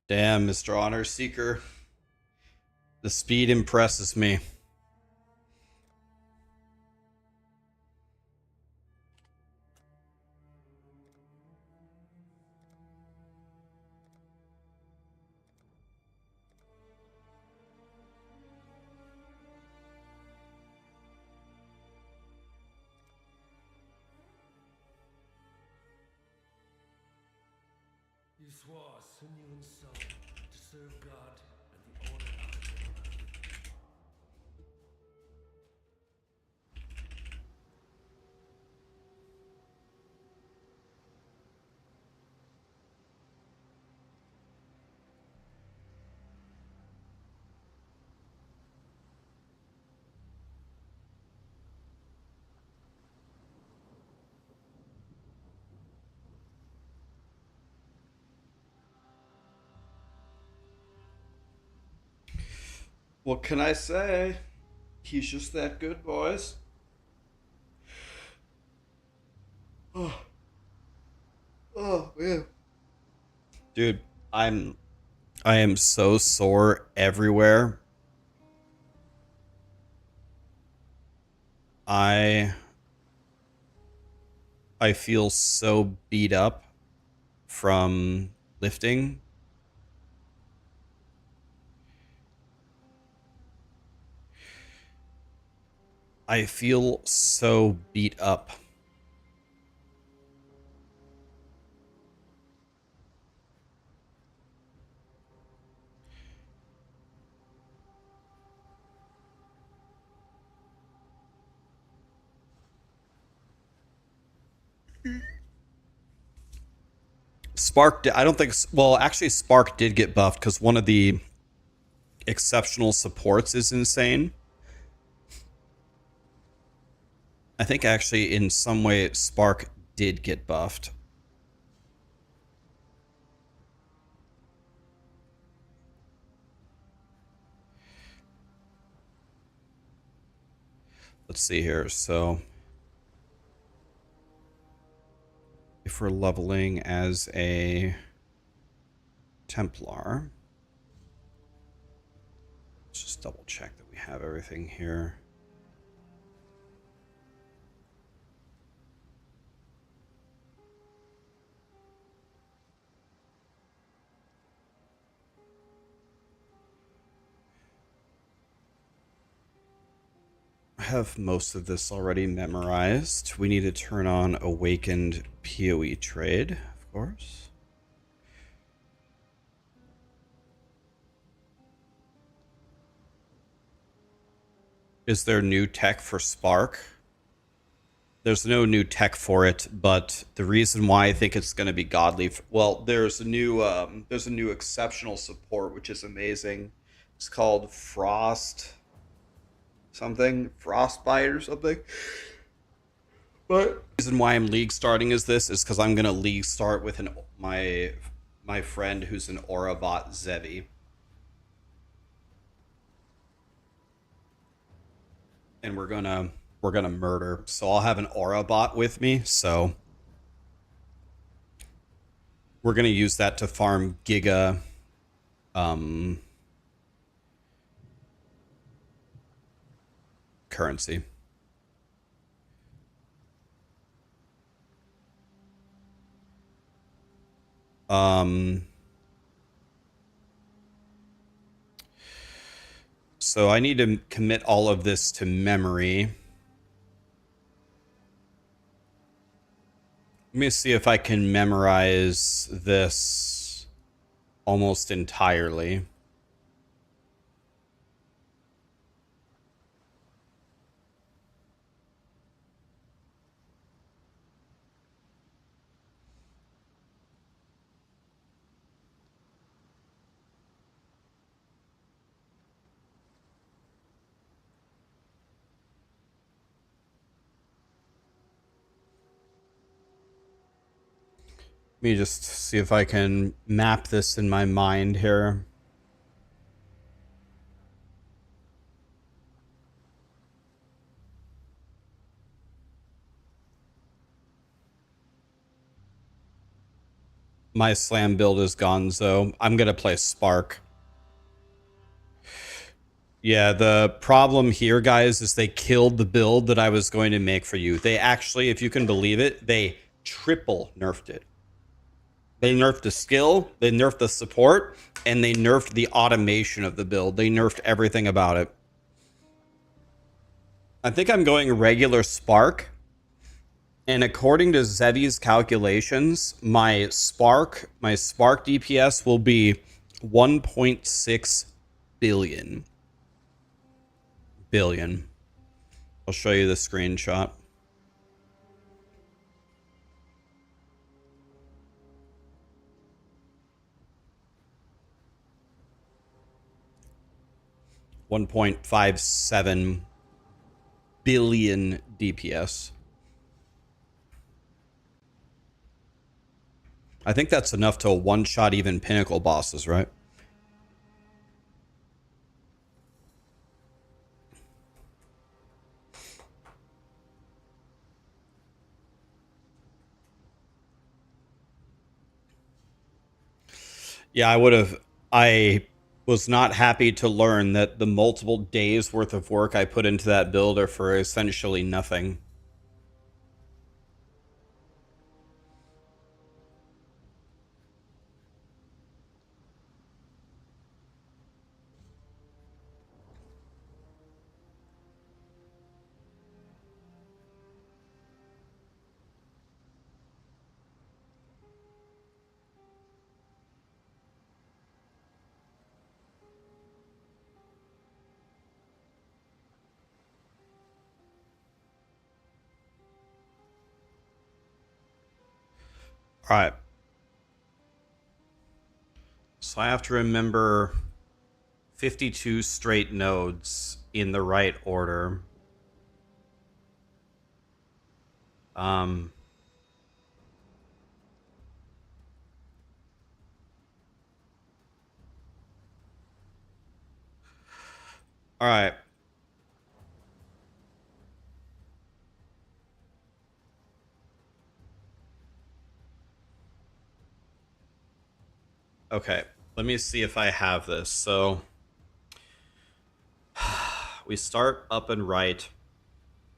Damn, Mr. Honor Seeker. The speed impresses me. You swore sinew and soul to serve God and the Order Archangel. What can I say? He's just that good, boys. Oh, oh man. Dude, I am so sore everywhere. I I feel so beat up from lifting. I feel so beat up. Spark, I don't think. Well, actually, Spark did get buffed because one of the exceptional supports is insane. I think actually, in some way, Spark did get buffed. Let's see here. So, if we're leveling as a Templar, let's just double check that we have everything here. I have most of this already memorized. We need to turn on Awakened POE trade, of course. Is there new tech for Spark? There's no new tech for it, but the reason why I think it's going to be godly, well, there's a new exceptional support which is amazing. It's called Frost something, Frostbite or something. But the reason why I'm league starting is this is because I'm gonna league start with my friend who's an Aura bot Zevi, and we're gonna murder. So I'll have an Aura bot with me. So we're gonna use that to farm Giga, um, currency. Um, so I need to commit all of this to memory. Let me see if I can memorize this almost entirely. Let me just see if I can map this in my mind here. My slam build is gonzo. I'm gonna play Spark. Yeah, the problem here, guys, is they killed the build that I was going to make for you. They actually, if you can believe it, they triple nerfed it. They nerfed the skill, they nerfed the support, and they nerfed the automation of the build. They nerfed everything about it. I think I'm going regular Spark. And according to Zevi's calculations, my Spark DPS will be 1.6 billion. Billion. I'll show you the screenshot. $1.57 billion DPS. I think that's enough to one-shot even pinnacle bosses, right? Yeah, I was not happy to learn that the multiple days worth of work I put into that build are for essentially nothing. All right. So I have to remember 52 straight nodes in the right order. Um, all right. Okay. Let me see if I have this. So we start up and right.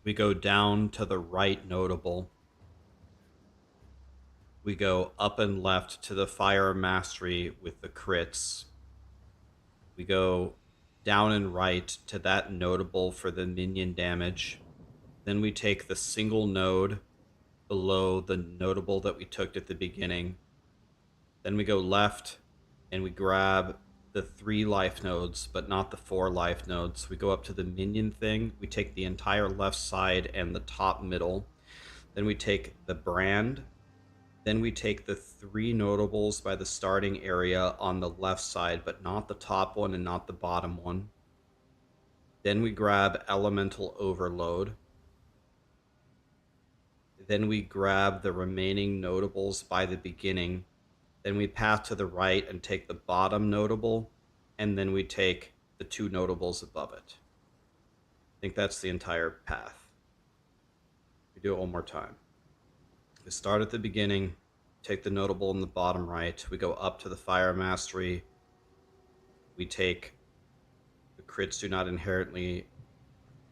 We go down to the right notable. We go up and left to the fire mastery with the crits. We go down and right to that notable for the minion damage. Then we take the single node below the notable that we took at the beginning. Then we go left and we grab the 3 life nodes, but not the 4 life nodes. We go up to the minion thing. We take the entire left side and the top middle. Then we take the brand. Then we take the 3 notables by the starting area on the left side, but not the top one and not the bottom one. Then we grab elemental overload. Then we grab the remaining notables by the beginning. Then we path to the right and take the bottom notable, and then we take the 2 notables above it. I think that's the entire path. We do it one more time. We start at the beginning, take the notable in the bottom right. We go up to the fire mastery. We take the crits do not inherently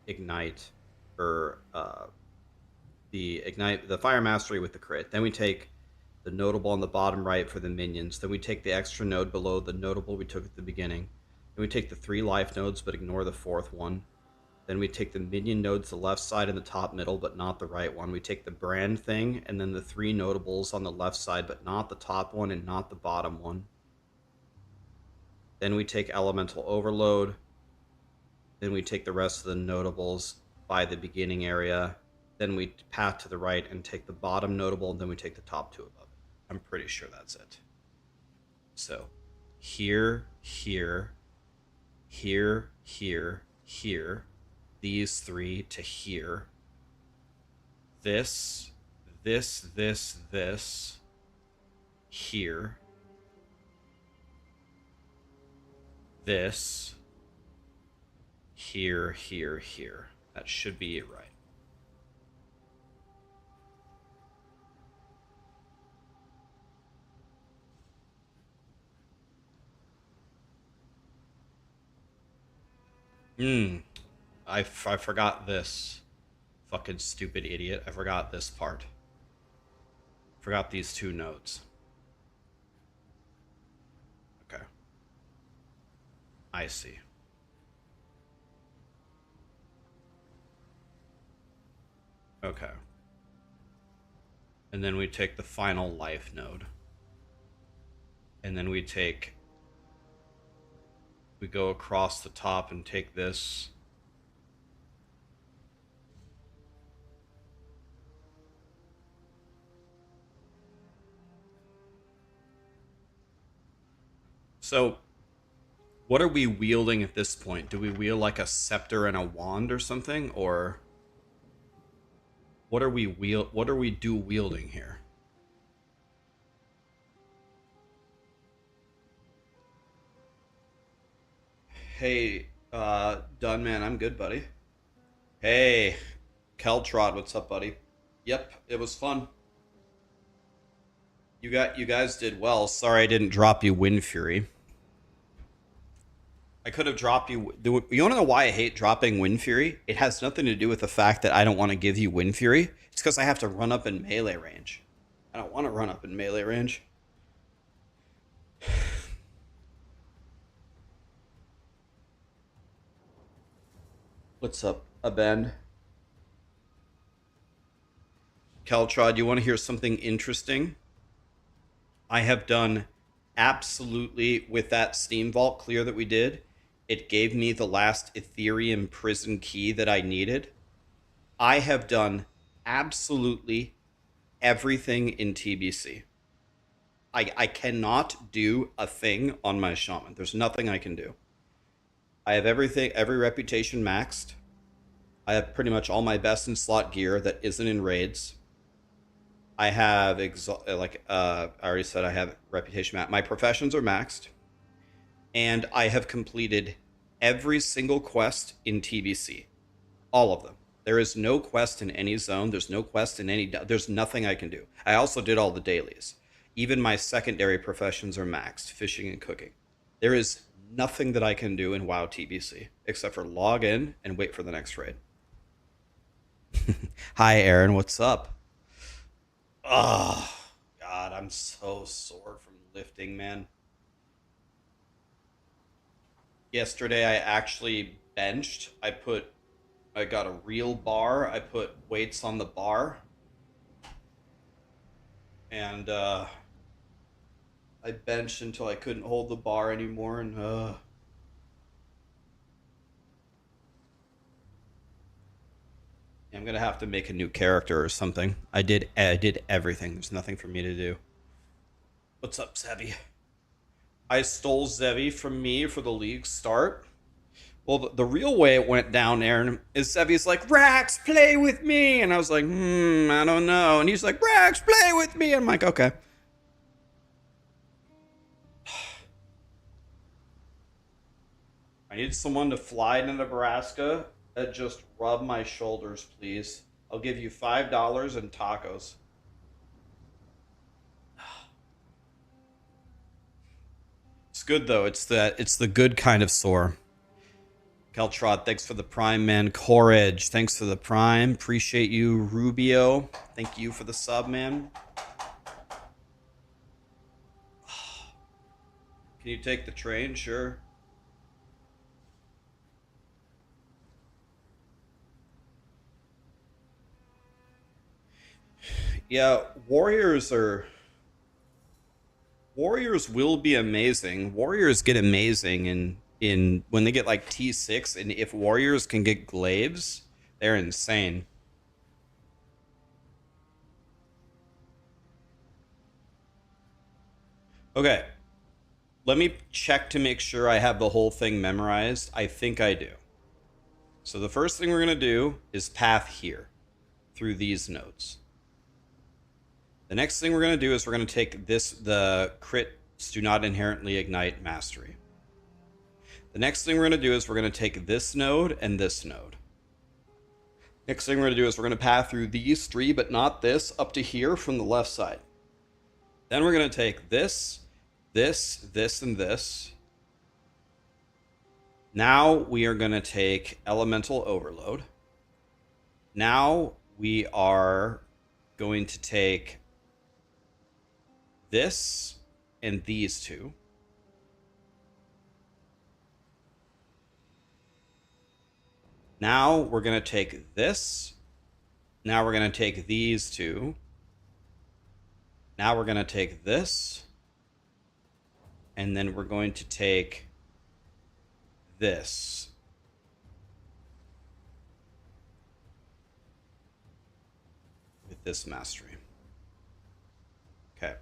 ignite, or the fire mastery with the crit. Then we take the notable on the bottom right for the minions. Then we take the extra node below the notable we took at the beginning. Then we take the 3 life nodes, but ignore the 4th one. Then we take the minion nodes, the left side and the top middle, but not the right one. We take the brand thing, and then the 3 notables on the left side, but not the top one and not the bottom one. Then we take elemental overload. Then we take the rest of the notables by the beginning area. Then we path to the right and take the bottom notable, and then we take the top 2 above it. I'm pretty sure that's it. So here, here, here, here, here, these 3 to here, this, here, this, here, here, here. That should be it, right? I forgot this. Fucking stupid idiot. I forgot this part. Forgot these two nodes. Okay. I see. Okay. And then we take the final life node. And then we go across the top and take this. So, what are we wielding at this point? Do we wield like a scepter and a wand or something, or what are we dual wielding here? Hey, Done Man, I'm good, buddy. Hey, Keltrod, what's up, buddy? Yep, it was fun. You guys did well. Sorry I didn't drop you Wind Fury. I could have dropped you. You want to know why I hate dropping Wind Fury? It has nothing to do with the fact that I don't want to give you Wind Fury. It's because I have to run up in melee range. I don't want to run up in melee range. What's up, Abend? Keltrod, you want to hear something interesting? I have done absolutely with that Steam Vault clear that we did. It gave me the last Ethereum prison key that I needed. I have done absolutely everything in TBC. I cannot do a thing on my shaman. There's nothing I can do. I have everything, every reputation maxed. I have pretty much all my best in slot gear that isn't in raids. I have I already said I have reputation max. My professions are maxed, and I have completed every single quest in TBC, all of them. There is no quest in any zone. There's no quest in any. There's nothing I can do. I also did all the dailies. Even my secondary professions are maxed, fishing and cooking. There is nothing that I can do in WoW TBC except for log in and wait for the next raid. Hi, Aaron. What's up? Oh, God, I'm so sore from lifting, man. Yesterday, I actually benched. I got a real bar. I put weights on the bar. And, I benched until I couldn't hold the bar anymore. And, I'm gonna have to make a new character or something. I did everything. There's nothing for me to do. What's up, Zevi? I stole Zevi from me for the league start. Well, the real way it went down, Aaron, is Zevi's like, Rax, play with me. And I was like, I don't know. And he's like, Rax, play with me. And I'm like, okay. I need someone to fly to Nebraska and just rub my shoulders, please. I'll give you $5 and tacos. It's good though. It's the good kind of sore. Keltrod, thanks for the prime, man. Courage, thanks for the prime. Appreciate you, Rubio. Thank you for the sub, man. Can you take the train? Sure. Yeah, Warriors will be amazing. Warriors get amazing in when they get like T6, and if Warriors can get glaives, they're insane. Okay. Let me check to make sure I have the whole thing memorized. I think I do. So the first thing we're going to do is path here through these nodes. The next thing we're going to do is we're going to take the crits do not inherently ignite mastery. The next thing we're going to do is we're going to take this node and this node. Next thing we're going to do is we're going to path through these three, but not this, up to here from the left side. Then we're going to take this, and this. Now we are going to take Elemental Overload. Now we are going to take this and these two. Now we're going to take this. Now we're going to take these two. Now we're going to take this. And then we're going to take this. With this mastery. Okay.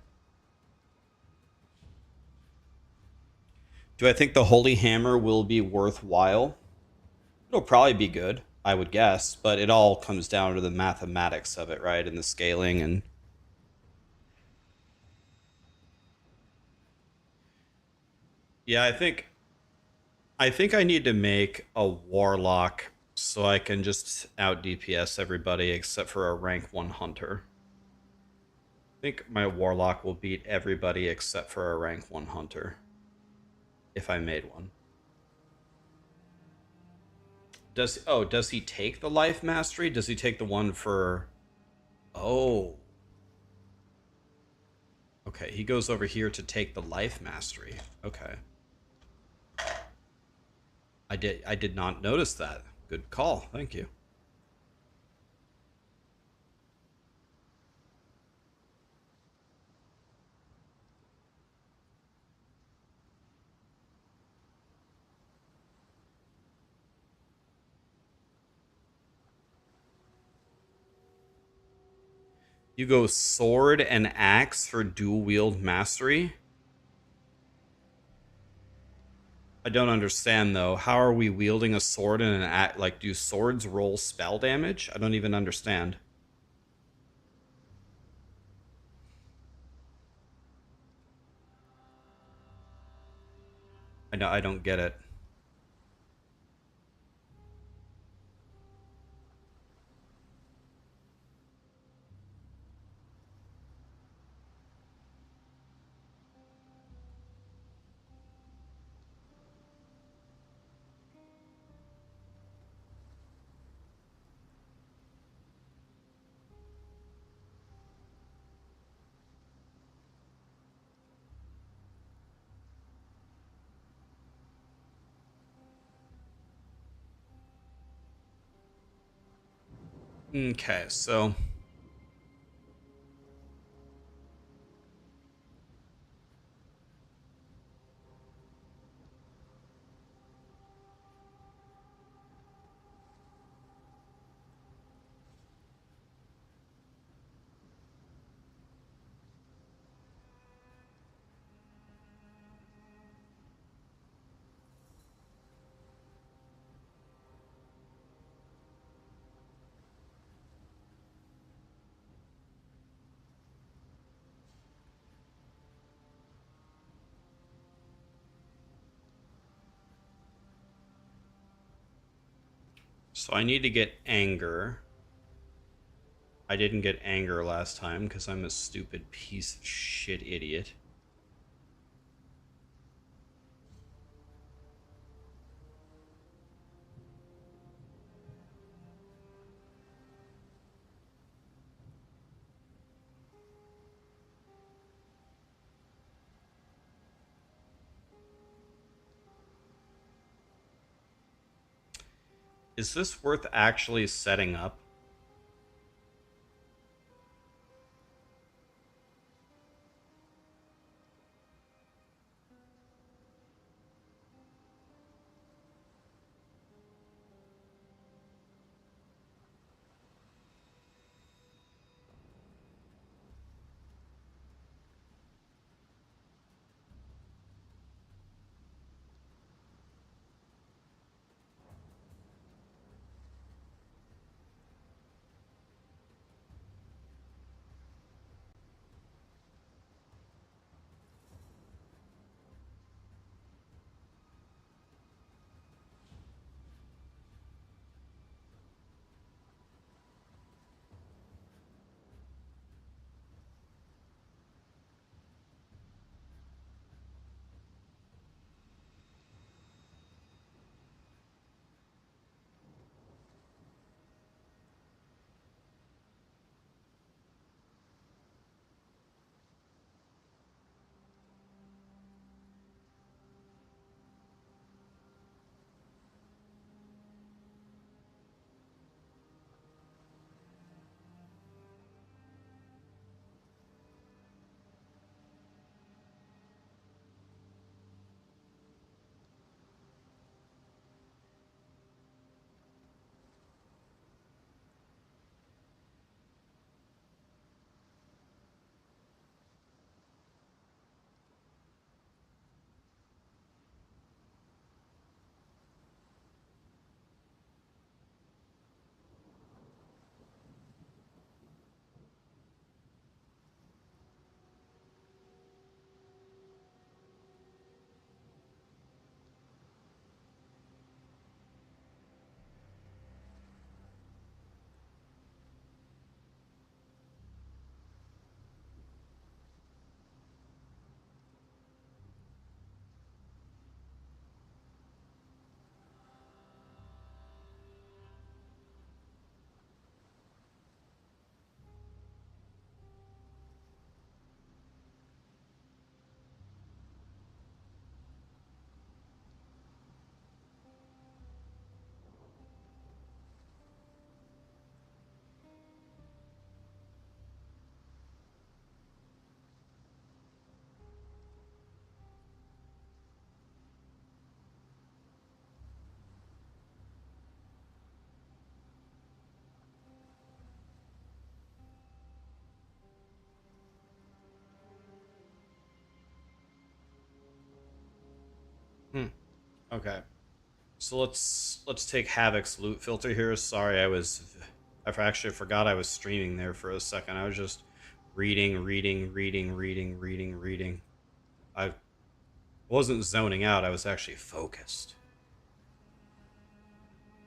Do I think the Holy Hammer will be worthwhile? It'll probably be good, I would guess, but it all comes down to the mathematics of it, right? And the scaling and yeah, I think I need to make a warlock so I can just out DPS everybody except for a rank 1 hunter. I think my warlock will beat everybody except for a rank 1 hunter if I made one. Does he take the life mastery? Does he take the one for Oh. Okay, he goes over here to take the life mastery. Okay. I did not notice that. Good call. Thank you. You go sword and axe for dual wield mastery? I don't understand though. How are we wielding a sword and an axe? Like, do swords roll spell damage? I don't even understand. I don't get it. Okay, so I need to get anger. I didn't get anger last time because I'm a stupid piece of shit idiot. Is this worth actually setting up? Hmm. Okay. So let's take Havoc's loot filter here. Sorry, I actually forgot I was streaming there for a second. I was just reading. I wasn't zoning out. I was actually focused.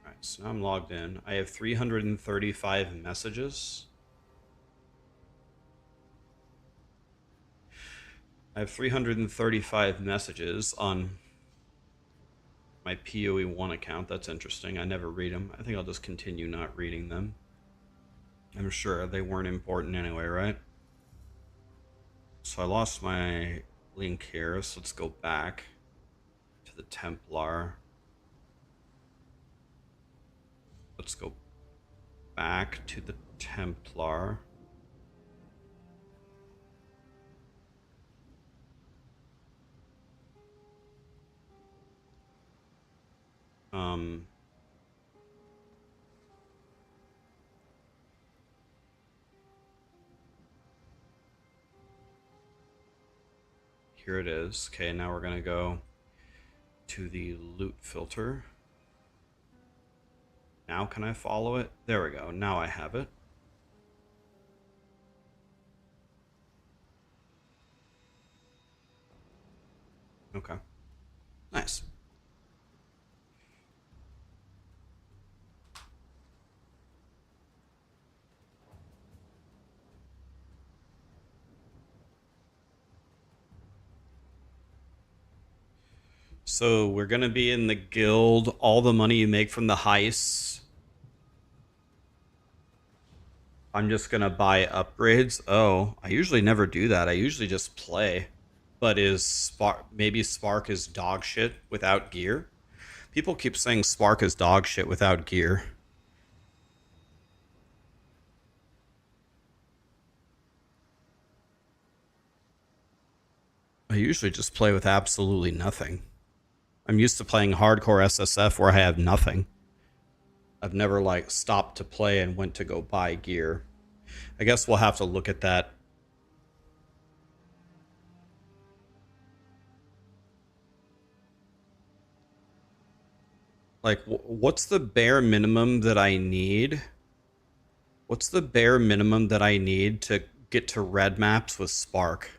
All right, so now I'm logged in. I have 335 messages. I have 335 messages on my POE1 account. That's interesting. I never read them. I think I'll just continue not reading them. I'm sure they weren't important anyway, right? So I lost my link here, so let's go back to the Templar. Let's go back to the Templar. Um, Here it is. Okay, now we're gonna go to the loot filter. Now can I follow it? There we go. Now I have it. Okay. Nice. So we're gonna be in the guild. All the money you make from the heists, I'm just gonna buy upgrades. Oh, I usually never do that. I usually just play. But is Spark, maybe Spark is dog shit without gear? People keep saying Spark is dog shit without gear. I usually just play with absolutely nothing. I'm used to playing hardcore SSF where I have nothing. I've never like stopped to play and went to go buy gear. I guess we'll have to look at that. Like, what's the bare minimum that I need? What's the bare minimum that I need to get to red maps with Spark?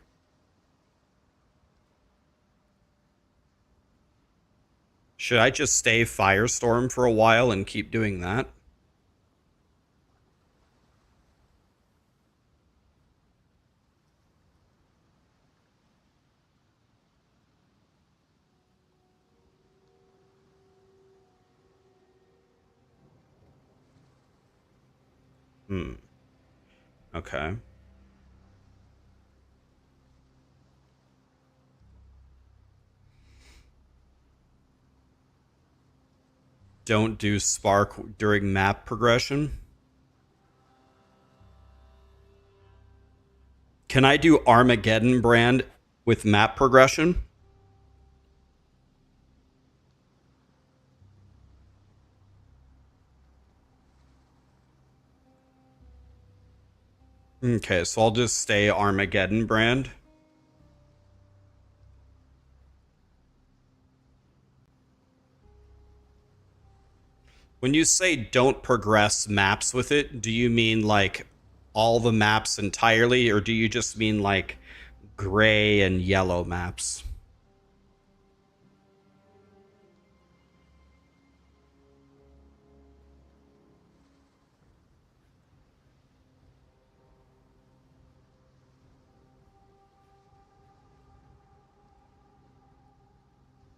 Should I just stay Firestorm for a while and keep doing that? Hmm. Okay. Don't do Spark during map progression. Can I do Armageddon brand with map progression? Okay, so I'll just stay Armageddon brand. When you say don't progress maps with it, do you mean like all the maps entirely, or do you just mean like gray and yellow maps?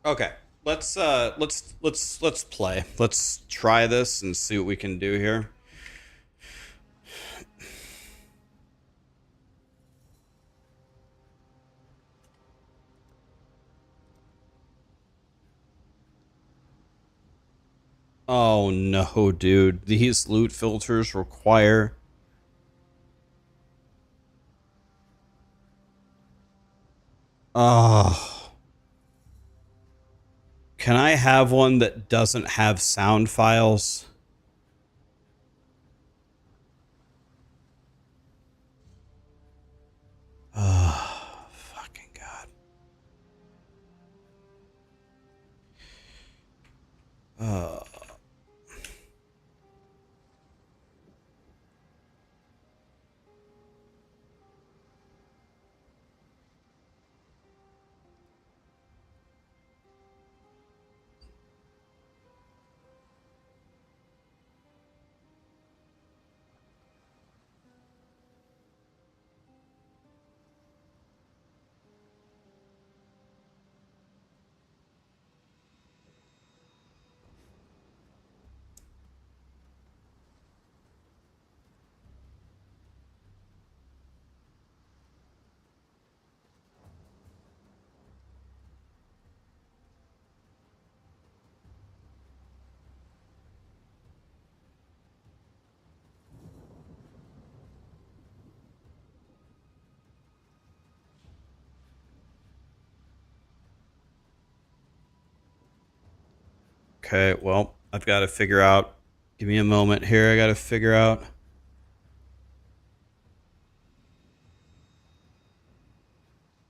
Okay. Let's play. Let's try this and see what we can do here. Oh no, dude. These loot filters require Oh. Can I have one that doesn't have sound files? Oh, fucking God. Uh, okay, well, I've got to figure out. Give me a moment here. I got to figure out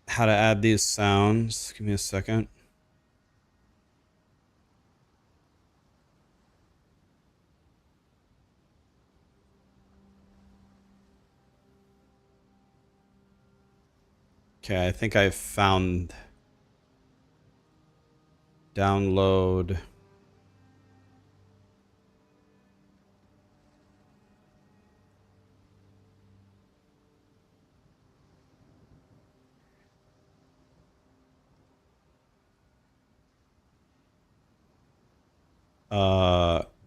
how to add these sounds. Give me a second. Okay, I think I've found download.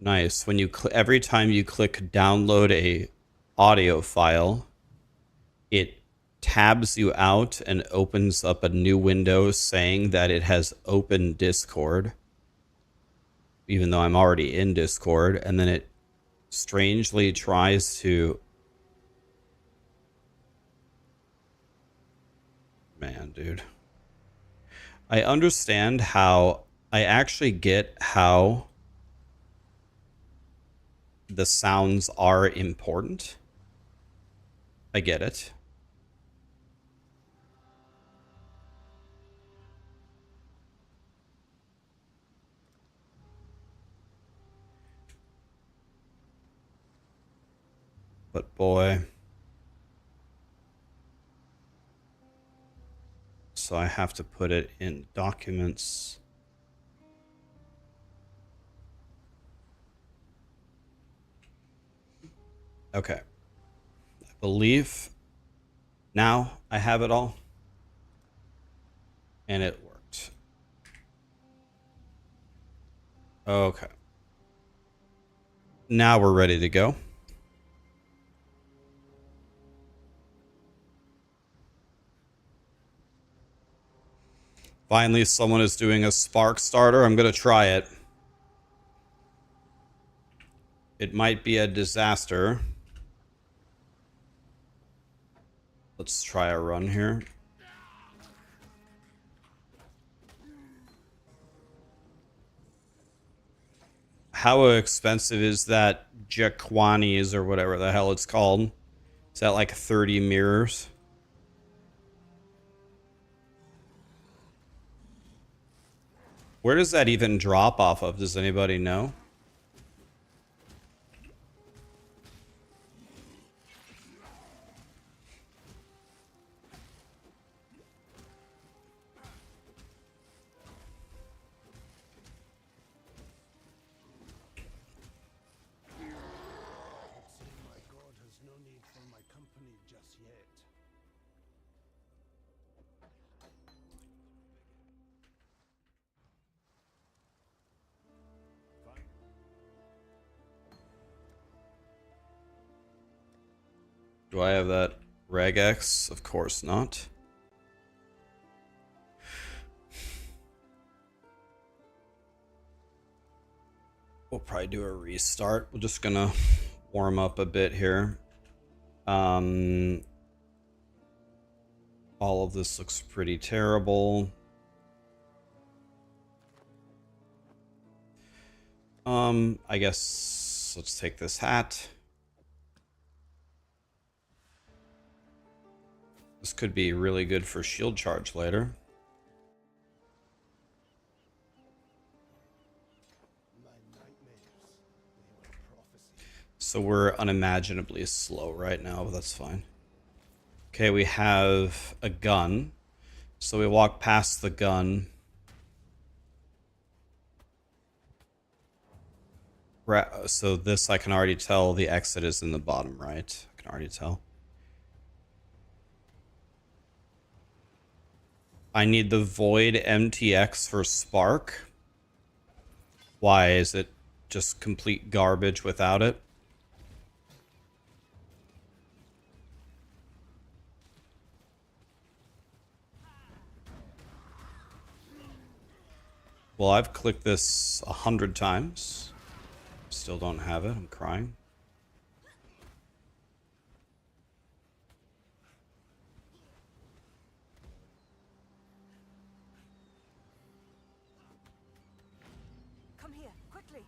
Nice. When you every time you click download a audio file, it tabs you out and opens up a new window saying that it has opened Discord, even though I'm already in Discord, and then it strangely tries to... Man, dude. I understand how... I actually get how the sounds are important. I get it. But boy... So I have to put it in documents. Okay. I believe now I have it all. And it worked. Okay. Now we're ready to go. Finally, someone is doing a spark starter. I'm going to try it. It might be a disaster. Let's try a run here. How expensive is that Jaquani's or whatever the hell it's called? Is that like 30 mirrors? Where does that even drop off of? Does anybody know? My god has no need for my company just yet. Do I have that regex? Of course not. We'll probably do a restart. We're just gonna warm up a bit here. All of this looks pretty terrible. I guess let's take this hat. This could be really good for shield charge later. My So we're unimaginably slow right now, but that's fine. Okay, we have a gun. So we walk past the gun. So this I can already tell the exit is in the bottom right. I can already tell. I need the Void MTX for Spark. Why is it just complete garbage without it? Well, I've clicked this 100 times. Still don't have it. I'm crying. Come here, quickly.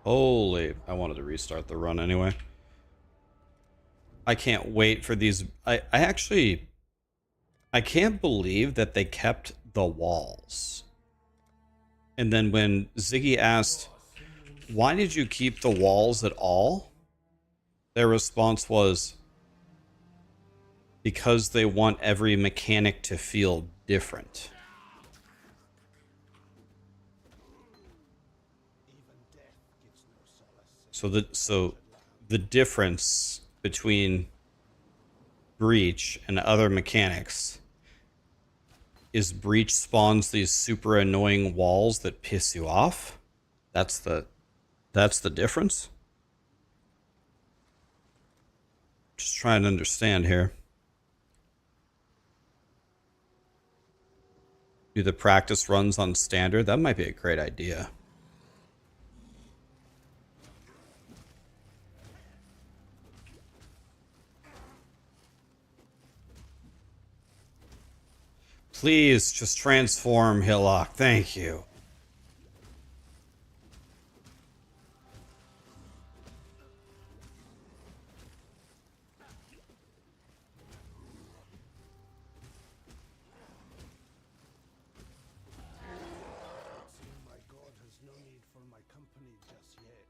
Holy, I wanted to restart the run anyway. I can't wait for these. I can't believe that they kept the walls. And then when Ziggy asked, why did you keep the walls at all? Their response was, because they want every mechanic to feel different. So the difference between Breach and other mechanics is Breach spawns these super annoying walls that piss you off. That's the difference. Just trying to understand here. Do the practice runs on standard? That might be a great idea. Please just transform, Hillock. Thank you. My god has no need for my company just yet.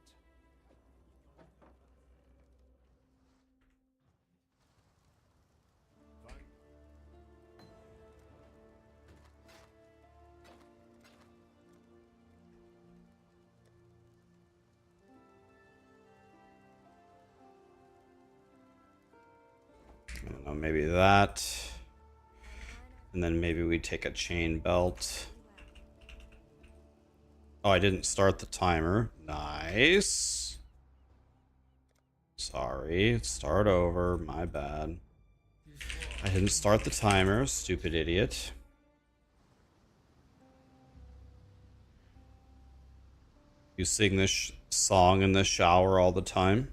I don't know, maybe that. And then maybe we take a chain belt. Oh, I didn't start the timer. Nice. Sorry, start over. My bad. I didn't start the timer, stupid idiot. You sing this song in the shower all the time?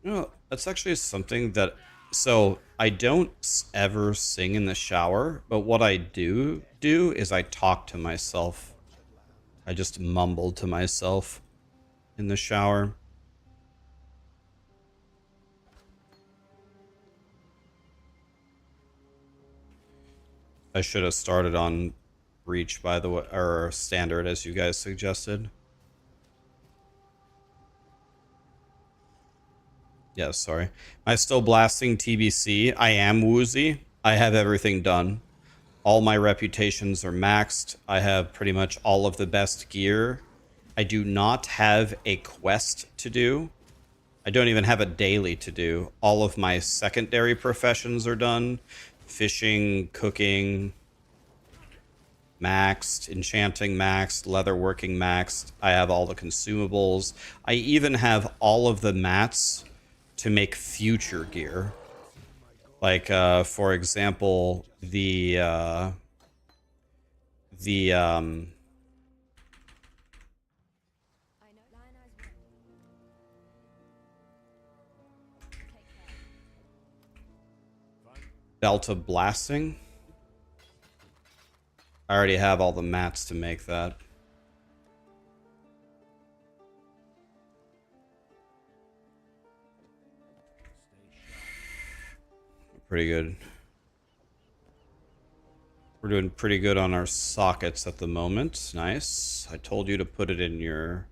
You know, that's actually something that... So, I don't ever sing in the shower, but what I do is I talk to myself. I just mumble to myself in the shower. I should have started on Breach, by the way, or Standard, as you guys suggested. Yeah, sorry. Am I still blasting TBC? I am woozy. I have everything done. All my reputations are maxed. I have pretty much all of the best gear. I do not have a quest to do. I don't even have a daily to do. All of my secondary professions are done. Fishing, cooking, maxed, enchanting maxed, leatherworking maxed. I have all the consumables. I even have all of the mats to make future gear. Like, for example, Belt of Blasting. I already have all the mats to make that. Pretty good. We're doing pretty good on our sockets at the moment. Nice. I told you to put it in your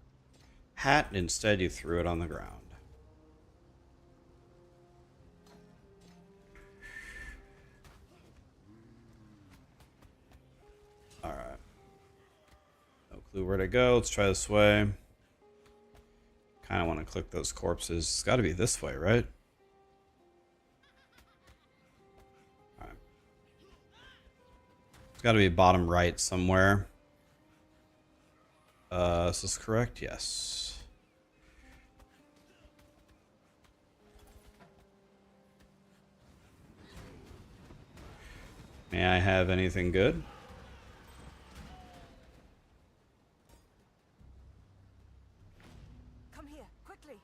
hat, and instead you threw it on the ground. Alright. No clue where to go. Let's try this way. Kind of want to click those corpses. It's got to be this way, right? Alright. It's got to be bottom right somewhere. Is this correct? Yes. May I have anything good? Come here, quickly.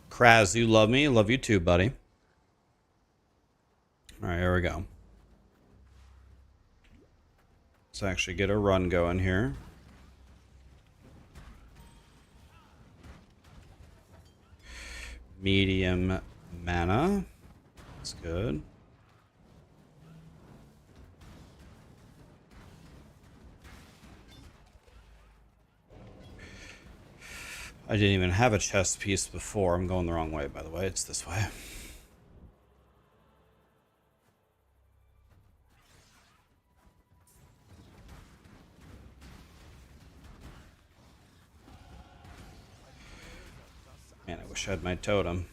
Kraz, you love me. Love you too, buddy. Alright, here we go. Let's actually get a run going here. Medium mana. That's good. I didn't even have a chest piece before. I'm going the wrong way, by the way. It's this way. Man, I wish I had my totem.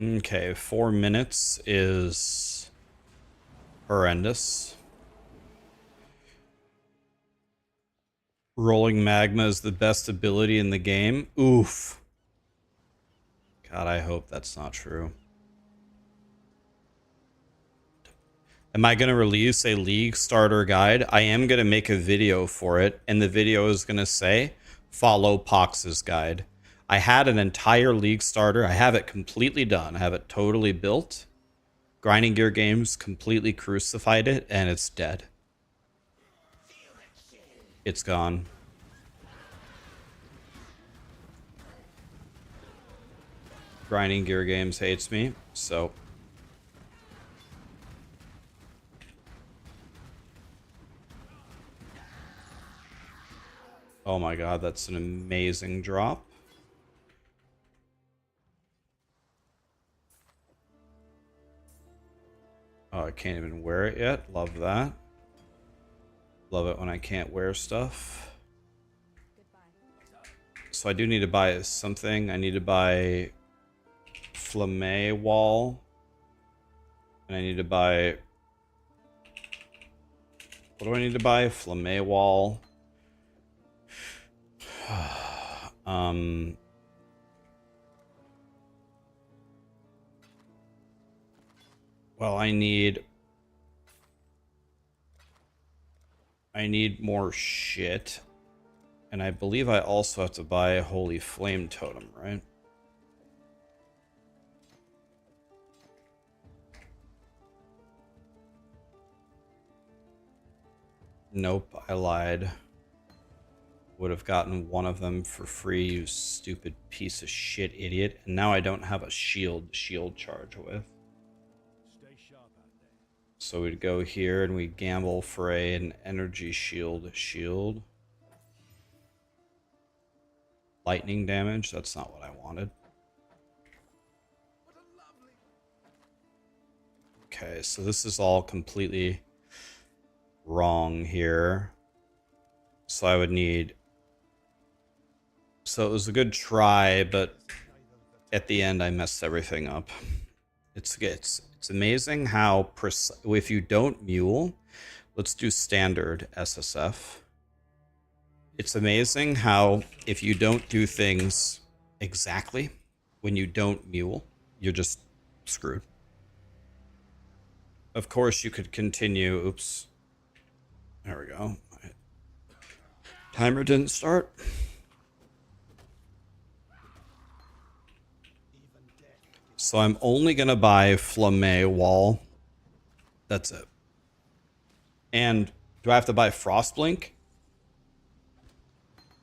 Okay, 4 minutes is horrendous. Rolling magma is the best ability in the game. Oof. God, I hope that's not true. Am I going to release a League starter guide? I am going to make a video for it, and the video is going to say, follow Pox's guide. I had an entire League starter. I have it completely done. I have it totally built. Grinding Gear Games completely crucified it, and it's dead. It's gone. Grinding Gear Games hates me, so... Oh my god, that's an amazing drop. Oh, I can't even wear it yet. Love that. Love it when I can't wear stuff. So I do need to buy something. I need to buy Flamme Wall. And I need to buy... What do I need to buy? Flamme Wall. Well, I need more shit. And I believe I also have to buy a Holy Flame Totem, right? Nope, I lied. Would have gotten one of them for free, you stupid piece of shit idiot. And now I don't have a shield charge with. So we'd go here and we gamble for an energy shield. Lightning damage, that's not what I wanted. Okay, so this is all completely wrong here. So I would need So it was a good try, but at the end I messed everything up. It's amazing how if you don't mule, let's do standard SSF. It's amazing how if you don't do things exactly when you don't mule, you're just screwed. Of course, you could continue. Oops. There we go. Timer didn't start. So I'm only going to buy Flamme Wall. That's it. And do I have to buy Frostblink?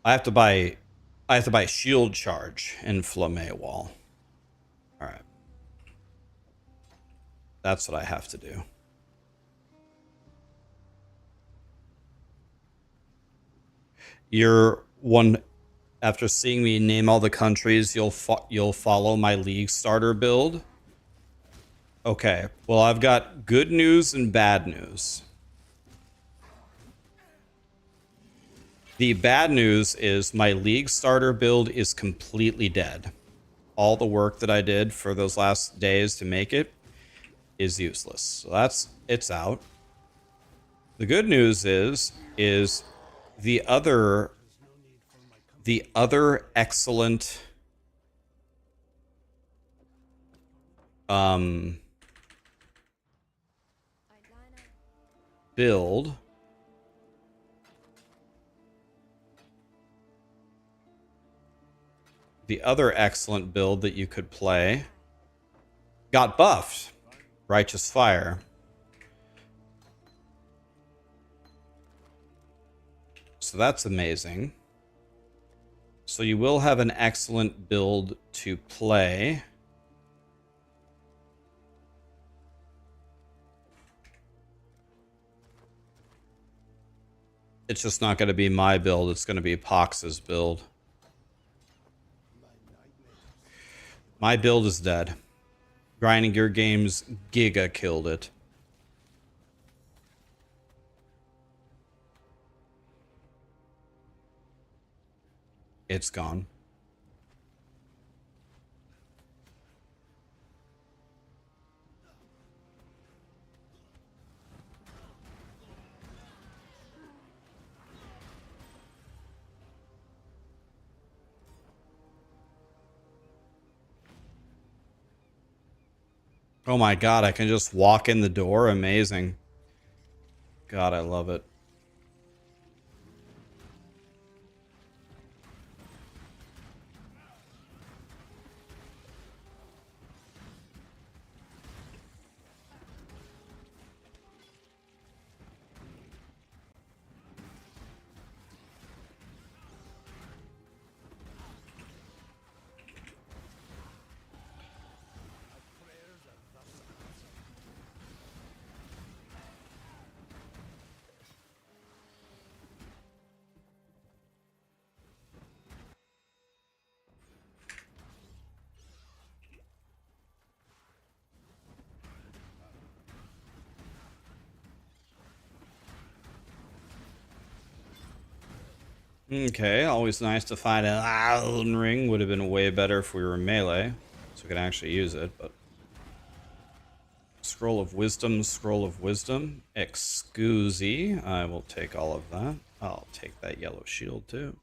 I have to buy Shield Charge and Flamme Wall. All right. That's what I have to do. You're one after seeing me name all the countries, you'll follow my league starter build. Okay. Well, I've got good news and bad news. The bad news is my league starter build is completely dead. All the work that I did for those last days to make it is useless. So it's out. The good news is the other excellent build that you could play got buffed. Righteous Fire. So that's amazing. So you will have an excellent build to play. It's just not going to be my build. It's going to be Pox's build. My build is dead. Grinding Gear Games Giga killed it. It's gone. Oh my god, I can just walk in the door? Amazing. God, I love it. Okay, always nice to find an Allen Ring. Would have been way better if we were melee, so we could actually use it, but... Scroll of Wisdom, Scroll of Wisdom. Excusey. I will take all of that. I'll take that yellow shield too.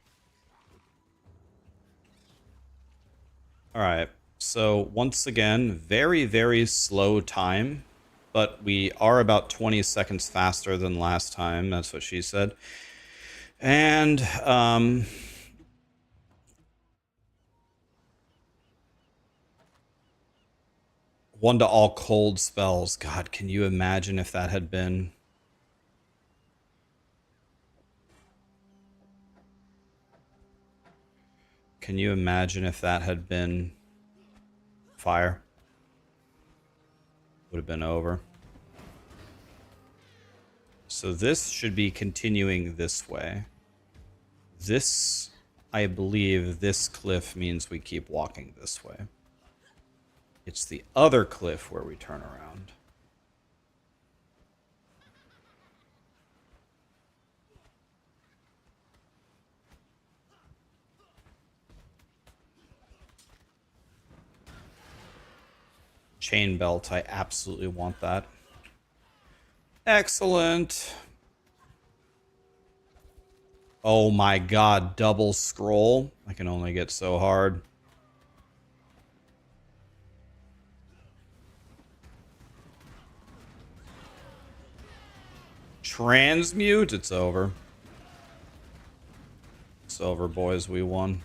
Alright, so once again, very, very slow time, but we are about 20 seconds faster than last time. That's what she said. And, one to all cold spells. God, can you imagine if that had been... Can you imagine if that had been fire? Would have been over. So this should be continuing this way. This, I believe, this cliff means we keep walking this way. It's the other cliff where we turn around. Chain belt, I absolutely want that. Excellent. Oh my god, double scroll. I can only get so hard. Transmute, it's over. It's over, boys, we won.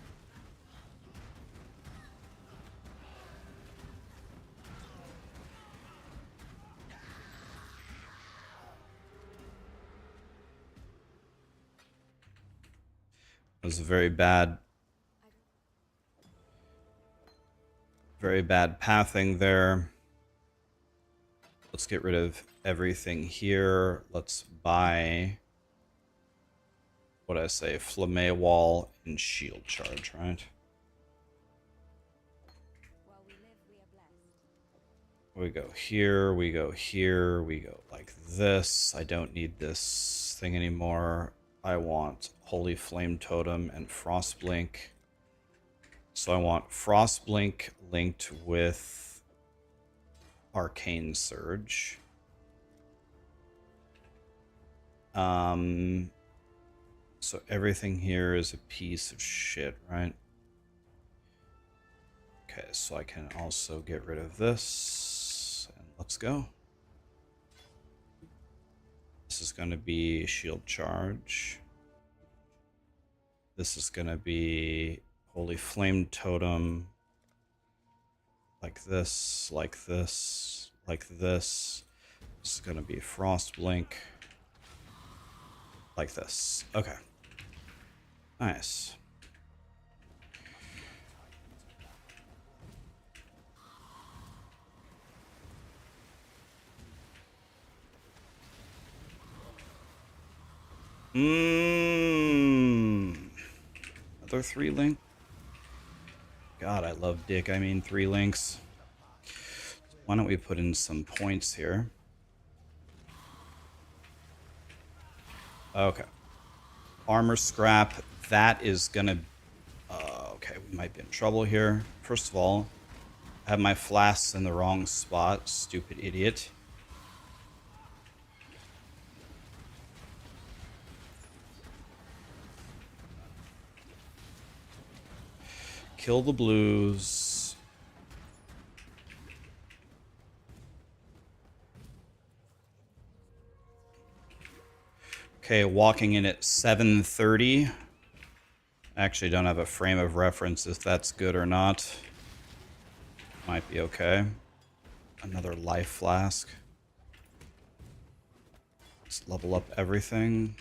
It was a very bad pathing there. Let's get rid of everything here. Let's buy, what did I say, Flamme Wall and Shield Charge, right? While we live, we are blessed. We go here, we go here, we go like this. I don't need this thing anymore. I want Holy Flame Totem and Frostblink. So I want Frostblink linked with Arcane Surge. So everything here is a piece of shit, right? Okay, so I can also get rid of this. And let's go. This is going to be Shield Charge. This is going to be Holy Flame Totem. Like this, like this, like this. This is going to be Frostblink. Like this. Okay. Nice. Another 3 link. God, I love dick. I mean 3 links. Why don't we put in some points here? Okay. Armor scrap. That is gonna... okay, we might be in trouble here. First of all, I have my flasks in the wrong spot. Stupid idiot. Kill the blues. Okay, walking in at 7:30. I actually don't have a frame of reference if that's good or not. Might be okay. Another life flask. Let's level up everything.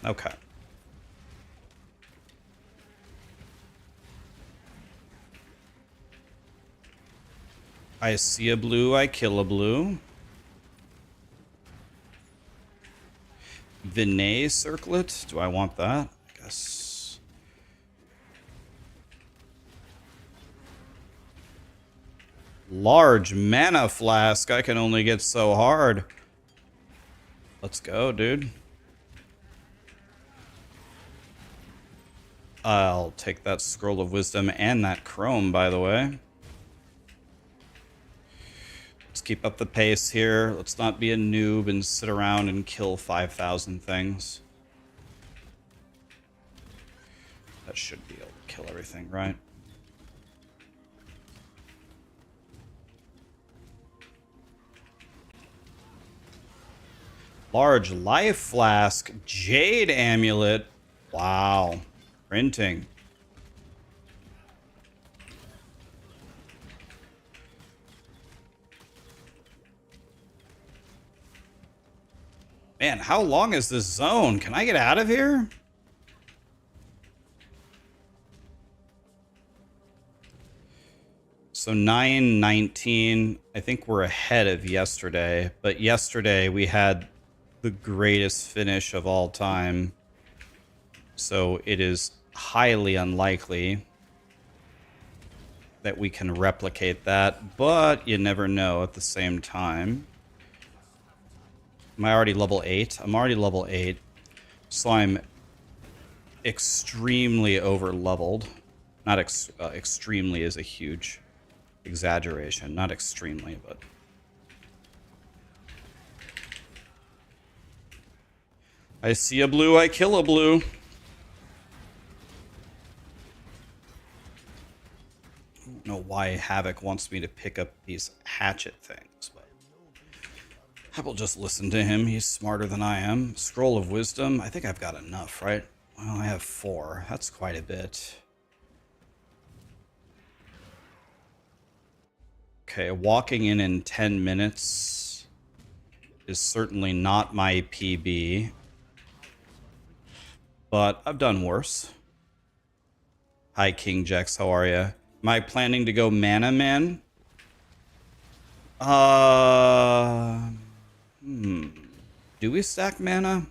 Okay. I see a blue, I kill a blue. Vinay circlet, do I want that? I guess. Large mana flask, I can only get so hard. Let's go, dude. I'll take that Scroll of Wisdom and that Chrome, by the way. Let's keep up the pace here. Let's not be a noob and sit around and kill 5,000 things. That should be able to kill everything, right? Large life flask, Jade amulet. Wow. Printing. Man, how long is this zone? Can I get out of here? So 9:19. I think we're ahead of yesterday, but yesterday we had the greatest finish of all time. So it is highly unlikely that we can replicate that, but you never know at the same time. Am I already level 8? I'm already level 8. So I'm extremely over leveled. Not extremely is a huge exaggeration. Not extremely, but... I see a blue, I kill a blue. I don't know why Havoc wants me to pick up these hatchet things, but I will just listen to him. He's smarter than I am. Scroll of Wisdom. I think I've got enough, right? Well, I have 4. That's quite a bit. Okay, walking in 10 minutes is certainly not my PB. But I've done worse. Hi, King Jex. How are you? Am I planning to go Mana Man? Do we stack mana?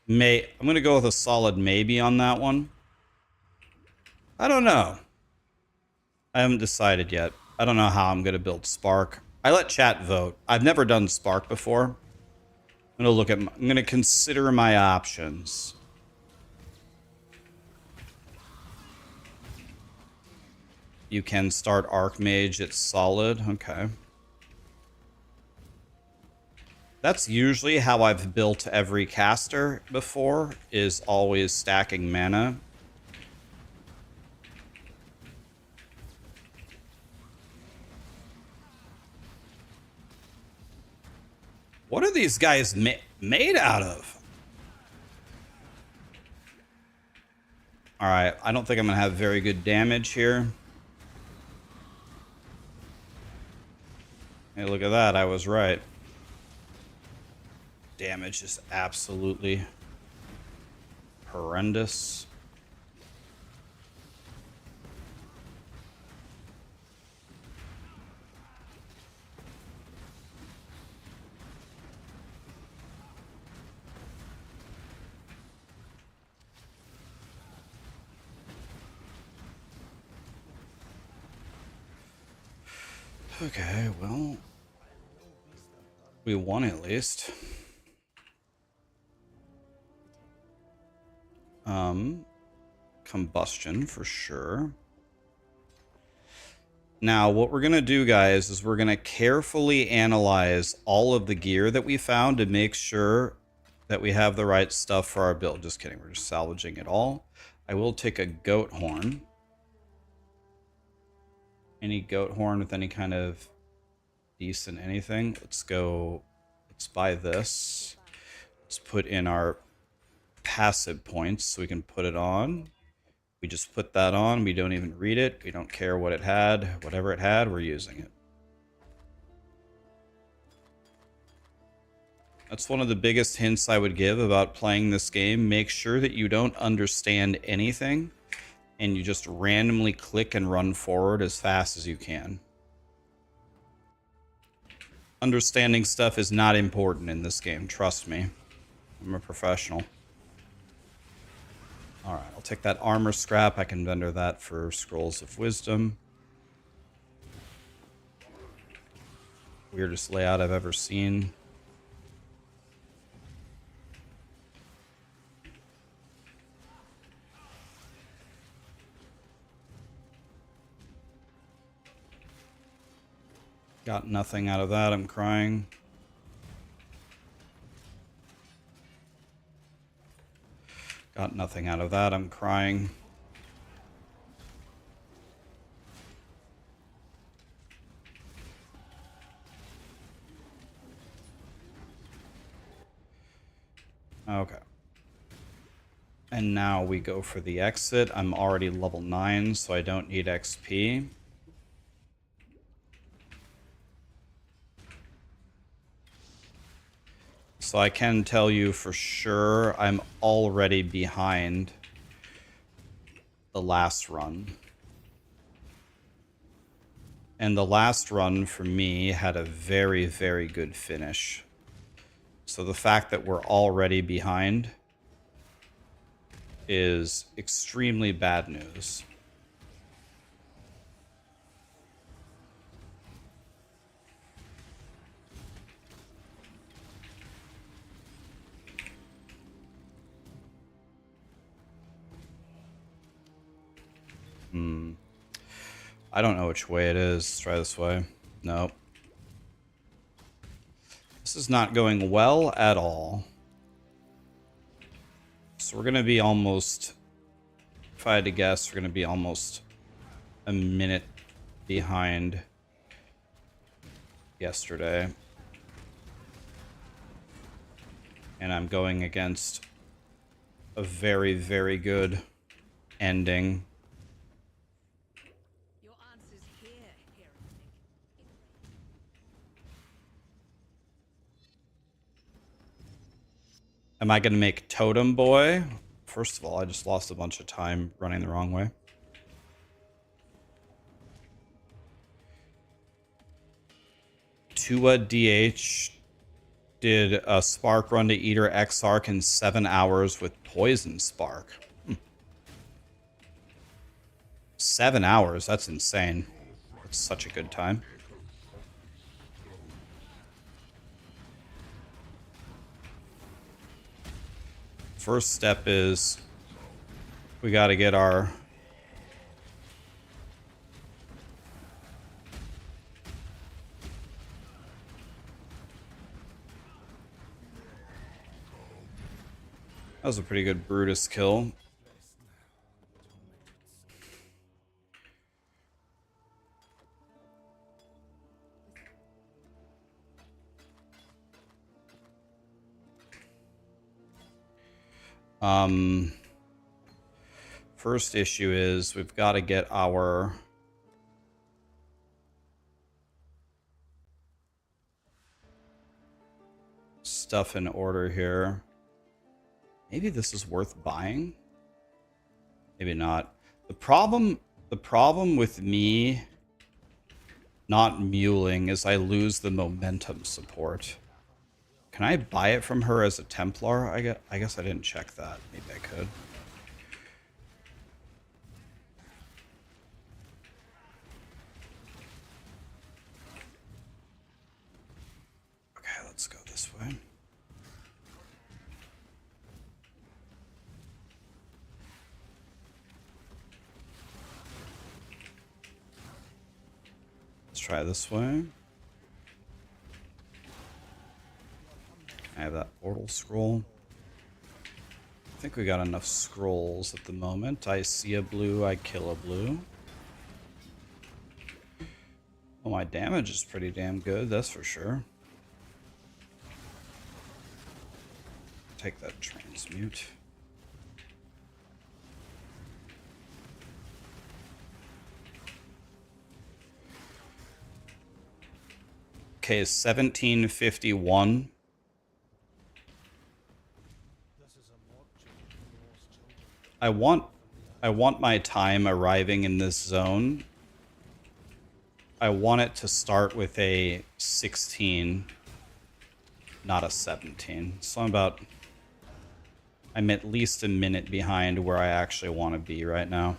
I'm going to go with a solid maybe on that one. I don't know. I haven't decided yet. I don't know how I'm going to build Spark. I let chat vote. I've never done Spark before. I'm going to consider my options. You can start Archmage. It's solid. Okay. That's usually how I've built every caster before, is always stacking mana. What are these guys made out of? Alright, I don't think I'm going to have very good damage here. Hey, look at that. I was right. Damage is absolutely horrendous. Okay, well, we won at least. Combustion for sure. Now, what we're going to do, guys, is we're going to carefully analyze all of the gear that we found to make sure that we have the right stuff for our build. Just kidding. We're just salvaging it all. I will take a goat horn. Any goat horn with any kind of decent anything. Let's go. Let's buy this. Let's put in our passive points so we can put it on. We just put that on. We don't even read it. We don't care what it had. Whatever it had, we're using it. That's one of the biggest hints I would give about playing this game. Make sure that you don't understand anything and you just randomly click and run forward as fast as you can. Understanding stuff is not important in this game. Trust me. I'm a professional. Alright, I'll take that armor scrap. I can vendor that for Scrolls of Wisdom. Weirdest layout I've ever seen. Got nothing out of that. I'm crying. Got nothing out of that. I'm crying. Okay. And now we go for the exit. I'm already level 9, so I don't need XP. So I can tell you for sure I'm already behind the last run. And the last run for me had a very, very good finish. So the fact that we're already behind is extremely bad news. I don't know which way it is. Let's try this way. Nope. This is not going well at all. So we're going to be almost, if I had to guess, we're going to be almost a minute behind yesterday. And I'm going against a very, very good ending. Your answer's here, Ergonomics. Am I going to make Totem Boy? First of all, I just lost a bunch of time running the wrong way. Tua DH did a Spark run to Eater Exarch in 7 hours with Poison Spark. 7 hours? That's insane. That's such a good time. First step is we got to get our that was a pretty good Brutus kill. First issue is we've got to get our stuff in order here. Maybe this is worth buying. Maybe not. The problem with me not muling is I lose the momentum support. Can I buy it from her as a Templar? I guess I didn't check that. Maybe I could. Okay, let's go this way. Let's try this way. I have that portal scroll. I think we got enough scrolls at the moment. I see a blue, I kill a blue. Oh, my damage is pretty damn good, that's for sure. Take that transmute. Okay, 1751. I want my time arriving in this zone. I want it to start with a 16, not a 17. So I'm at least a minute behind where I actually want to be right now.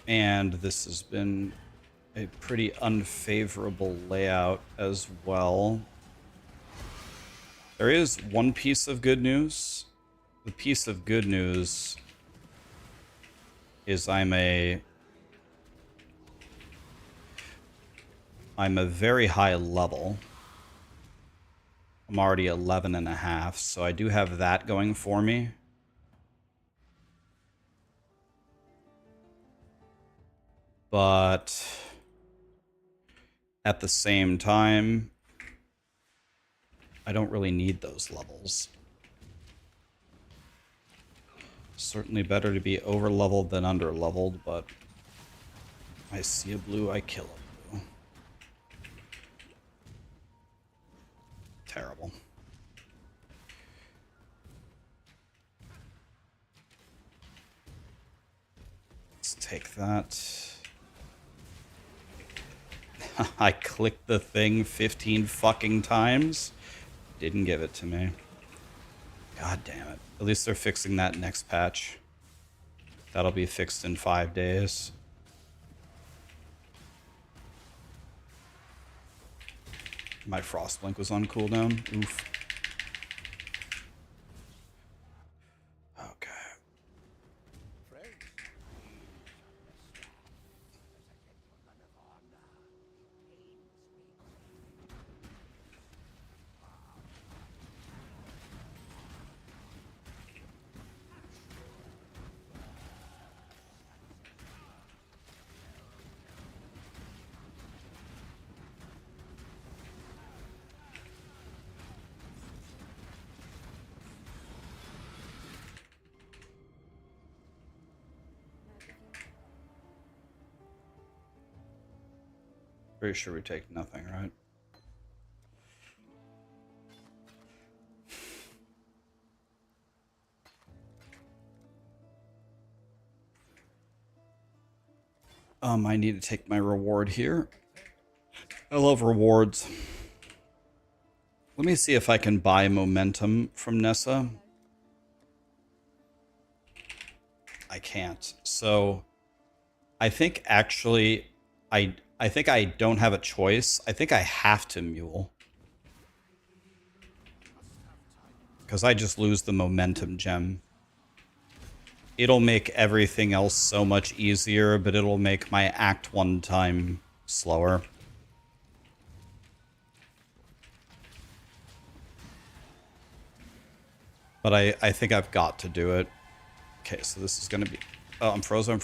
And this has been a pretty unfavorable layout as well. There is one piece of good news. The piece of good news is I'm a very high level. I'm already 11 and a half, so I do have that going for me. But at the same time, I don't really need those levels. Certainly better to be over-leveled than under-leveled, but I see a blue, I kill a blue. Terrible. Let's take that. I clicked the thing 15 fucking times. Didn't give it to me. God damn it. At least they're fixing that next patch. That'll be fixed in 5 days. My Frostblink was on cooldown. Oof. Okay. Pretty sure we take nothing, right? I need to take my reward here. I love rewards. Let me see if I can buy momentum from Nessa. I can't. So I think actually I think I don't have a choice. I think I have to mule. Because I just lose the momentum gem. It'll make everything else so much easier, but it'll make my Act 1 time slower. But I think I've got to do it. Okay, so this is going to be... Oh, I'm frozen.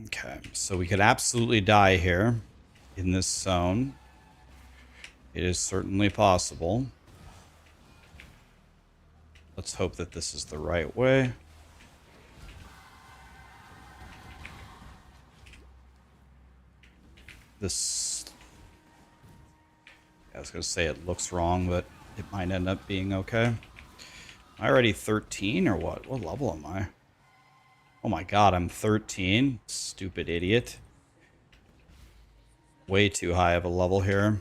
Okay, so we could absolutely die here in this zone. It is certainly possible. Let's hope that this is the right way. This... I was going to say it looks wrong, but it might end up being okay. Am I already 13 or what? What level am I? Oh my god, I'm 13. Stupid idiot. Way too high of a level here.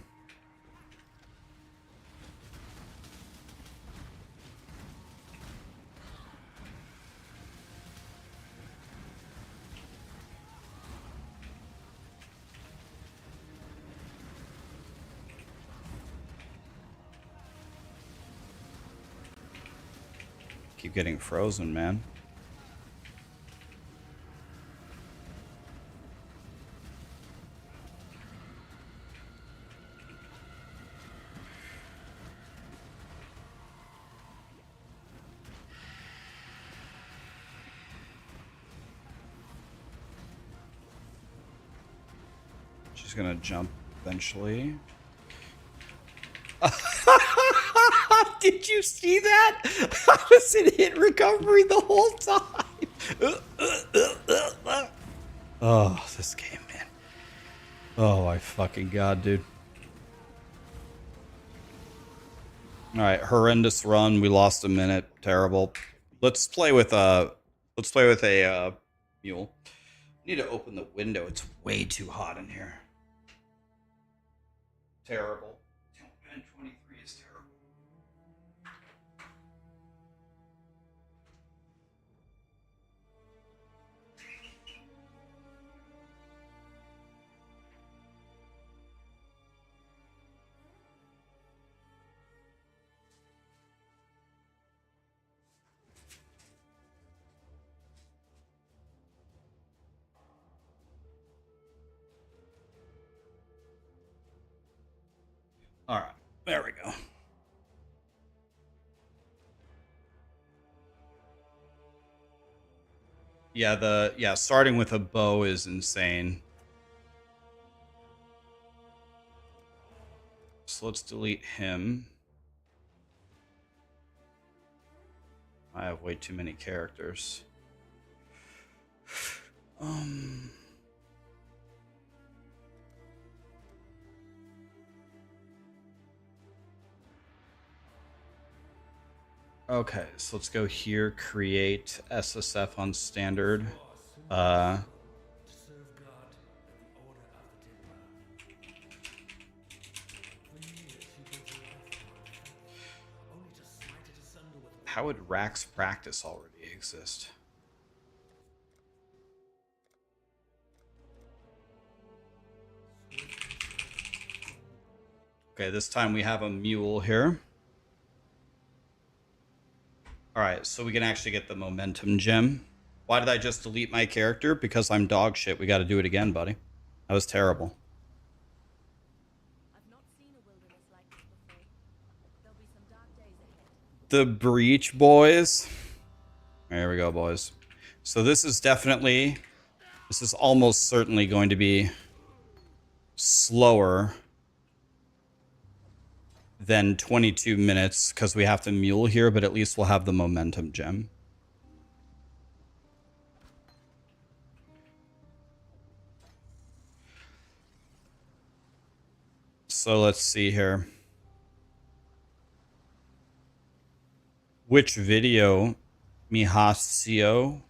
Keep getting frozen, man. She's gonna jump eventually. Did you see that? I was in hit recovery the whole time. Oh, this game, man. Oh my fucking god, dude. Alright, horrendous run. We lost a minute. Terrible. Let's play with a mule. Need to open the window. It's way too hot in here. Terrible. 23 is terrible. All right, there we go. Yeah, starting with a bow is insane. So let's delete him. I have way too many characters. Okay, so let's go here, create SSF on standard. To serve God and the order of the Templar. How would Rax practice already exist? Okay, this time we have a mule here. Alright, so we can actually get the momentum gem. Why did I just delete my character? Because I'm dog shit. We gotta do it again, buddy. That was terrible. I've not seen a wilderness like this before. There'll be some dark days ahead. The breach, boys. There we go, boys. So this is definitely... This is almost certainly going to be slower than 22 minutes because we have to mule here, but at least we'll have the momentum gem. So let's see here. Which video? Mihasio?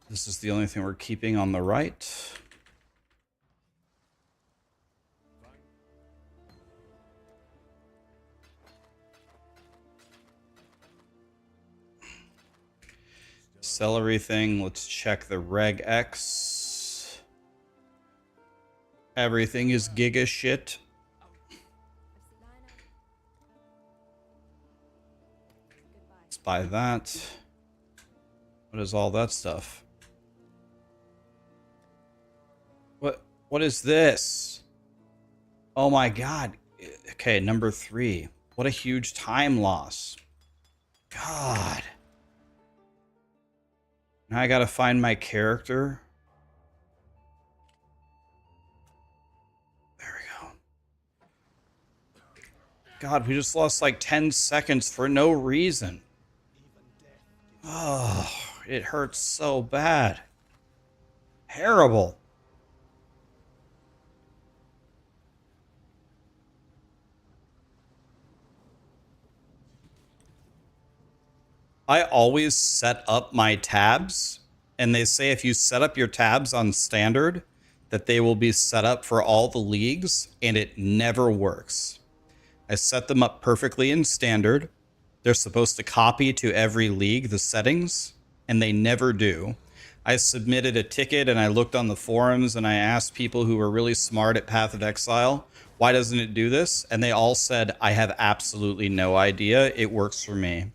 This is the only thing we're keeping on the right. Sell everything. Let's check the regex. Everything is giga shit. Let's buy that. What is all that stuff? What is this? Oh my god. Okay, number 3. What a huge time loss. God. Now I gotta find my character. There we go. God, we just lost like 10 seconds for no reason. Oh, it hurts so bad. Terrible. I always set up my tabs, and they say if you set up your tabs on standard, that they will be set up for all the leagues, and it never works. I set them up perfectly in standard. They're supposed to copy to every league the settings, and they never do. I submitted a ticket, and I looked on the forums, and I asked people who were really smart at Path of Exile, why doesn't it do this? And they all said, I have absolutely no idea. It works for me.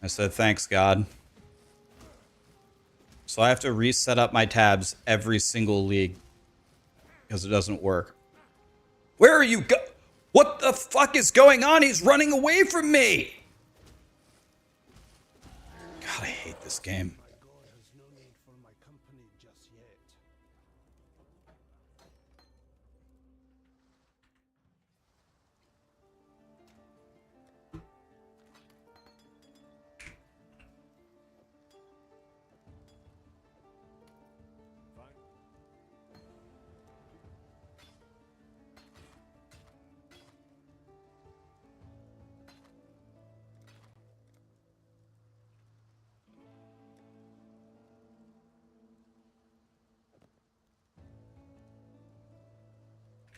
I said, thanks, God. So I have to reset up my tabs every single league because it doesn't work. Where are you go? What the fuck is going on? He's running away from me. God, I hate this game. My god has no need for my company just yet.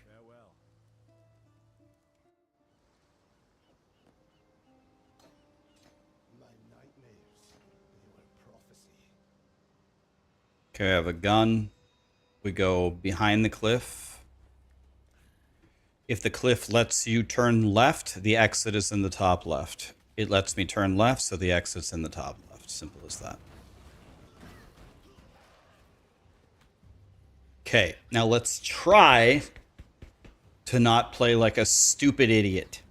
Farewell. My nightmares, they were prophecy. Okay, I have a gun. We go behind the cliff. If the cliff lets you turn left, the exit is in the top left. It lets me turn left, so the exit's in the top left. Simple as that. Okay, now let's try to not play like a stupid idiot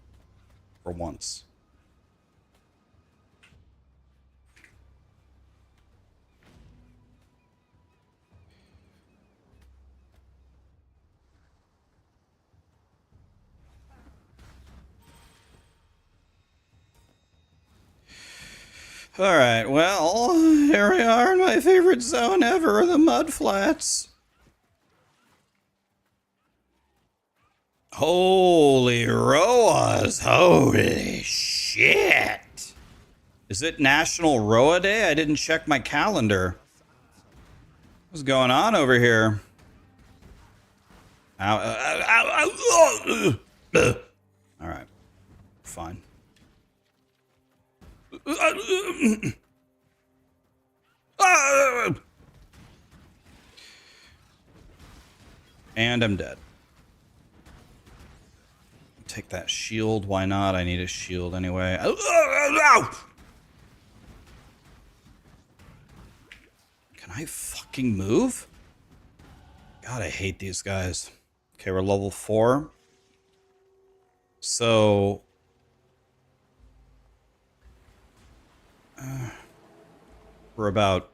for once. Alright, well, here we are in my favorite zone ever, the mud flats. Holy Roas, holy shit. Is it National Roa Day? I didn't check my calendar. What's going on over here? Ow, ow, ow, ow. Alright, fine. And I'm dead. Take that shield. Why not? I need a shield anyway. Can I fucking move? God, I hate these guys. Okay, we're level 4. So... we're about...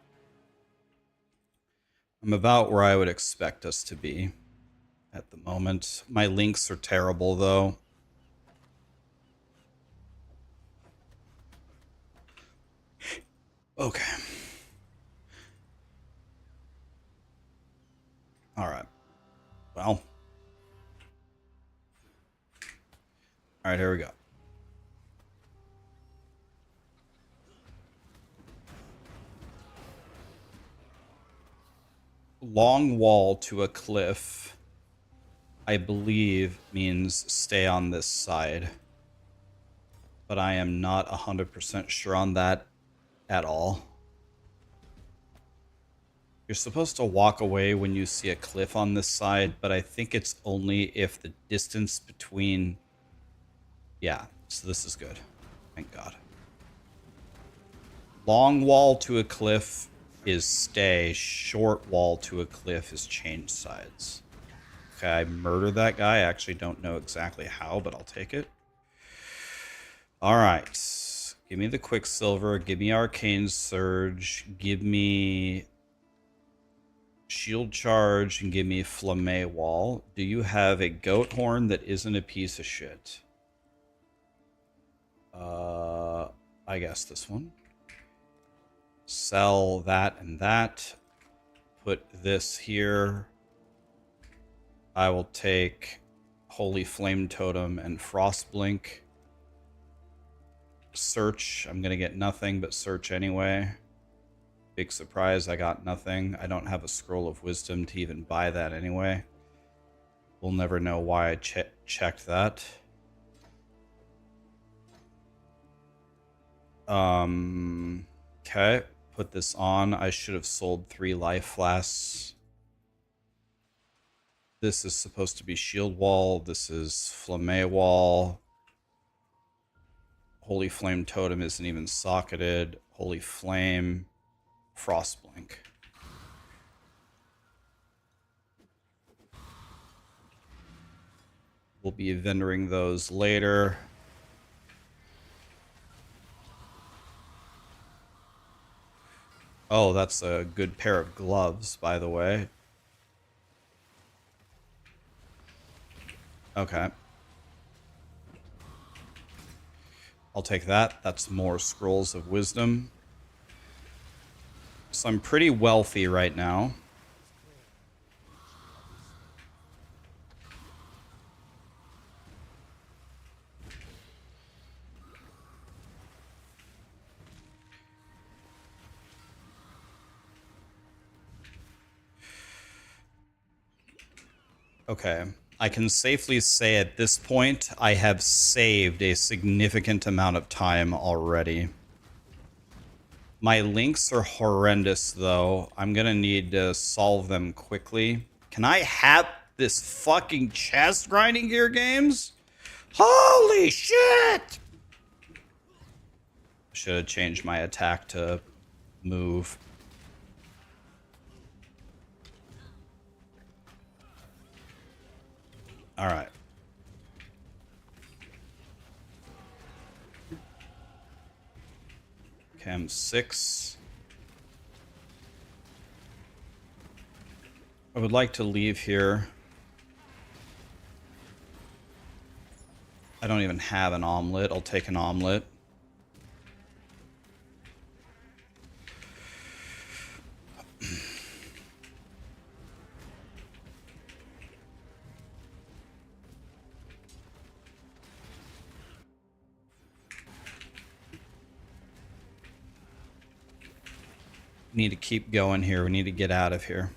I'm about where I would expect us to be at the moment. My links are terrible, though. Okay. Alright. Well. Alright, here we go. Long wall to a cliff, I believe, means stay on this side. But I am not 100% sure on that at all. You're supposed to walk away when you see a cliff on this side, but I think it's only if the distance between... Yeah, so this is good. Thank God. Long wall to a cliff is stay. Short wall to a cliff is change sides. Okay, I murdered that guy. I actually don't know exactly how, but I'll take it. Alright. Give me the Quicksilver. Give me Arcane Surge. Give me... Shield Charge and give me Flamme Wall. Do you have a Goat Horn that isn't a piece of shit? I guess this one. Sell that and that. Put this here. I will take Holy Flame Totem and Frost Blink. Search. I'm going to get nothing but search anyway. Big surprise, I got nothing. I don't have a Scroll of Wisdom to even buy that anyway. We'll never know why I checked that. Okay, put this on. I should have sold 3 life flasks. This is supposed to be Shield Wall. This is Flamme Wall. Holy Flame Totem isn't even socketed. Holy Flame. Frostblink. We'll be vendoring those later. Oh, that's a good pair of gloves, by the way. Okay. I'll take that. That's more Scrolls of Wisdom. So I'm pretty wealthy right now. Okay. I can safely say at this point, I have saved a significant amount of time already. My links are horrendous, though. I'm gonna need to solve them quickly. Can I have this fucking chest grinding gear games? Holy shit! Should have changed my attack to move. Alright. Cam 6. I would like to leave here. I don't even have an omelet. I'll take an omelet. need to keep going here. We need to get out of here.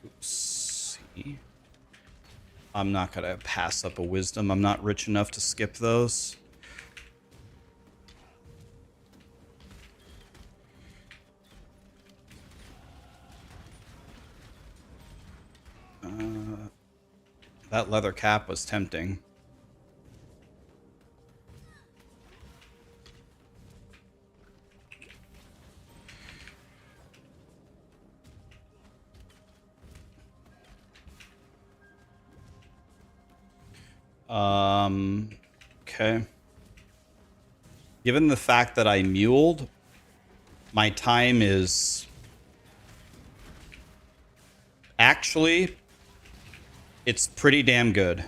Oops. I'm not going to pass up a wisdom. I'm not rich enough to skip those. That leather cap was tempting. Okay. Given the fact that I muled, my time is actually, it's pretty damn good.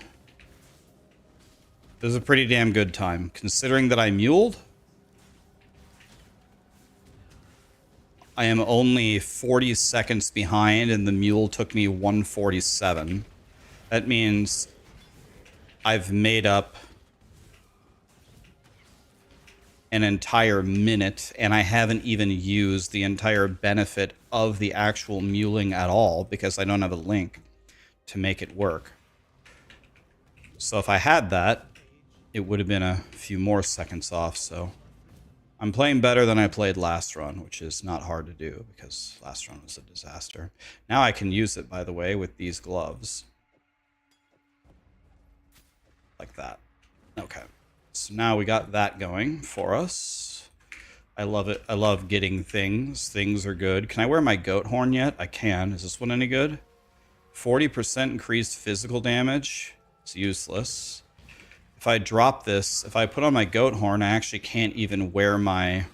This is a pretty damn good time. Considering that I muled, I am only 40 seconds behind and the mule took me 147. That means I've made up an entire minute and I haven't even used the entire benefit of the actual muling at all because I don't have a link to make it work. So if I had that, it would have been a few more seconds off. So I'm playing better than I played last run, which is not hard to do because last run was a disaster. Now I can use it, by the way, with these gloves. Like that. Okay. So now we got that going for us. I love it. I love getting things. Things are good. Can I wear my goat horn yet? I can. Is this one any good? 40% increased physical damage. It's useless. If I drop this, if I put on my goat horn, I actually can't even wear my...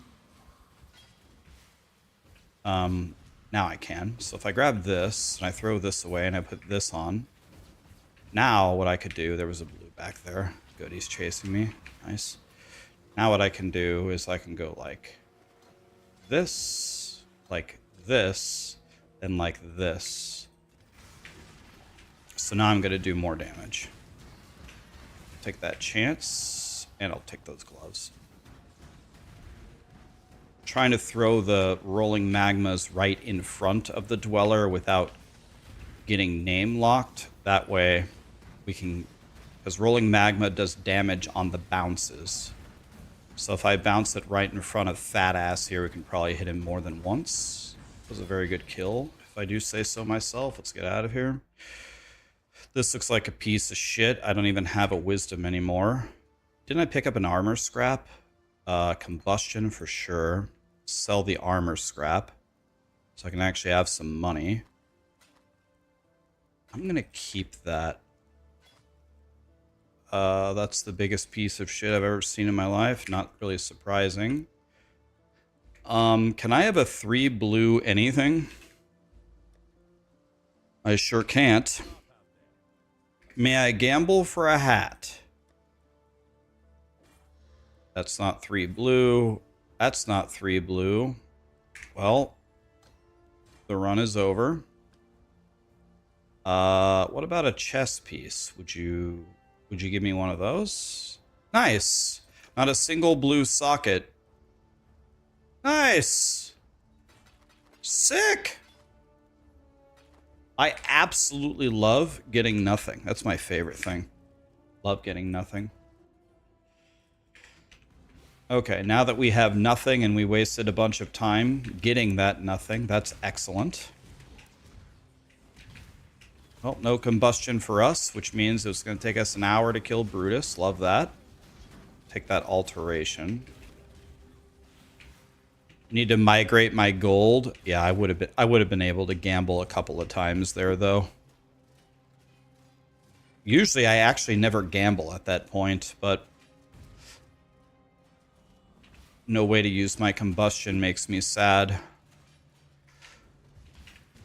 now I can. So if I grab this, and I throw this away, and I put this on, now what I could do... There was a blue back there. Good, he's chasing me. Nice. Now what I can do is I can go like this, and like this. So now I'm going to do more damage. Take that chance, and I'll take those gloves. Trying to throw the rolling magmas right in front of the dweller without getting name locked. That way we can... Because rolling magma does damage on the bounces. So if I bounce it right in front of fat ass here, we can probably hit him more than once. It was a very good kill, if I do say so myself. Let's get out of here. This looks like a piece of shit. I don't even have a wisdom anymore. Didn't I pick up an armor scrap? Combustion for sure. Sell the armor scrap. So I can actually have some money. I'm going to keep that. That's the biggest piece of shit I've ever seen in my life. Not really surprising. Can I have a 3 blue anything? I sure can't. May I gamble for a hat? That's not 3 blue. That's not 3 blue. Well, the run is over. What about a chess piece? Would you give me one of those? Nice. Not a single blue socket. Nice. Sick. I absolutely love getting nothing. That's my favorite thing. Love getting nothing. Okay, now that we have nothing and we wasted a bunch of time getting that nothing, that's excellent. Well, no combustion for us, which means it's going to take us an hour to kill Brutus. Love that. Take that alteration. Need to migrate my gold. Yeah, I would have been able to gamble a couple of times there though. Usually I actually never gamble at that point, but no way to use my combustion makes me sad.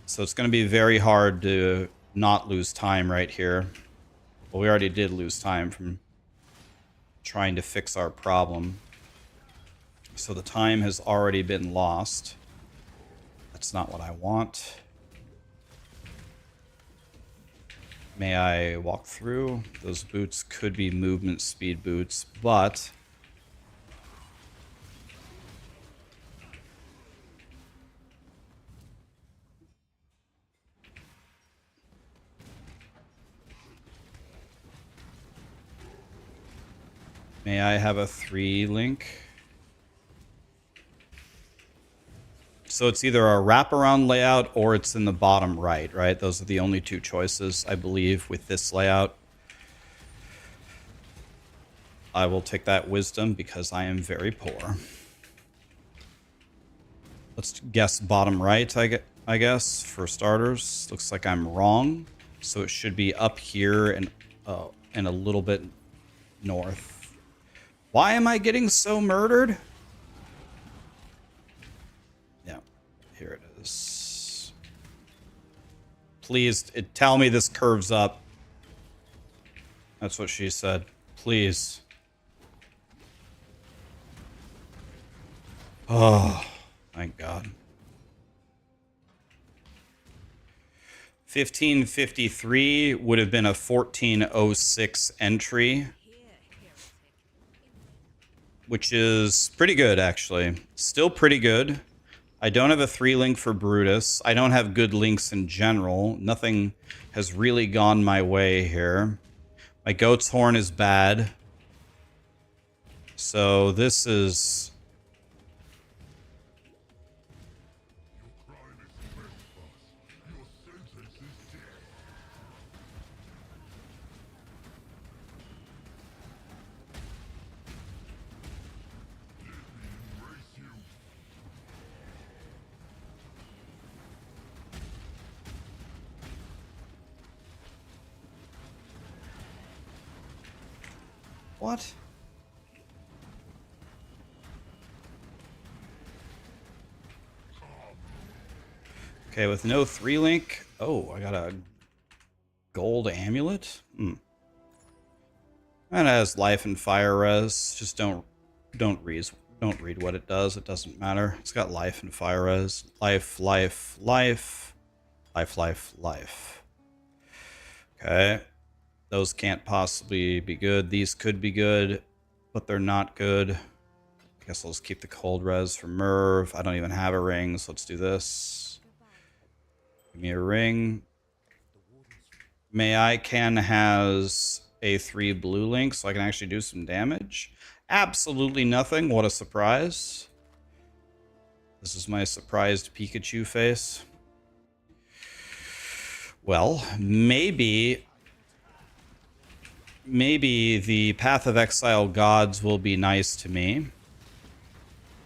So it's going to be very hard to not lose time right here. Well, we already did lose time from trying to fix our problem. So the time has already been lost. That's not what I want. May I walk through? Those boots could be movement speed boots, but may I have a 3 link? So it's either a wraparound layout or it's in the bottom right, right? Those are the only 2 choices, I believe, with this layout. I will take that wisdom because I am very poor. Let's guess bottom right, I guess, for starters. Looks like I'm wrong. So it should be up here and a little bit north. Why am I getting so murdered? Yeah, here it is. Please, tell me this curves up. That's what she said. Please. Oh, thank God. 1553 would have been a 1406 entry, which is pretty good, actually. Still pretty good. I don't have a 3 link for Brutus. I don't have good links in general. Nothing has really gone my way here. My Goat's Horn is bad. So this is... What? Okay, with no 3 link. Oh, I got a gold amulet. And it has life and fire res. Just don't read what it does. It doesn't matter. It's got life and fire res. Life, life, life, life, life, life. Okay. Those can't possibly be good. These could be good, but they're not good. I guess I'll just keep the cold res for Merv. I don't even have a ring, so let's do this. Give me a ring. May I Can has a 3 blue link, so I can actually do some damage. Absolutely nothing. What a surprise. This is my surprised Pikachu face. Well, maybe the Path of Exile gods will be nice to me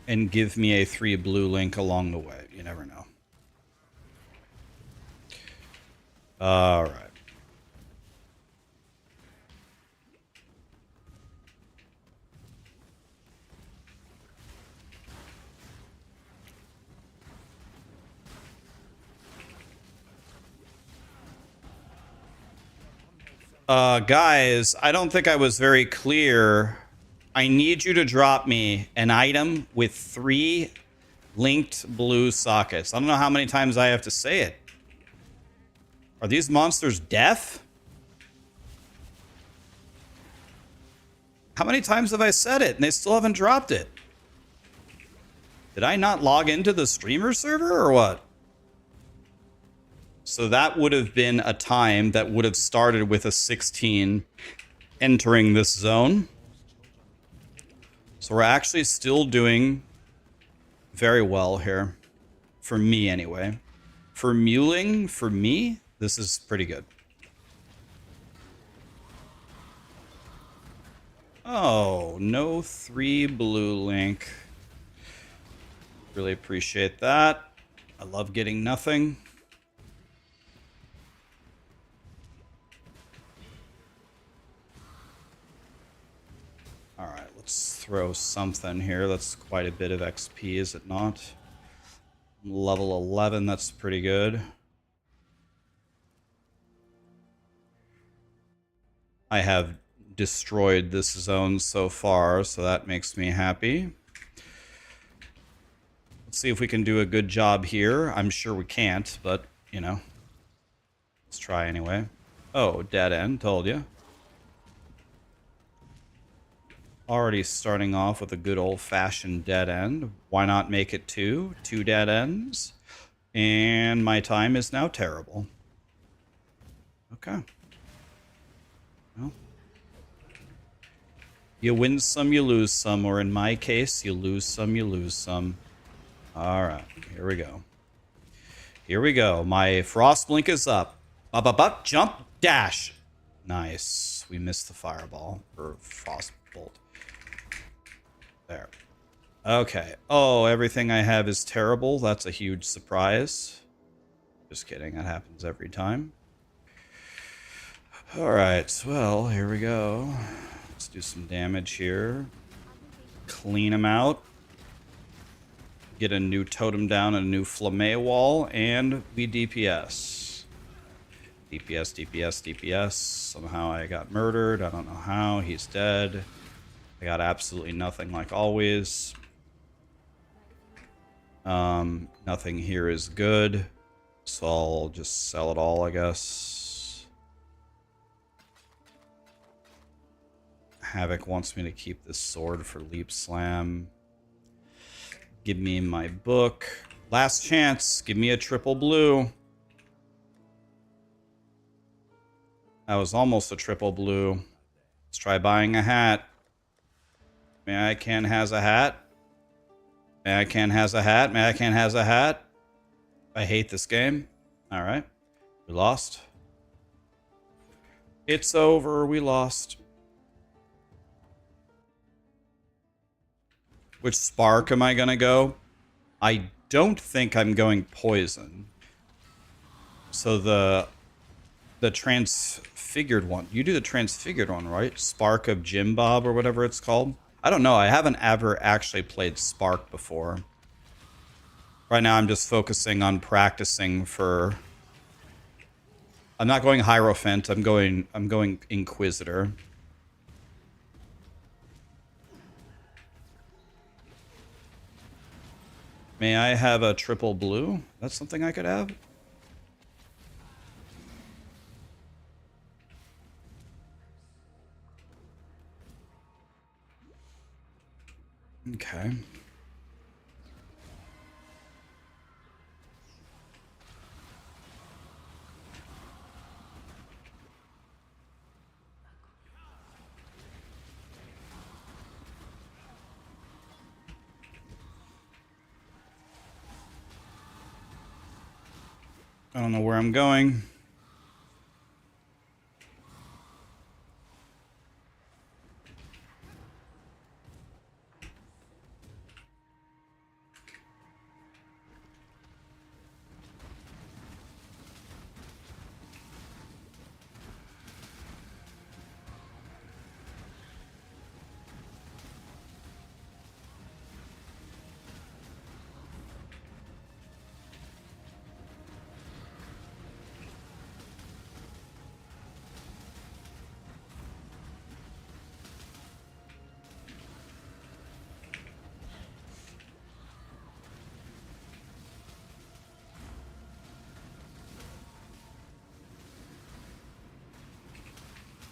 and give me a 3 blue link along the way. You never know. All right. Guys, I don't think I was very clear. I need you to drop me an item with 3 linked blue sockets. I don't know how many times I have to say it. Are these monsters deaf? How many times have I said it and they still haven't dropped it? Did I not log into the streamer server or what? So that would have been a time that would have started with a 16 entering this zone. So we're actually still doing very well here. For me, anyway. For muling, for me, this is pretty good. Oh, no 3 blue link. Really appreciate that. I love getting nothing. Alright, let's throw something here. That's quite a bit of XP, is it not? Level 11, that's pretty good. I have destroyed this zone so far, so that makes me happy. Let's see if we can do a good job here. I'm sure we can't, but, you know. Let's try anyway. Oh, dead end. Told you. Already starting off with a good old-fashioned dead end. Why not make it two? Two dead ends. And my time is now terrible. Okay. Well. You win some, you lose some. Or in my case, you lose some, you lose some. Alright, here we go. Here we go. My frost blink is up. Up, up, up, jump, dash. Nice. We missed the fireball. Or frost bolt. There. Okay. Oh, everything I have is terrible. That's a huge surprise. Just kidding. That happens every time. Alright. Well, here we go. Let's do some damage here. Clean them out. Get a new totem down and a new flamme wall. And we DPS. DPS, DPS, DPS. Somehow I got murdered. I don't know how. He's dead. I got absolutely nothing like always. Nothing here is good. So I'll just sell it all, I guess. Havoc wants me to keep this sword for Leap Slam. Give me my book. Last chance. Give me a triple blue. That was almost a triple blue. Let's try buying a hat. May I can has a hat? May I can has a hat? May I can has a hat? I hate this game. Alright. We lost. It's over. We lost. Which spark am I gonna go? I don't think I'm going poison. So the transfigured one. You do the transfigured one, right? Spark of Jim Bob or whatever it's called. I don't know. I haven't ever actually played Spark before. Right now I'm just focusing on practicing for... I'm not going Hierophant. I'm going Inquisitor. May I have a triple blue? That's something I could have? Okay. I don't know where I'm going.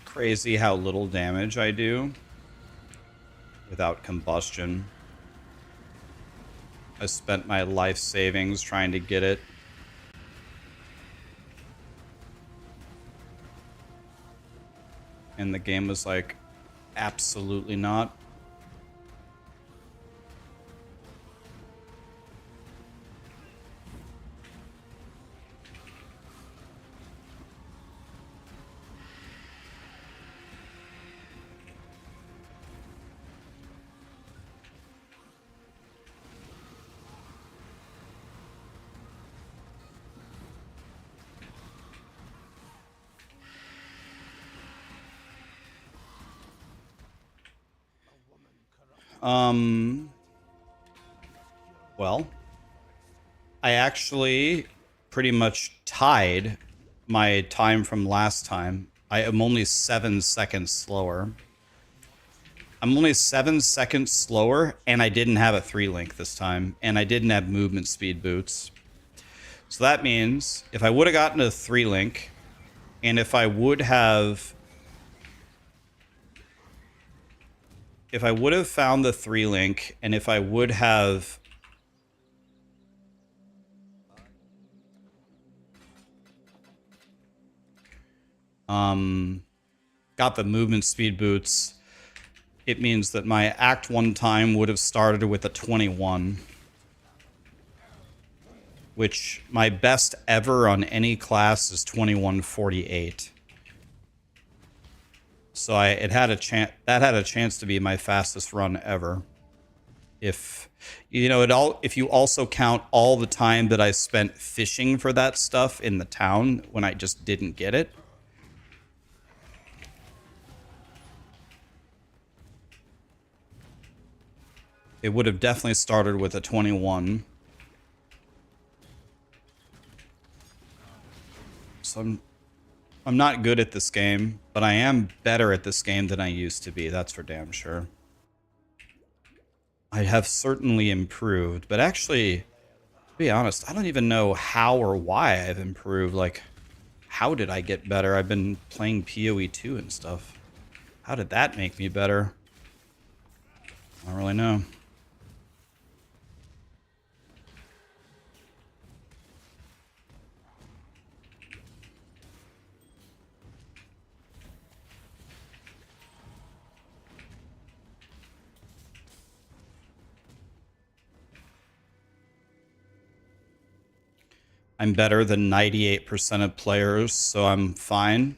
Crazy how little damage I do without combustion. I spent my life savings trying to get it. And the game was like, absolutely not. Well, I actually pretty much tied my time from last time. I am only 7 seconds slower. I'm only 7 seconds slower, and I didn't have a 3-link this time, and I didn't have movement speed boots. So that means if I would have gotten a 3-link, And if I would have found the 3 link, and if I would have got the movement speed boots, it means that my Act 1 time would have started with a 21. Which my best ever on any class is 21:48. So it had a chance. That had a chance to be my fastest run ever. If if you also count all the time that I spent fishing for that stuff in the town when I just didn't get it. It would have definitely started with a 21. So I'm not good at this game, but I am better at this game than I used to be. That's for damn sure. I have certainly improved, but actually, to be honest, I don't even know how or why I've improved. Like, how did I get better? I've been playing POE2 and stuff. How did that make me better? I don't really know. I'm better than 98% of players, so I'm fine.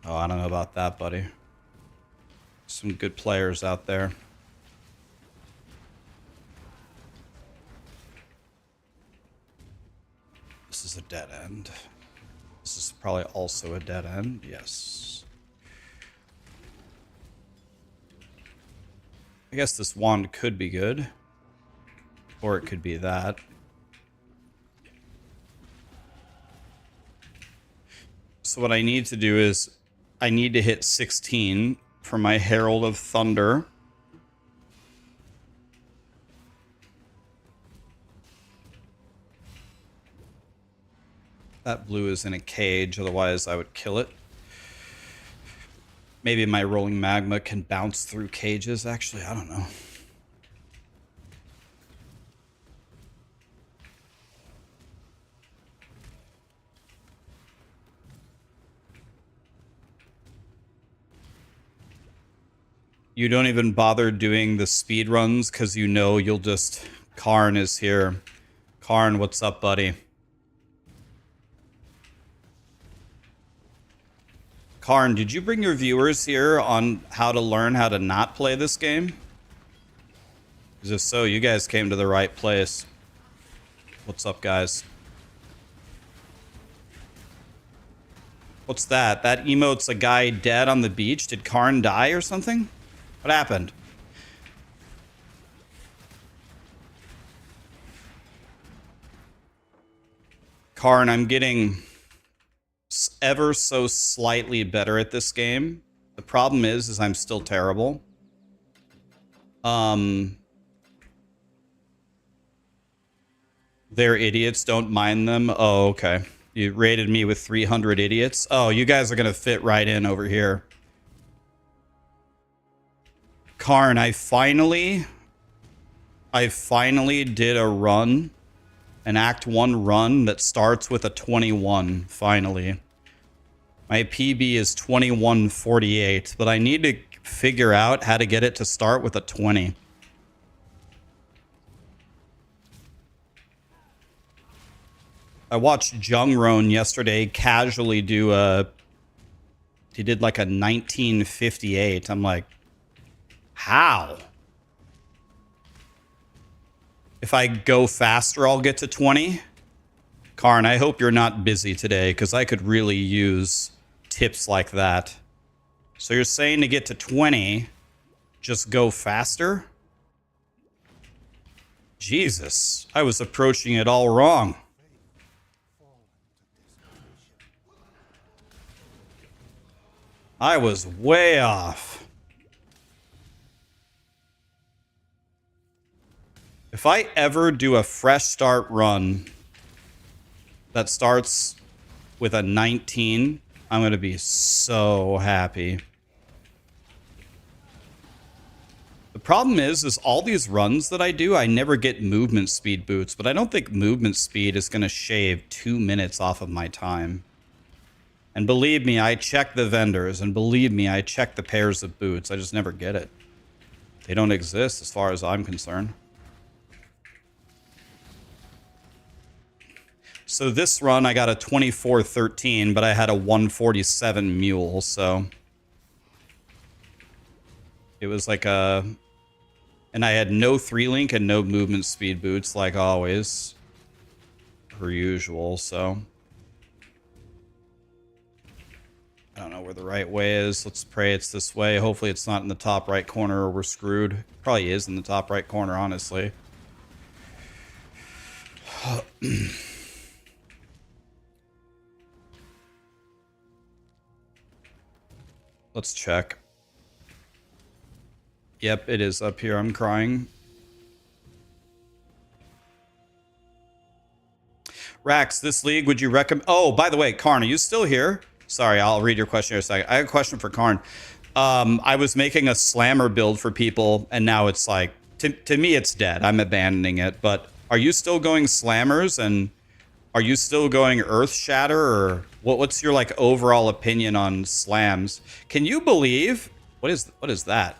Oh, I don't know about that, buddy. Some good players out there. This is a dead end. This is probably also a dead end. Yes. I guess this wand could be good. Or it could be that. So what I need to do is I need to hit 16 for my Herald of Thunder. That blue is in a cage, otherwise I would kill it. Maybe my rolling magma can bounce through cages, actually, I don't know. You don't even bother doing the speed runs because you know you'll just... Karn is here. Karn, what's up, buddy? Karn, did you bring your viewers here on how to learn how to not play this game? Because if so, you guys came to the right place. What's up, guys? What's that? That emote's a guy dead on the beach? Did Karn die or something? What happened? Karn, I'm getting ever so slightly better at this game. The problem is I'm still terrible. They're idiots, don't mind them. Oh, okay. You rated me with 300 idiots. Oh, you guys are gonna fit right in over here. Karn, I finally did a run, an Act 1 run that starts with a 21, finally. My PB is 21:48, but I need to figure out how to get it to start with a 20. I watched Jungroan yesterday casually do he did like a 1958. I'm like, how? If I go faster, I'll get to 20. Karn, I hope you're not busy today, because I could really use tips like that. So you're saying to get to 20, just go faster? Jesus, I was approaching it all wrong. I was way off. If I ever do a fresh start run that starts with a 19, I'm going to be so happy. The problem is all these runs that I do, I never get movement speed boots, but I don't think movement speed is going to shave 2 minutes off of my time. And believe me, I check the vendors, and believe me, I check the pairs of boots. I just never get it. They don't exist as far as I'm concerned. So this run, I got a 24-13, but I had a 147 mule, so... It was like a... And I had no 3-link and no movement speed boots, like always. Per usual, so... I don't know where the right way is. Let's pray it's this way. Hopefully it's not in the top right corner or we're screwed. Probably is in the top right corner, honestly. Let's check. Yep, it is up here. I'm crying. Rax, this league, would you recommend... Oh, by the way, Karn, are you still here? Sorry, I'll read your question in a second. I have a question for Karn. I was making a slammer build for people, and now it's like... To me, it's dead. I'm abandoning it. But are you still going slammers, and are you still going earth shatter, or what's your like overall opinion on slams? Can you believe... What is that?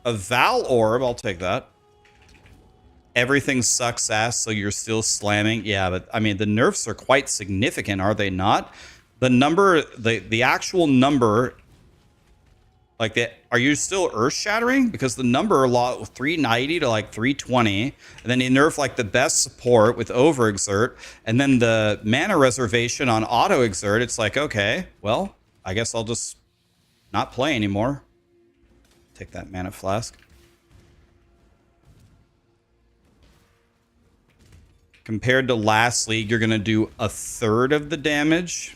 A Val Orb, I'll take that. Everything sucks ass, so you're still slamming. Yeah, but I mean, the nerfs are quite significant, are they not? The number, the actual number, like are you still earth shattering? Because the number 390 to like 320, and then you nerf like the best support with overexert, and then the mana reservation on auto exert. It's like, okay, well, I guess I'll just not play anymore. Take that mana flask. Compared to last league, you're going to do a third of the damage.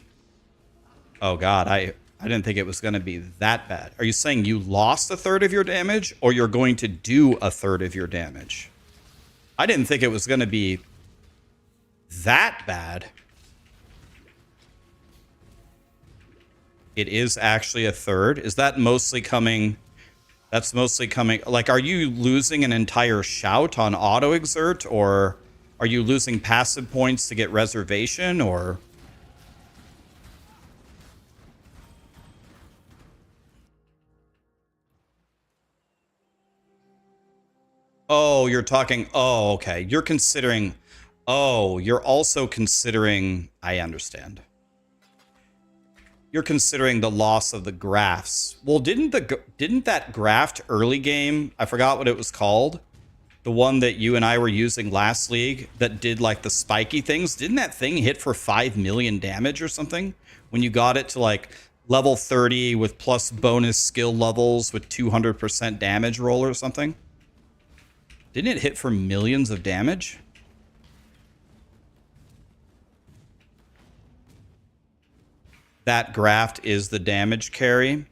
Oh, God. I didn't think it was going to be that bad. Are you saying you lost a third of your damage, or you're going to do a third of your damage? I didn't think it was going to be that bad. It is actually a third. Is that mostly coming... That's mostly coming... Like, are you losing an entire shout on auto exert, or are you losing passive points to get reservation, or... Oh, you're talking... Oh, okay. You're considering... Oh, you're also considering... I understand. You're considering the loss of the grafts. Well, didn't that graft early game, I forgot what it was called, the one that you and I were using last league that did like the spiky things, didn't that thing hit for 5 million damage or something when you got it to like level 30 with plus bonus skill levels with 200% damage roll or something? Didn't it hit for millions of damage? That graft is the damage carry.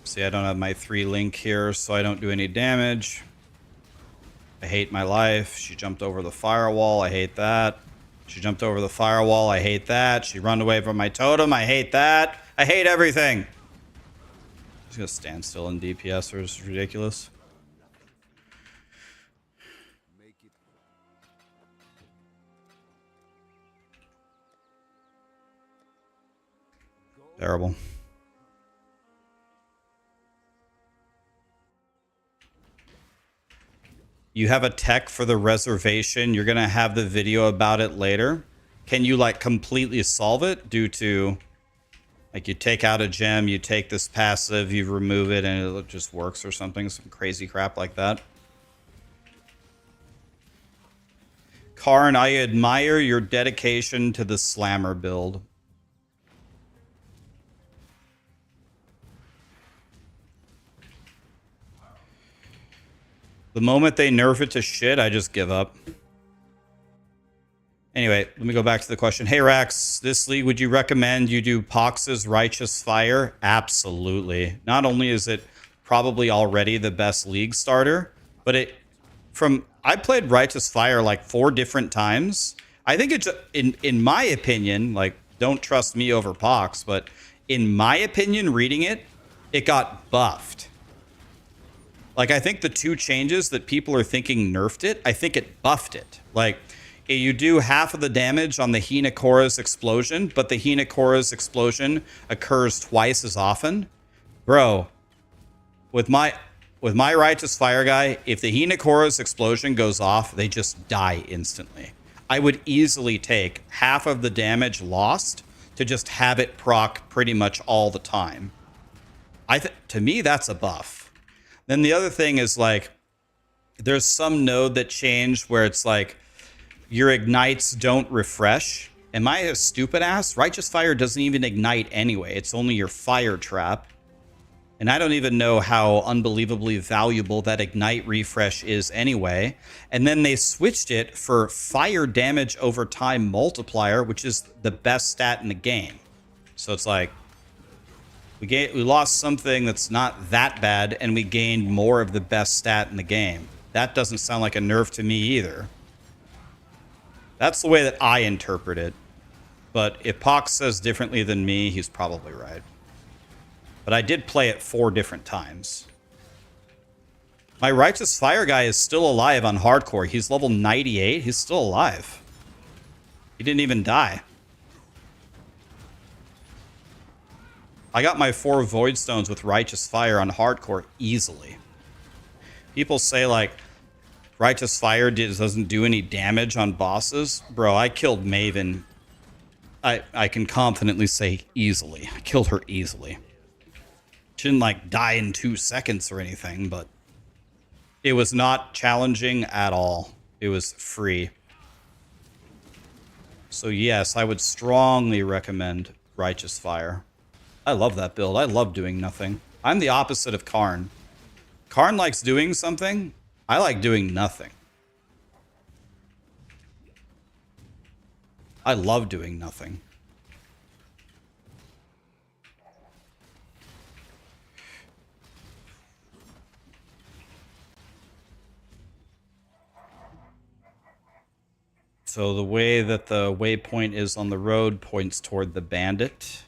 See, I don't have my 3-link here, so I don't do any damage. I hate my life. She jumped over the firewall. I hate that. She jumped over the firewall. I hate that. She ran away from my totem. I hate that. I hate everything. She's gonna stand still in DPS, or it's ridiculous. Terrible. You have a tech for the reservation. You're going to have the video about it later. Can you like completely solve it due to like you take out a gem, you take this passive, you remove it, and it just works or something? Some crazy crap like that. Karn, I admire your dedication to the slammer build. The moment they nerf it to shit, I just give up. Anyway, let me go back to the question. Hey, Rax, this league, would you recommend you do Pox's Righteous Fire? Absolutely. Not only is it probably already the best league starter, but I played Righteous Fire like 4 different times. I think it's, in my opinion, like, don't trust me over Pox, but in my opinion, reading it, it got buffed. Like, I think the 2 changes that people are thinking nerfed it, I think it buffed it. Like, you do half of the damage on the Hinakora's explosion, but the Hinakora's explosion occurs twice as often. Bro, with my Righteous Fire guy, if the Hinakora's explosion goes off, they just die instantly. I would easily take half of the damage lost to just have it proc pretty much all the time. To me, that's a buff. Then the other thing is, like, there's some node that changed where it's like, your ignites don't refresh. Am I a stupid ass? Righteous Fire doesn't even ignite anyway. It's only your fire trap. And I don't even know how unbelievably valuable that ignite refresh is anyway. And then they switched it for fire damage over time multiplier, which is the best stat in the game. So it's like, we lost something that's not that bad, and we gained more of the best stat in the game. That doesn't sound like a nerf to me either. That's the way that I interpret it. But if Pox says differently than me, he's probably right. But I did play it 4 different times. My Righteous Fire guy is still alive on hardcore. He's level 98. He's still alive. He didn't even die. I got my 4 Void Stones with Righteous Fire on hardcore easily. People say, like, Righteous Fire doesn't do any damage on bosses. Bro, I killed Maven. I can confidently say easily. I killed her easily. She didn't, like, die in 2 seconds or anything, but it was not challenging at all. It was free. So yes, I would strongly recommend Righteous Fire. I love that build. I love doing nothing. I'm the opposite of Karn. Karn likes doing something. I like doing nothing. I love doing nothing. So the way that the waypoint is on the road points toward the bandit.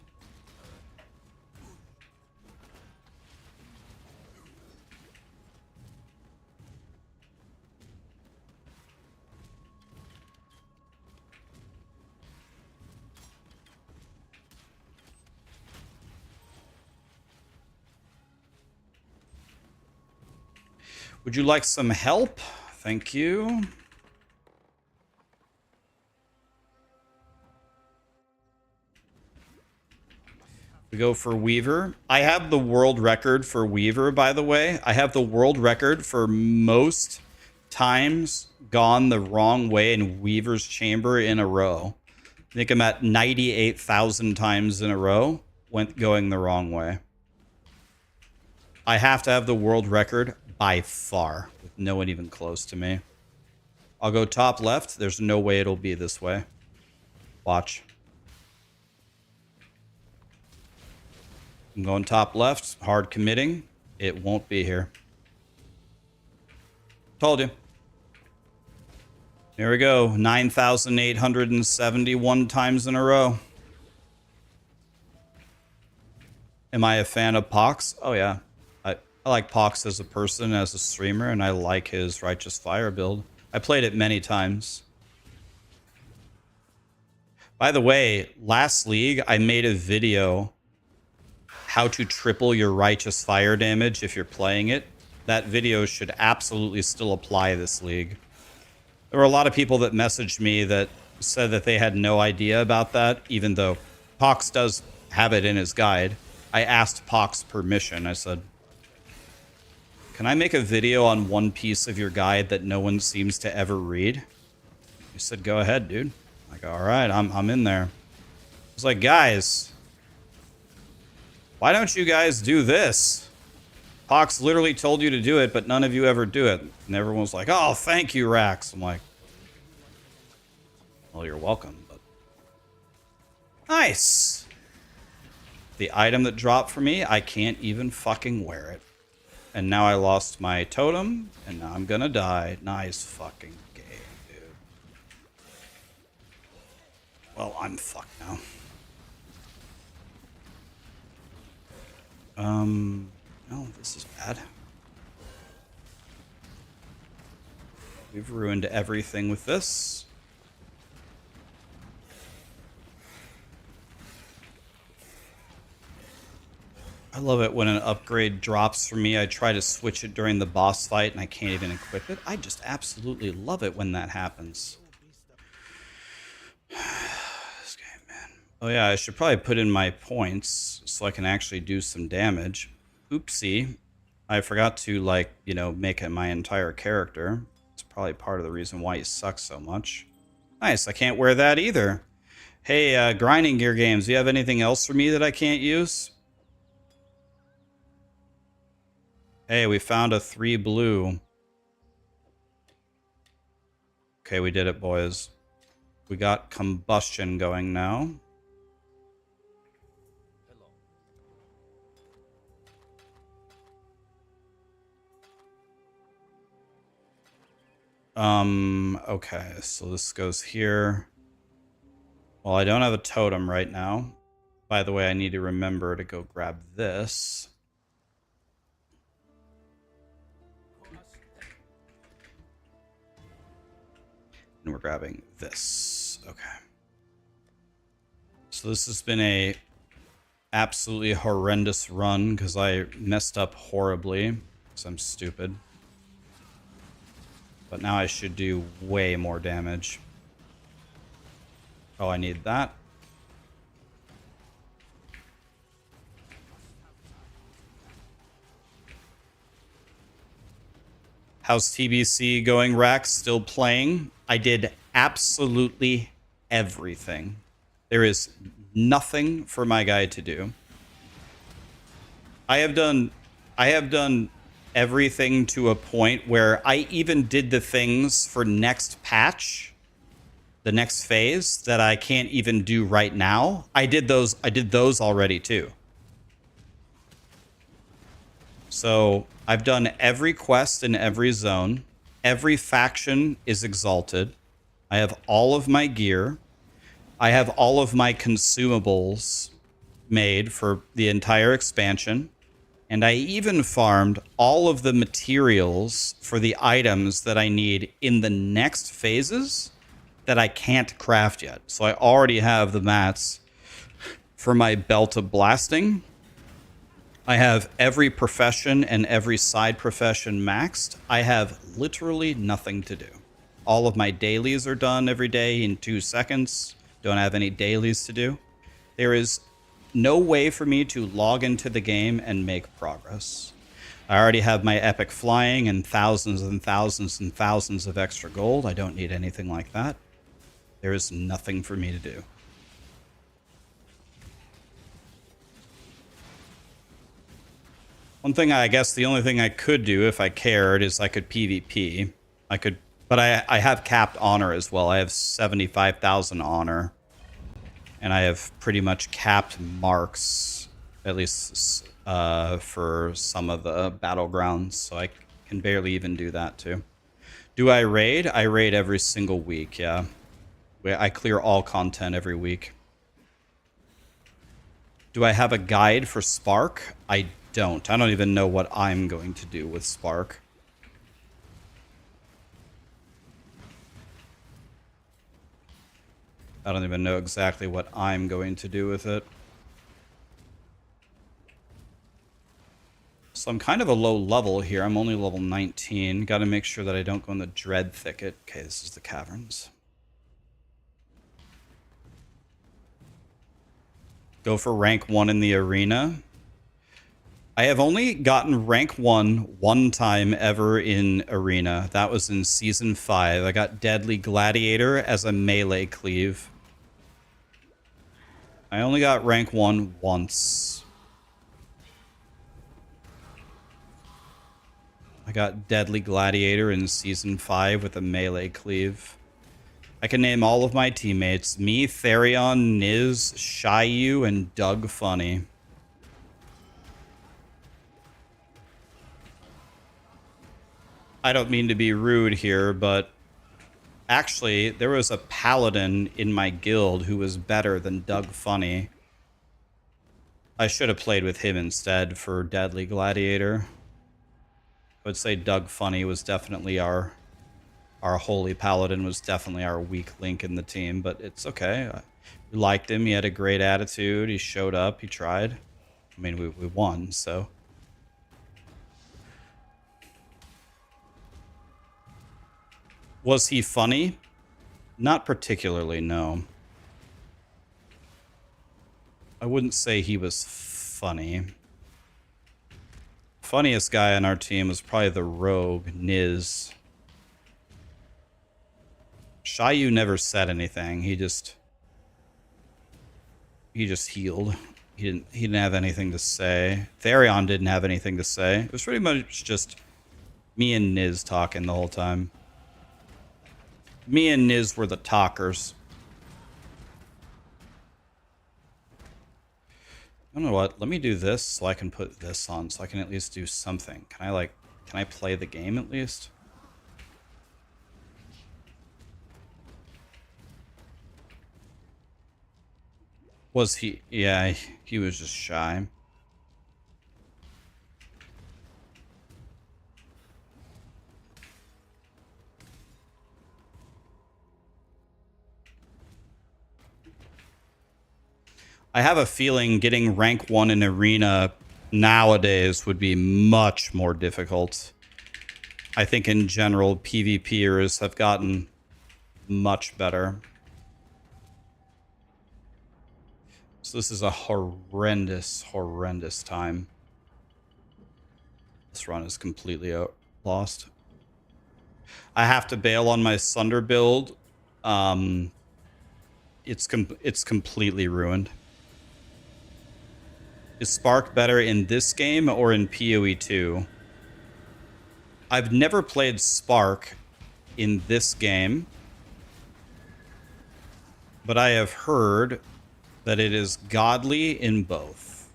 Would you like some help? Thank you. We go for Weaver. I have the world record for Weaver, by the way. I have the world record for most times gone the wrong way in Weaver's chamber in a row. I think I'm at 98,000 times in a row going the wrong way. I have to have the world record by far, with no one even close to me. I'll go top left. There's no way it'll be this way. Watch. I'm going top left, hard committing. It won't be here. Told you. Here we go, 9,871 times in a row. Am I a fan of Pox? Oh yeah. I like Pox as a person, as a streamer, and I like his Righteous Fire build. I played it many times. By the way, last league, I made a video how to triple your Righteous Fire damage if you're playing it. That video should absolutely still apply this league. There were a lot of people that messaged me that said that they had no idea about that, even though Pox does have it in his guide. I asked Pox permission. I said, can I make a video on one piece of your guide that no one seems to ever read? He said, go ahead, dude. I'm like, all right, I'm in there. I was like, guys, why don't you guys do this? Pox literally told you to do it, but none of you ever do it. And everyone's like, oh, thank you, Rax. I'm like, well, you're welcome, but... Nice! The item that dropped for me, I can't even fucking wear it. And now I lost my totem, and now I'm gonna die. Nice fucking game, dude. Well, I'm fucked now. Oh, this is bad. We've ruined everything with this. I love it when an upgrade drops for me. I try to switch it during the boss fight and I can't even equip it. I just absolutely love it when that happens. This game, man. Oh yeah, I should probably put in my points so I can actually do some damage. Oopsie. I forgot to, like, you know, make it my entire character. It's probably part of the reason why he sucks so much. Nice, I can't wear that either. Hey, Grinding Gear Games, do you have anything else for me that I can't use? Hey, we found a 3 blue. Okay, we did it, boys. We got combustion going now. Okay, so this goes here. Well, I don't have a totem right now. By the way, I need to remember to go grab this. And we're grabbing this. Okay. So this has been a absolutely horrendous run because I messed up horribly because I'm stupid. But now I should do way more damage. Oh, I need that. How's TBC going, Rax? Still playing? I did absolutely everything. There is nothing for my guy to do. I have done everything to a point where I even did the things for next patch, the next phase that I can't even do right now. I did those already too. So I've done every quest in every zone. Every faction is exalted. I have all of my gear. I have all of my consumables made for the entire expansion. And I even farmed all of the materials for the items that I need in the next phases that I can't craft yet. So I already have the mats for my belt of blasting. I have every profession and every side profession maxed. I have literally nothing to do. All of my dailies are done every day in 2 seconds. Don't have any dailies to do. There is no way for me to log into the game and make progress. I already have my epic flying and thousands and thousands and thousands of extra gold. I don't need anything like that. There is nothing for me to do. One thing, I guess the only thing I could do if I cared is I could PvP. But I have capped honor as well. I have 75,000 honor. And I have pretty much capped marks, at least for some of the battlegrounds. So I can barely even do that too. Do I raid? I raid every single week, yeah. I clear all content every week. Do I have a guide for Spark? I don't. I don't even know what I'm going to do with Spark. I don't even know exactly what I'm going to do with it. So I'm kind of a low level here. I'm only level 19. Got to make sure that I don't go in the Dread Thicket. Okay, this is the caverns. Go for rank 1 in the arena. I have only gotten rank 1 time ever in arena. That was in season 5. I got Deadly Gladiator as a melee cleave. I only got rank 1 once. I got Deadly Gladiator in Season 5 with a melee cleave. I can name all of my teammates. Me, Therion, Niz, Shyu, and Doug Funny. I don't mean to be rude here, but actually, there was a paladin in my guild who was better than Doug Funny. I should have played with him instead for Deadly Gladiator. I would say Doug Funny was definitely our holy paladin, was definitely our weak link in the team, but it's okay. We liked him. He had a great attitude. He showed up. He tried. I mean, we won, so. Was he funny? Not particularly, no. I wouldn't say he was funny. Funniest guy on our team was probably the rogue, Niz. Shyu never said anything. He just healed. He didn't have anything to say. Therion didn't have anything to say. It was pretty much just me and Niz talking the whole time. Me and Niz were the talkers. I don't know what. Let me do this so I can put this on so I can at least do something. Can I play the game at least? Was he? Yeah, he was just shy. I have a feeling getting rank 1 in Arena nowadays would be much more difficult. I think in general, PvPers have gotten much better. So this is a horrendous, horrendous time. This run is completely lost. I have to bail on my Sunder build. It's completely ruined. Is Spark better in this game or in POE2? I've never played Spark in this game, but I have heard that it is godly in both.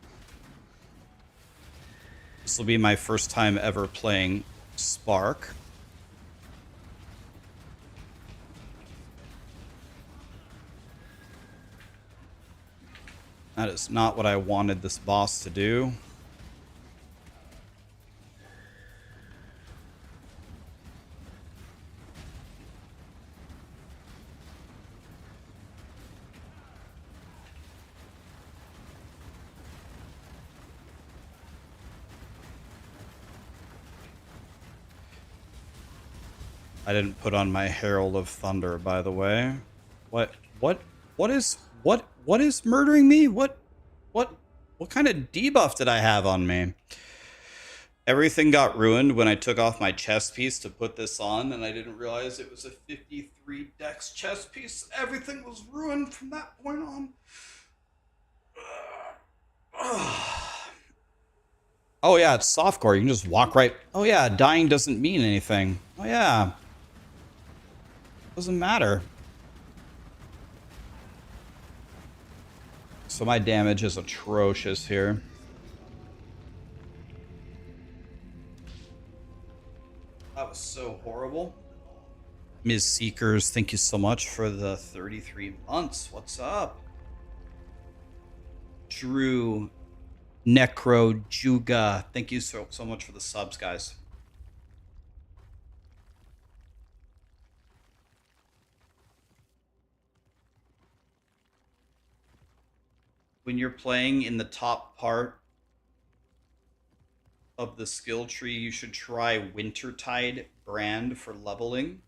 This will be my first time ever playing Spark. That is not what I wanted this boss to do. I didn't put on my Herald of Thunder, by the way. What is murdering me? What kind of debuff did I have on me? Everything got ruined when I took off my chest piece to put this on, and I didn't realize it was a 53 dex chest piece. Everything was ruined from that point on. Oh yeah, it's softcore. You can just walk right. Oh yeah, dying doesn't mean anything. Oh yeah. Doesn't matter. So my damage is atrocious here. That was so horrible. Ms. Seekers, thank you so much for the 33 months. What's up? Drew, Necro, Juga, thank you so much for the subs, guys. When you're playing in the top part of the skill tree, you should try Wintertide Brand for leveling.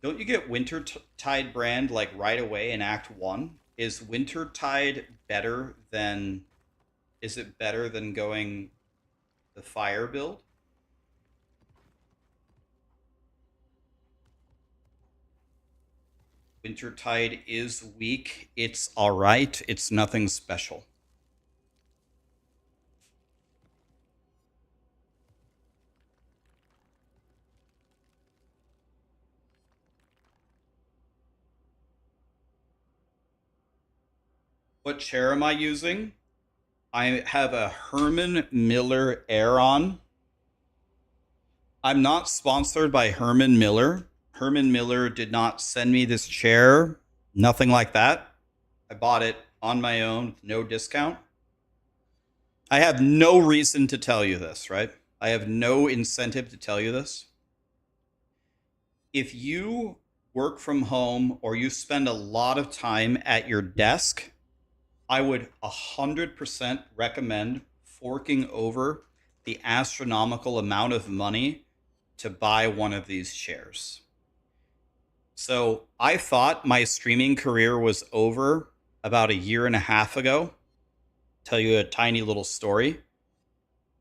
Don't you get Wintertide Brand like right away in Act 1? Is Wintertide better than... Is it better than going the fire build? Wintertide is weak. It's alright. It's nothing special. What chair am I using? I have a Herman Miller Aeron. I'm not sponsored by Herman Miller. Herman Miller did not send me this chair. Nothing like that. I bought it on my own, no discount. I have no reason to tell you this, right? I have no incentive to tell you this. If you work from home or you spend a lot of time at your desk, I would 100% recommend forking over the astronomical amount of money to buy one of these chairs. So I thought my streaming career was over about a year and a half ago. Tell you a tiny little story.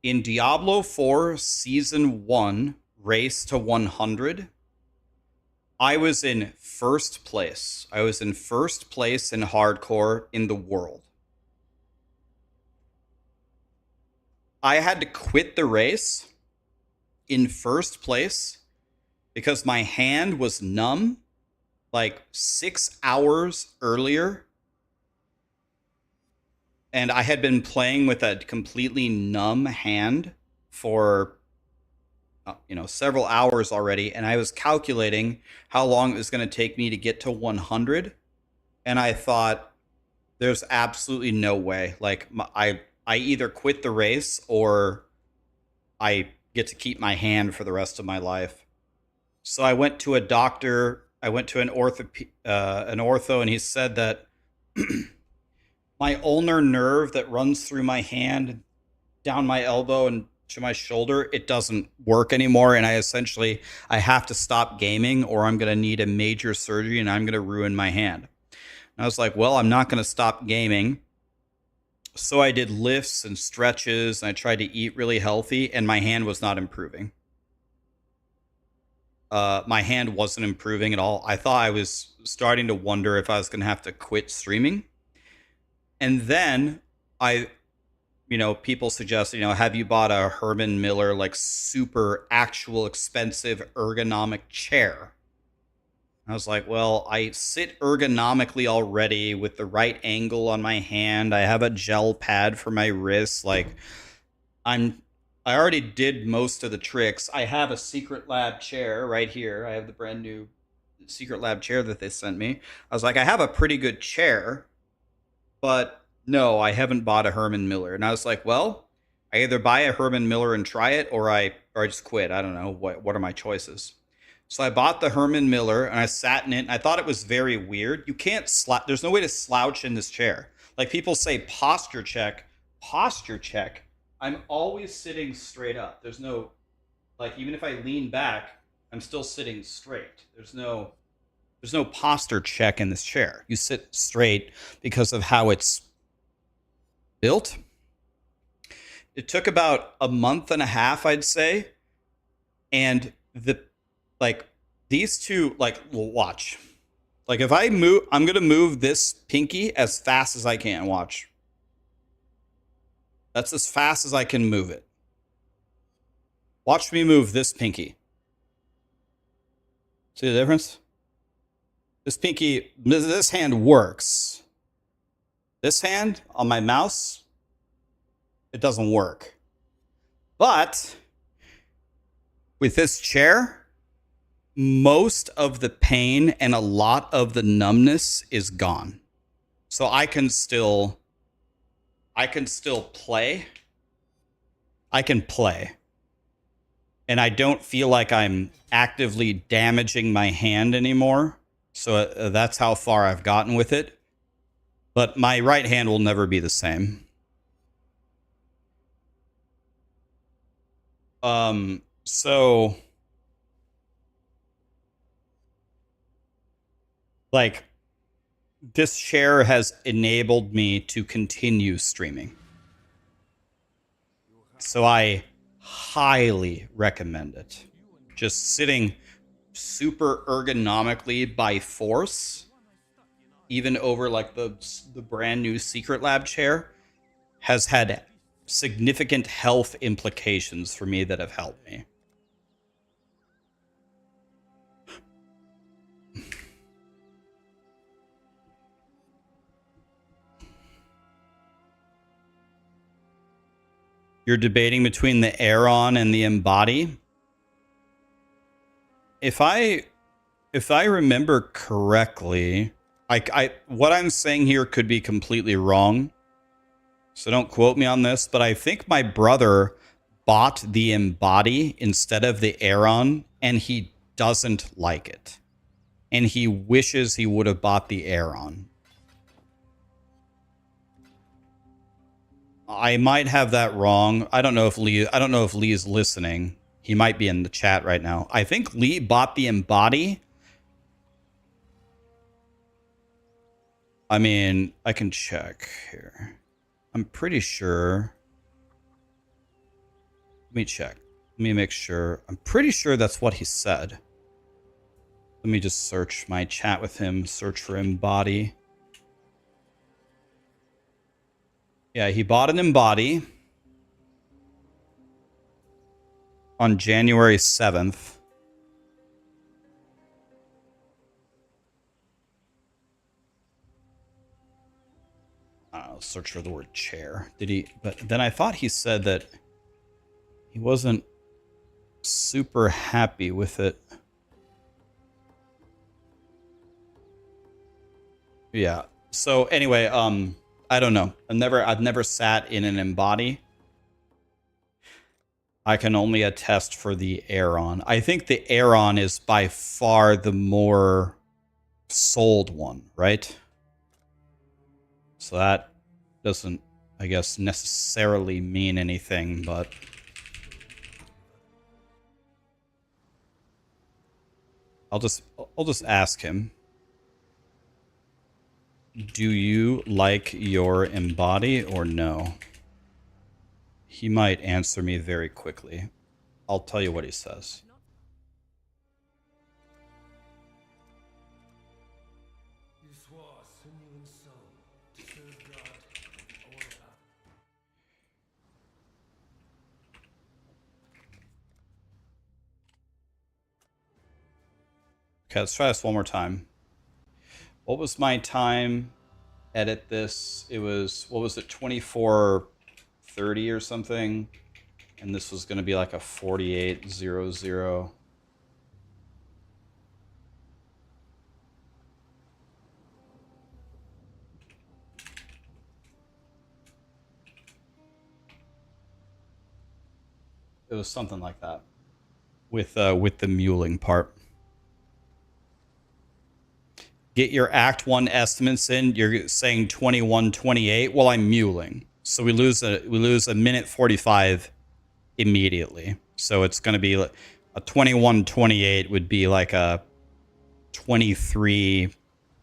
In Diablo 4 Season 1, Race to 100, I was in first place. I was in first place in hardcore in the world. I had to quit the race in first place because my hand was numb like 6 hours earlier. And I had been playing with a completely numb hand for several hours already, and I was calculating how long it was going to take me to get to 100, and I thought there's absolutely no way. Like I either quit the race or I get to keep my hand for the rest of my life. So I went to a doctor. I went to an ortho, and he said that my ulnar nerve that runs through my hand, down my elbow, and to my shoulder, it doesn't work anymore, and I have to stop gaming, or I'm going to need a major surgery, and I'm going to ruin my hand. And I was like, well, I'm not going to stop gaming. So I did lifts and stretches, and I tried to eat really healthy, and my hand was not improving. My hand wasn't improving at all. I thought I was starting to wonder if I was going to have to quit streaming. And then people suggest, have you bought a Herman Miller, like super actual expensive ergonomic chair? I was like, well, I sit ergonomically already with the right angle on my hand. I have a gel pad for my wrist. Like I already did most of the tricks. I have a Secret Lab chair right here. I have the brand new Secret Lab chair that they sent me. I was like, I have a pretty good chair, but no, I haven't bought a Herman Miller. And I was like, well, I either buy a Herman Miller and try it, or I just quit. I don't know. What are my choices? So I bought the Herman Miller, and I sat in it, and I thought it was very weird. You can't there's no way to slouch in this chair. Like people say posture check. Posture check. I'm always sitting straight up. There's no, like, even if I lean back, I'm still sitting straight. There's no posture check in this chair. You sit straight because of how it's built. It took about a month and a half, I'd say. And these two, watch. Like if I move, I'm going to move this pinky as fast as I can. Watch. That's as fast as I can move it. Watch me move this pinky. See the difference? This pinky, this hand works. This hand on my mouse, it doesn't work. But with this chair, most of the pain and a lot of the numbness is gone. So I can still play. I can play. And I don't feel like I'm actively damaging my hand anymore. So that's how far I've gotten with it. But my right hand will never be the same. So like this chair has enabled me to continue streaming. So I highly recommend it. Just sitting super ergonomically by force, even over like the brand new Secret Lab chair, has had significant health implications for me that have helped me. You're debating between the Aeron and the Embody. If I remember correctly, what I'm saying here could be completely wrong. So don't quote me on this, but I think my brother bought the Embody instead of the Aeron, and he doesn't like it. And he wishes he would have bought the Aeron. I might have that wrong. I don't know if Lee is listening. He might be in the chat right now. I think Lee bought the Embody. I mean, I can check here. I'm pretty sure. Let me check. Let me make sure. I'm pretty sure that's what he said. Let me just search my chat with him. Search for Embody. Yeah, he bought an Embody on January 7th. I'll search for the word chair. Did he? But then I thought he said that he wasn't super happy with it. Yeah. So anyway, I don't know. I've never sat in an Embody. I can only attest for the Aeron. I think the Aeron is by far the more sold one, right? So that doesn't, I guess, necessarily mean anything, but I'll just ask him. Do you like your Embody or no? He might answer me very quickly. I'll tell you what he says. You swore sinew and soul to serve God and order out. Okay, let's try this one more time. What was my time? Edit this. It was, what was it, 24:30 or something? And this was going to be like a 48:00. It was something like that with the muling part. Get your Act 1 estimates in. You're saying 21:28. Well, I'm muling. So we lose a minute 45 immediately. So it's going to be a 21:28 would be like a 23:03.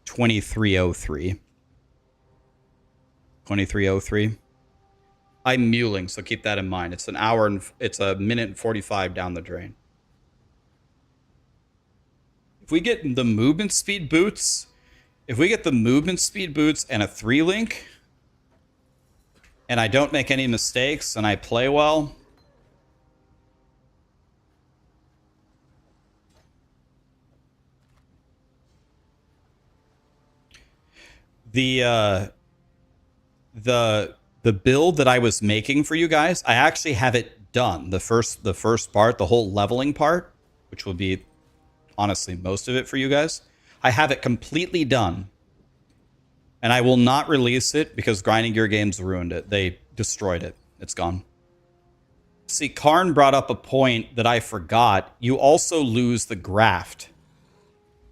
23:03. I'm muling, so keep that in mind. It's an hour and it's a minute and 45 down the drain. If we get the movement speed boots, and a 3-link, and I don't make any mistakes and I play well, the build that I was making for you guys, I actually have it done. The first part, the whole leveling part, which will be honestly most of it for you guys, I have it completely done. And I will not release it because Grinding Gear Games ruined it. They destroyed it. It's gone. See, Karn brought up a point that I forgot. You also lose the graft.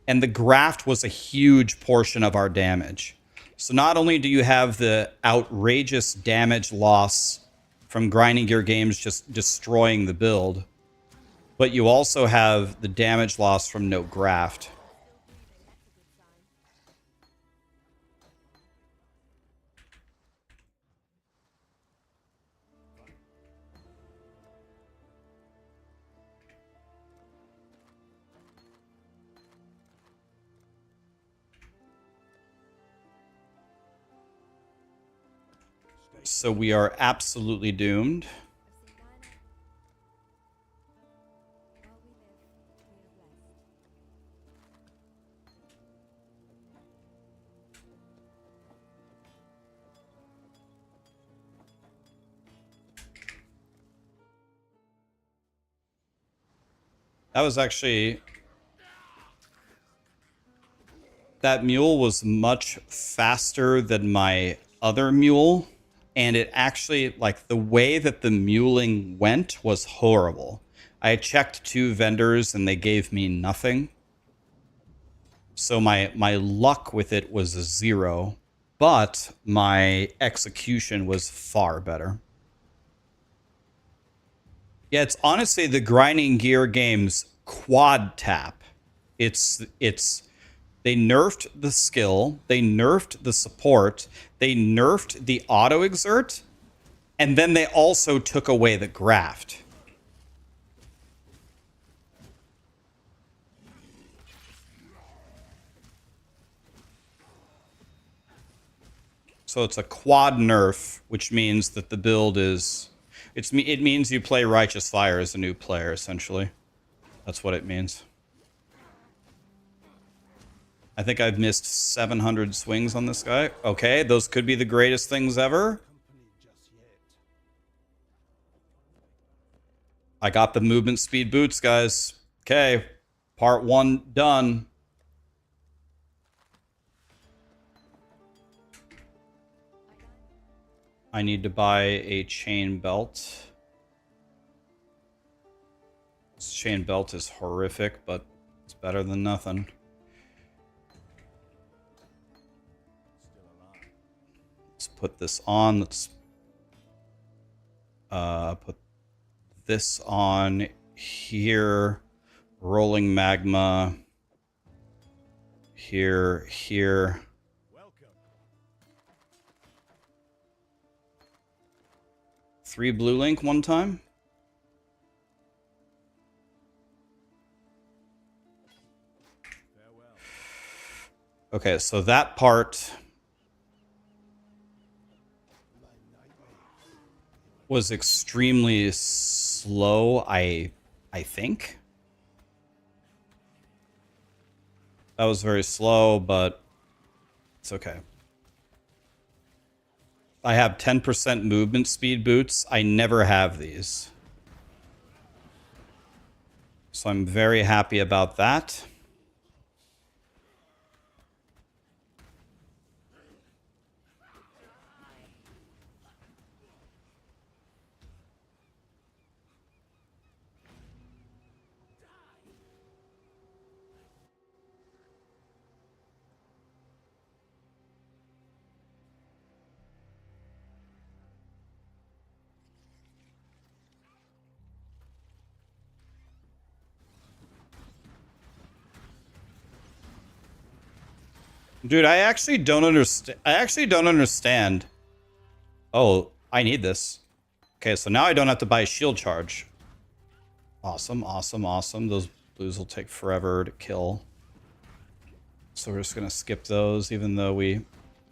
And the graft was a huge portion of our damage. So not only do you have the outrageous damage loss from Grinding Gear Games just destroying the build, but you also have the damage loss from no graft. So we are absolutely doomed. That was actually... That mule was much faster than my other mule. And it actually, like, the way that the muling went was horrible. I checked 2 vendors and they gave me nothing. So my luck with it was 0. But my execution was far better. Yeah, it's honestly the grinding gear game's quad tap. It's they nerfed the skill, they nerfed the support, they nerfed the auto exert, and then they also took away the graft. So it's a quad nerf, which means that the build is it means you play Righteous Fire as a new player, essentially. That's what it means. I think I've missed 700 swings on this guy. Okay, those could be the greatest things ever. I got the movement speed boots, guys. Okay, part 1 done. I need to buy a chain belt. This chain belt is horrific, but it's better than nothing. Let's put this on. Let's put this on here. Rolling magma. Here. 3 blue link one time. Okay, so that part was extremely slow, I think. That was very slow, but it's okay. I have 10% movement speed boots. I never have these. So I'm very happy about that. Dude, I actually don't understand. Oh, I need this. Okay, so now I don't have to buy a shield charge. Awesome, awesome, awesome. Those blues will take forever to kill. So we're just gonna skip those, even though we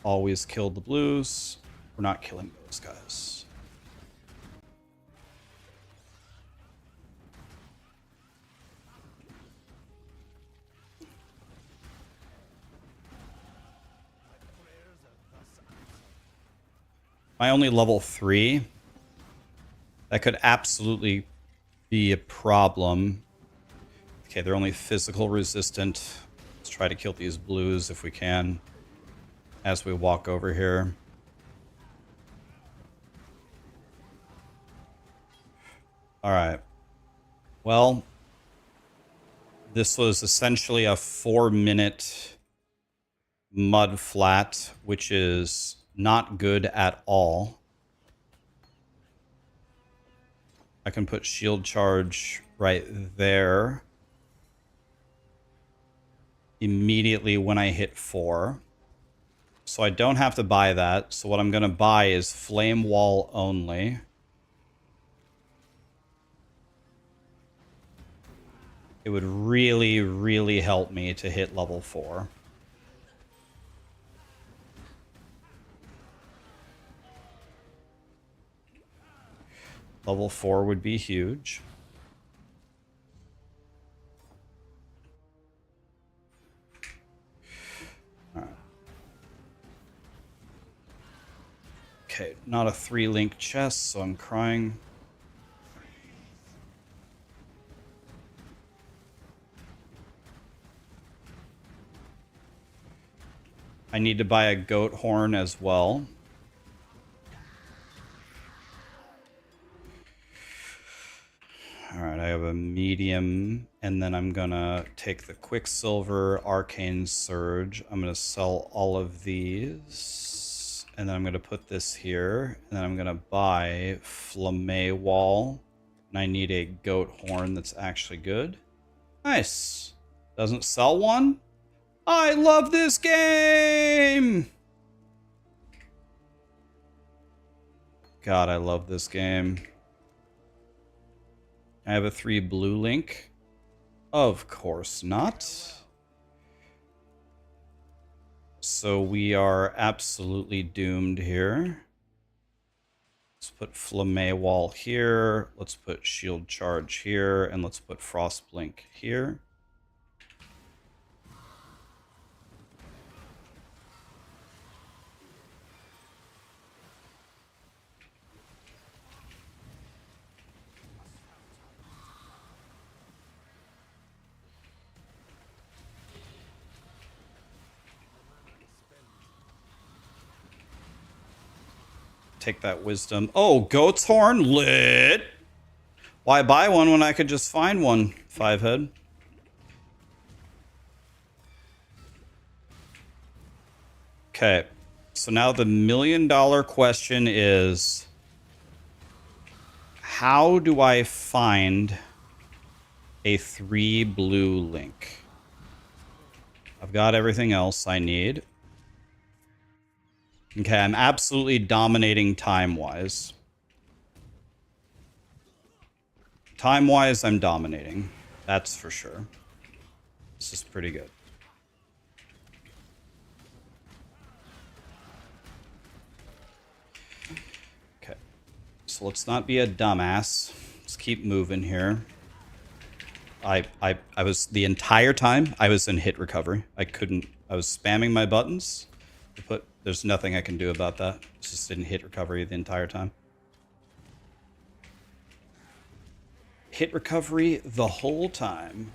always killed the blues. We're not killing those guys. My only level 3. That could absolutely be a problem. Okay, they're only physical resistant. Let's try to kill these blues if we can as we walk over here. All right. Well, this was essentially a 4-minute mud flat, which is not good at all. I can put shield charge right there immediately when I hit 4. So I don't have to buy that. So what I'm going to buy is flame wall only. It would really, really help me to hit level 4. Level 4 would be huge. All right. Okay, not a 3-link chest, so I'm crying. I need to buy a goat horn as well. All right, I have a medium, and then I'm gonna take the Quicksilver Arcane Surge. I'm gonna sell all of these, and then I'm gonna put this here, and then I'm gonna buy Flamme Wall, and I need a goat horn that's actually good. Nice. Doesn't sell one? I love this game! God, I love this game. I have a 3 blue link. Of course not. So we are absolutely doomed here. Let's put Flamme Wall here. Let's put Shield Charge here. And let's put Frost Blink here. Take that wisdom. Oh, Goat's Horn? Lit! Why buy one when I could just find one? 5 head. Okay. So now the $1 million question is, how do I find a 3 blue link? I've got everything else I need. Okay, I'm absolutely dominating time-wise. Time-wise, I'm dominating. That's for sure. This is pretty good. Okay. So let's not be a dumbass. Let's keep moving here. I was, the entire time, I was in hit recovery. I was spamming my buttons to put, there's nothing I can do about that. It's just in hit recovery the entire time. Hit recovery the whole time.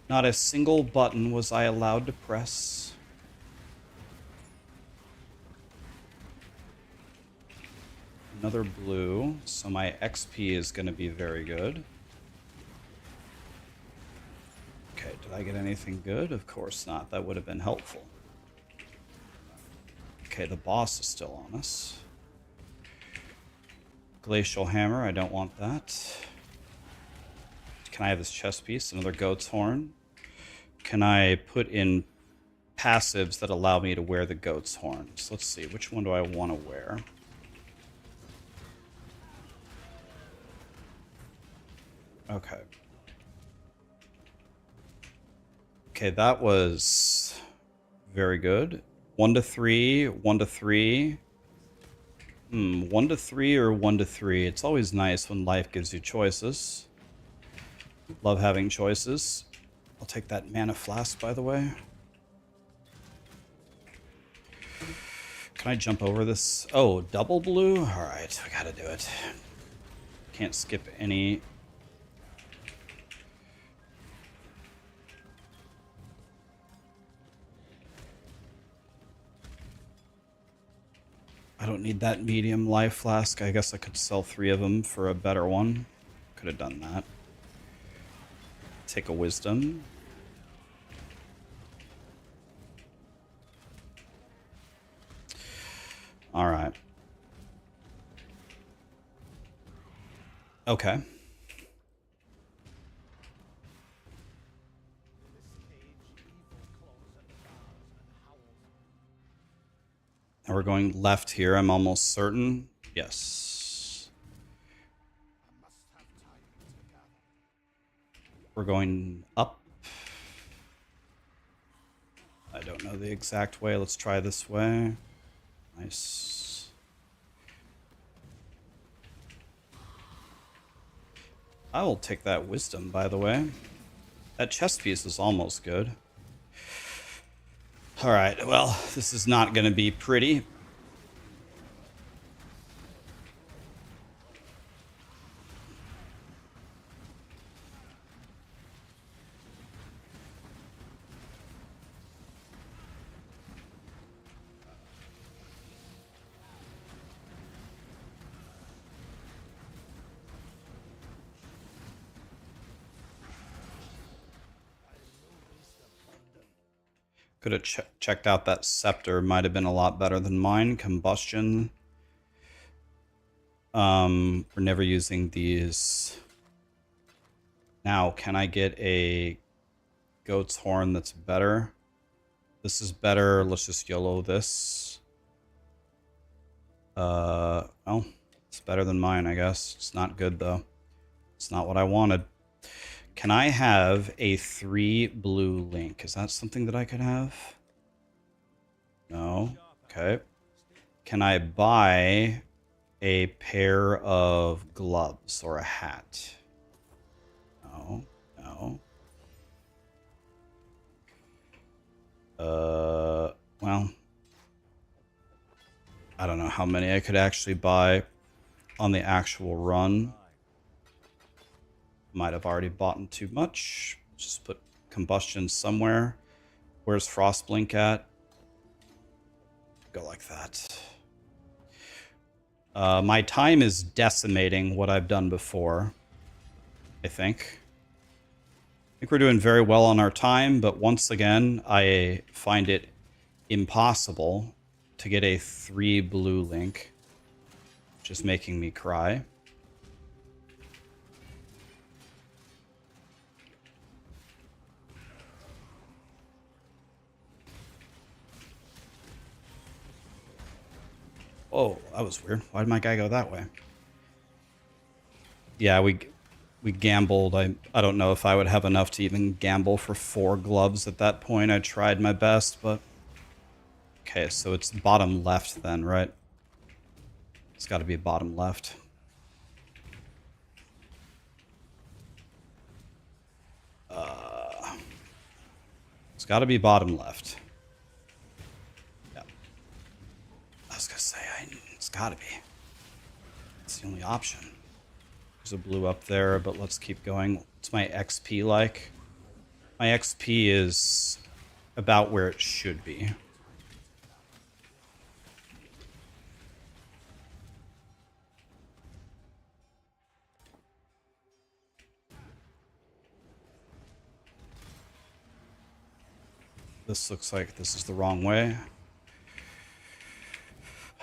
Not a single button was I allowed to press. Another blue, so my XP is going to be very good. Okay, did I get anything good? Of course not. That would have been helpful. Okay, the boss is still on us. Glacial Hammer, I don't want that. Can I have this chest piece? Another Goat's Horn. Can I put in passives that allow me to wear the Goat's Horn? So let's see, which one do I want to wear? Okay. Okay, that was very good. 1 to 3, 1 to 3. 1 to 3 or 1 to 3. It's always nice when life gives you choices. Love having choices. I'll take that mana flask, by the way. Can I jump over this? Oh, double blue? Alright, we gotta do it. Can't skip any. I don't need that medium life flask. I guess I could sell 3 of them for a better one. Could have done that. Take a wisdom. All right. Okay. Now we're going left here, I'm almost certain. Yes. We're going up. I don't know the exact way. Let's try this way. Nice. I will take that wisdom, by the way. That chest piece is almost good. Alright, well, this is not going to be pretty. Could have checked out that scepter. Might have been a lot better than mine. Combustion. We're never using these. Now, can I get a goat's horn that's better? This is better. Let's just YOLO this. Well, it's better than mine, I guess. It's not good, though. It's not what I wanted. Can I have a 3 blue link? Is that something that I could have? No. Okay. Can I buy a pair of gloves or a hat? No. No. Well, I don't know how many I could actually buy on the actual run. Might have already bought too much. Just put combustion somewhere. Where's Frostblink at? Go like that. My time is decimating what I've done before, I think. I think we're doing very well on our time, but once again, I find it impossible to get a 3 blue link, which is making me cry. Oh, that was weird. Why did my guy go that way? Yeah, we gambled. I don't know if I would have enough to even gamble for 4 gloves at that point. I tried my best, but... Okay, so it's bottom left then, right? It's got to be bottom left. It's got to be bottom left. Yeah. I was going to say, it's got to be. It's the only option. There's a blue up there, but let's keep going. What's my XP like? My XP is about where it should be. This looks like this is the wrong way.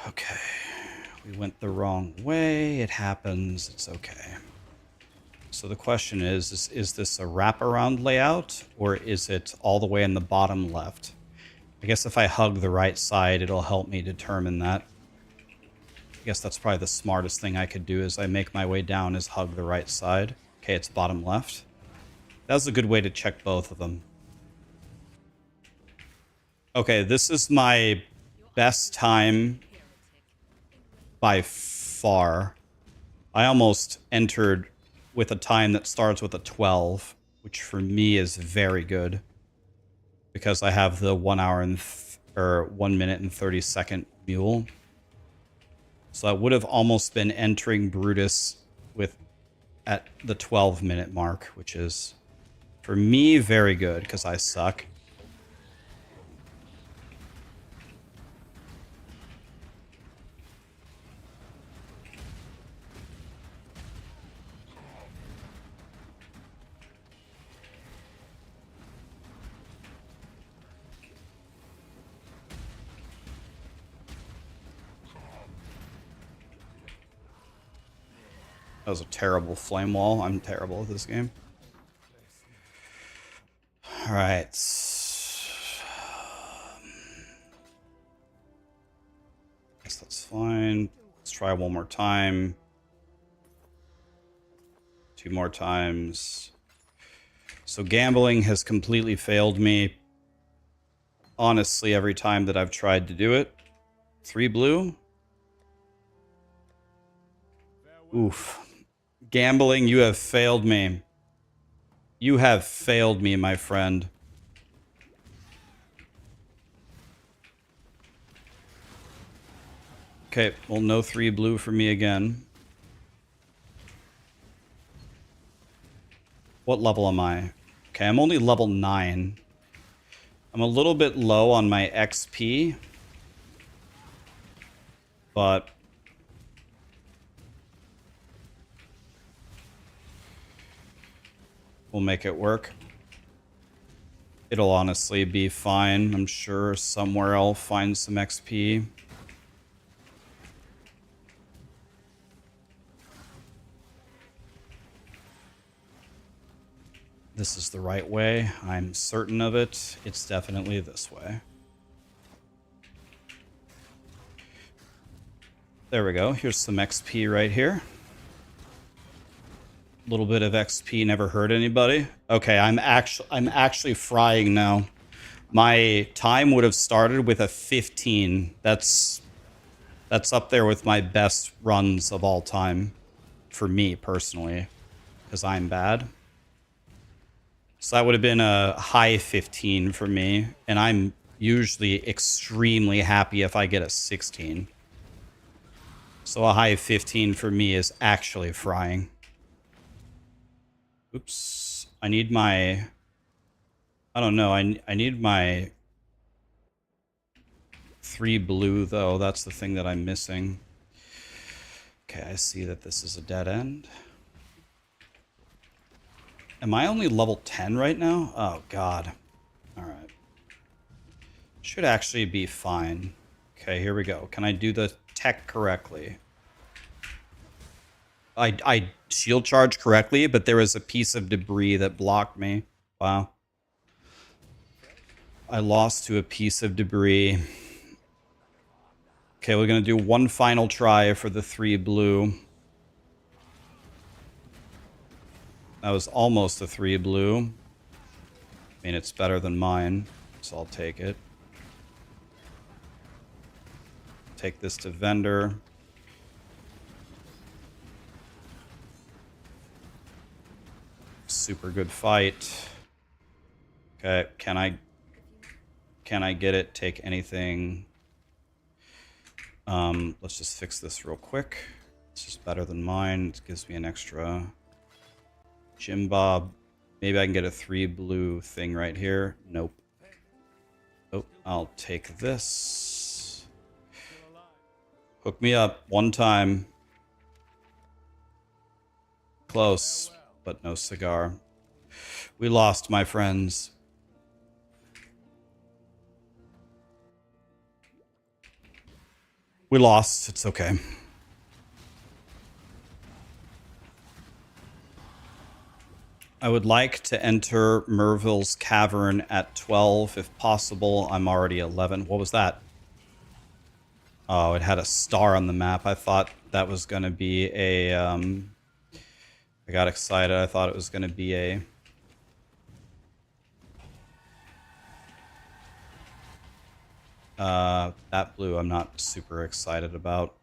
Okay. We went the wrong way. It happens. It's okay. So the question is this a wraparound layout, or is it all the way in the bottom left? I guess if I hug the right side, it'll help me determine that. I guess that's probably the smartest thing I could do as I make my way down is hug the right side. Okay, it's bottom left. That was a good way to check both of them. Okay, this is my best time by far. I almost entered with a time that starts with a 12, which for me is very good because I have the 1 hour and 1 minute and 30-second mule. So I would have almost been entering Brutus at the 12-minute mark, which is for me very good because I suck. That was a terrible flame wall. I'm terrible at this game. All right. Guess that's fine. Let's try one more time. 2 more times. So gambling has completely failed me. Honestly, every time that I've tried to do it. 3 blue. Oof. Gambling, you have failed me. You have failed me, my friend. Okay, well, no 3 blue for me again. What level am I? Okay, I'm only level 9. I'm a little bit low on my XP. But... we'll make it work. It'll honestly be fine. I'm sure somewhere I'll find some XP. This is the right way. I'm certain of it. It's definitely this way. There we go. Here's some XP right here. A little bit of XP never hurt anybody. Okay, I'm actually frying now. My time would have started with a 15. That's up there with my best runs of all time for me personally, because I'm bad. So that would have been a high 15 for me, and I'm usually extremely happy if I get a 16. So a high 15 for me is actually frying. Oops. I need my... I don't know. I need my 3 blue, though. That's the thing that I'm missing. Okay, I see that this is a dead end. Am I only level 10 right now? Oh, God. Alright. Should actually be fine. Okay, here we go. Can I do the tech correctly? I shield charge correctly, but there was a piece of debris that blocked me. Wow. I lost to a piece of debris. Okay, we're going to do one final try for the 3 blue. That was almost a 3 blue. I mean, it's better than mine, so I'll take it. Take this to vendor. Super good fight. Okay, can I get it? Take anything. Let's just fix this real quick. It's just better than mine. It gives me an extra Jim Bob. Maybe I can get a 3 blue thing right here. Nope. Oh, I'll take this. Hook me up one time. Close, but no cigar. We lost, my friends. We lost. It's okay. I would like to enter Merville's Cavern at 12 if possible. I'm already 11. What was that? Oh, it had a star on the map. I thought that was going to be a... I got excited. I thought it was going to be a... that blue I'm not super excited about.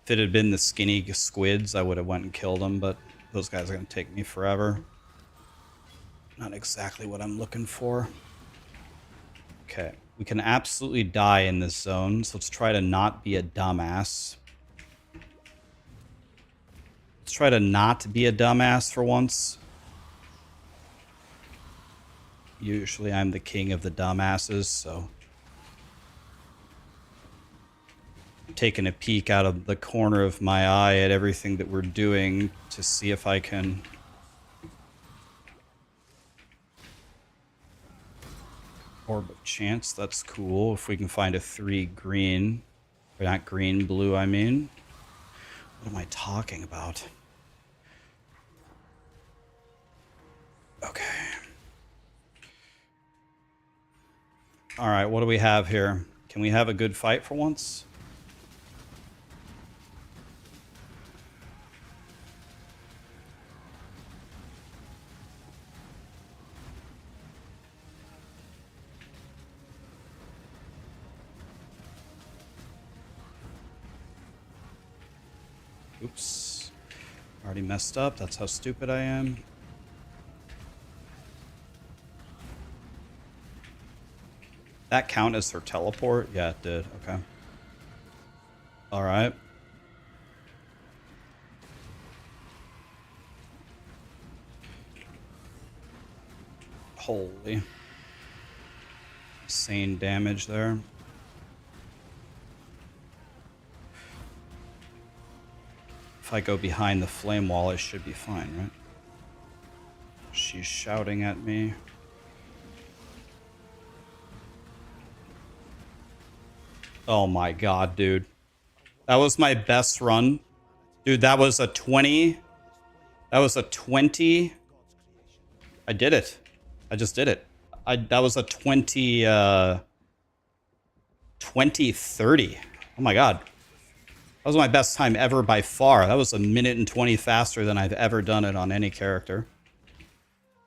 If it had been the skinny squids, I would have went and killed them, but those guys are going to take me forever. Not exactly what I'm looking for. Okay, we can absolutely die in this zone, so let's try to not be a dumbass. Let's try to not be a dumbass for once. Usually I'm the king of the dumbasses, so... taking a peek out of the corner of my eye at everything that we're doing to see if I can... Orb of Chance, that's cool. If we can find a 3 green. Or not green, blue, I mean. What am I talking about? Okay. Alright, what do we have here? Can we have a good fight for once? Oops. Already messed up. That's how stupid I am. That count as her teleport? Yeah, it did. Okay. Alright. Holy. Insane damage there. If I go behind the flame wall, I should be fine, right? She's shouting at me. Oh my god, dude. That was my best run. Dude, that was a 20. That was a 20. I did it. I just did it. That was a 20 2030. Oh my god. That was my best time ever by far. That was a minute and 20 faster than I've ever done it on any character.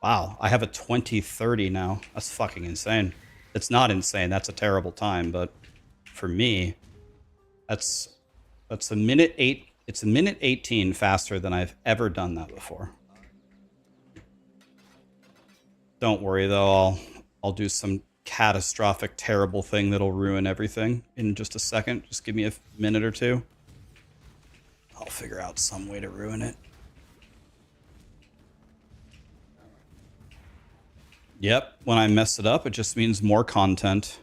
Wow, I have a 2030 now. That's fucking insane. It's not insane. That's a terrible time, but for me, that's a minute 8. It's a minute 18 faster than I've ever done that before. Don't worry though, I'll do some catastrophic terrible thing that'll ruin everything in just a second. Just give me a minute or two. I'll figure out some way to ruin it. Yep, when I mess it up, it just means more content.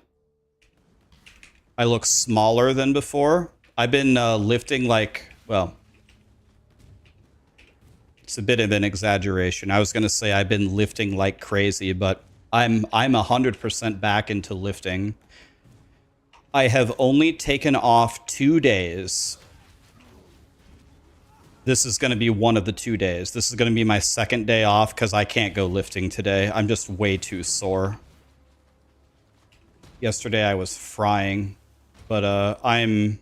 I look smaller than before. I've been lifting like, well, it's a bit of an exaggeration. I was going to say I've been lifting like crazy, but I'm 100% back into lifting. I have only taken off 2 days. This is going to be one of the 2 days. This is going to be my second day off because I can't go lifting today. I'm just way too sore. Yesterday I was frying, but I'm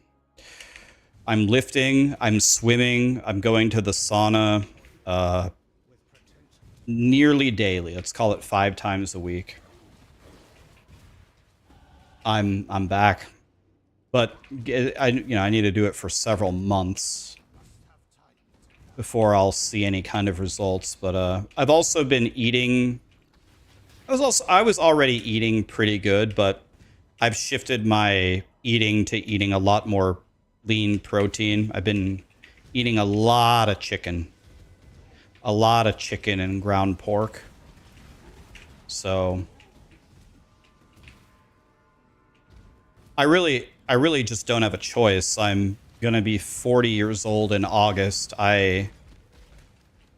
lifting, I'm swimming, I'm going to the sauna nearly daily. Let's call it 5 times a week. I'm back, but I need to do it for several months before I'll see any kind of results. But I've also been eating. I was already eating pretty good, but I've shifted my eating to eating a lot more lean protein. I've been eating a lot of chicken and ground pork. So I really just don't have a choice. I'm gonna be 40 years old in August. I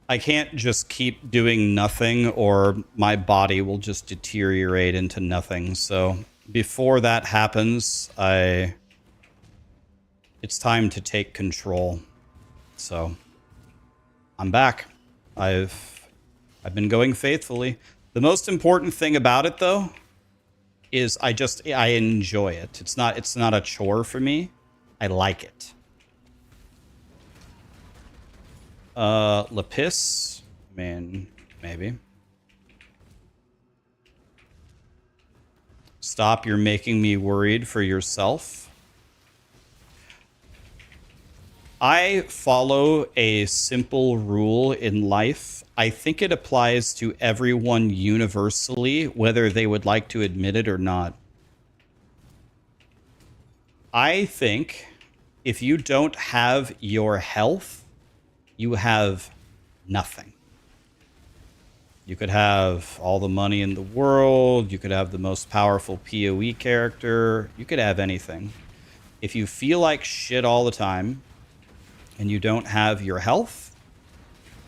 can't just keep doing nothing or my body will just deteriorate into nothing. So before that happens, it's time to take control. So I'm back. I've been going faithfully. The most important thing about it though is I enjoy it. It's not a chore for me. I like it. Lapis? Man, maybe. Stop, you're making me worried for yourself. I follow a simple rule in life. I think it applies to everyone universally, whether they would like to admit it or not. I think if you don't have your health, you have nothing. You could have all the money in the world. You could have the most powerful POE character. You could have anything. If you feel like shit all the time and you don't have your health,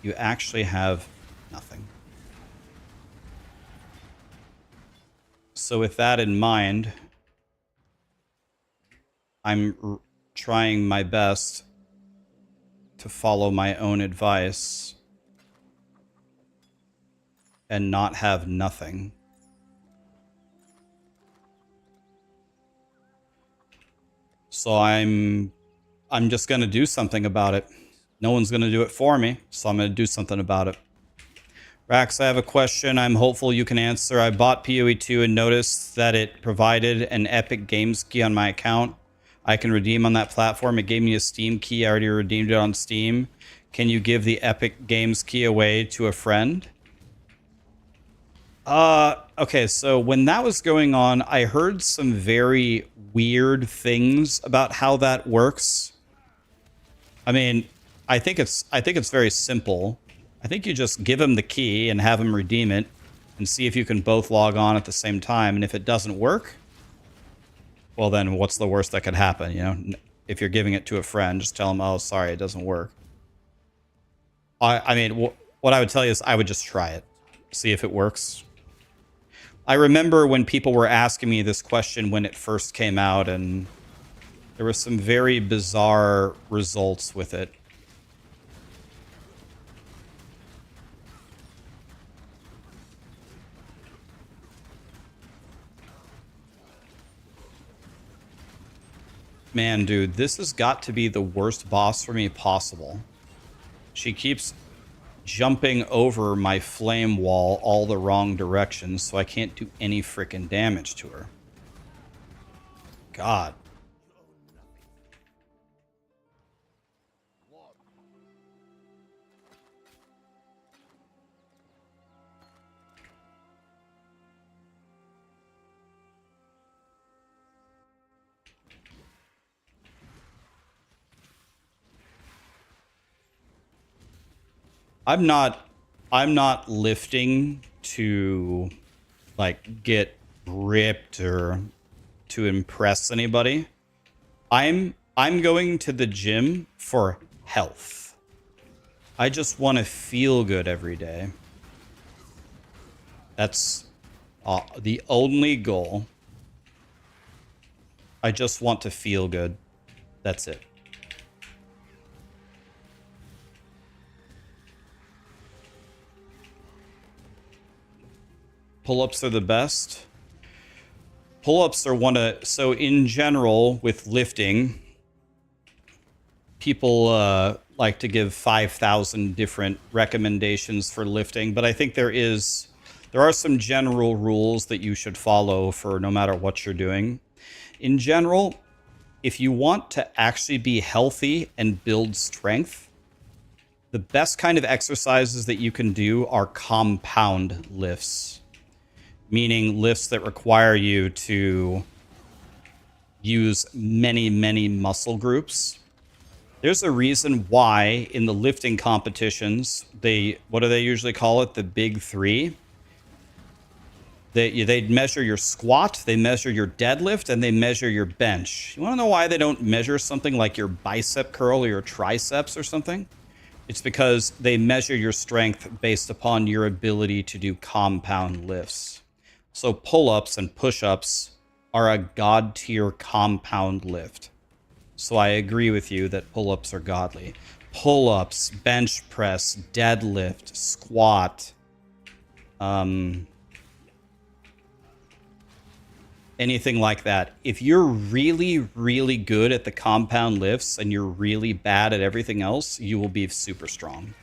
you actually have nothing. So with that in mind, I'm trying my best to follow my own advice and not have nothing. So I'm just going to do something about it. No one's going to do it for me, so I'm going to do something about it. Rax, I have a question I'm hopeful you can answer. I bought POE2 and noticed that it provided an Epic Games key on my account. I can redeem on that platform. It gave me a Steam key. I already redeemed it on Steam. Can you give the Epic Games key away to a friend? Okay, so when that was going on, I heard some very weird things about how that works. I mean, I think it's very simple. I think you just give him the key and have him redeem it and see if you can both log on at the same time. And if it doesn't work, well, then what's the worst that could happen? You know, if you're giving it to a friend, just tell them, oh, sorry, it doesn't work. I mean, what I would tell you is I would just try it, see if it works. I remember when people were asking me this question when it first came out, and There were some very bizarre results with it. Man, dude, this has got to be the worst boss for me possible. She keeps jumping over my flame wall all the wrong directions, so I can't do any freaking damage to her. God. I'm not lifting to like get ripped or to impress anybody. I'm going to the gym for health. I just want to feel good every day. That's the only goal. I just want to feel good. That's it. Pull-ups are the best. Pull-ups are one of... So in general, with lifting, people like to give 5,000 different recommendations for lifting, but I think there are some general rules that you should follow for no matter what you're doing. In general, if you want to actually be healthy and build strength, the best kind of exercises that you can do are compound lifts. Meaning lifts that require you to use many, many muscle groups. There's a reason why in the lifting competitions, what do they usually call it? The big three. They measure your squat, they measure your deadlift, and they measure your bench. You want to know why they don't measure something like your bicep curl or your triceps or something? It's because they measure your strength based upon your ability to do compound lifts. So pull-ups and push-ups are a god-tier compound lift. So I agree with you that pull-ups are godly. Pull-ups, bench press, deadlift, squat, anything like that. If you're really, really good at the compound lifts and you're really bad at everything else, you will be super strong.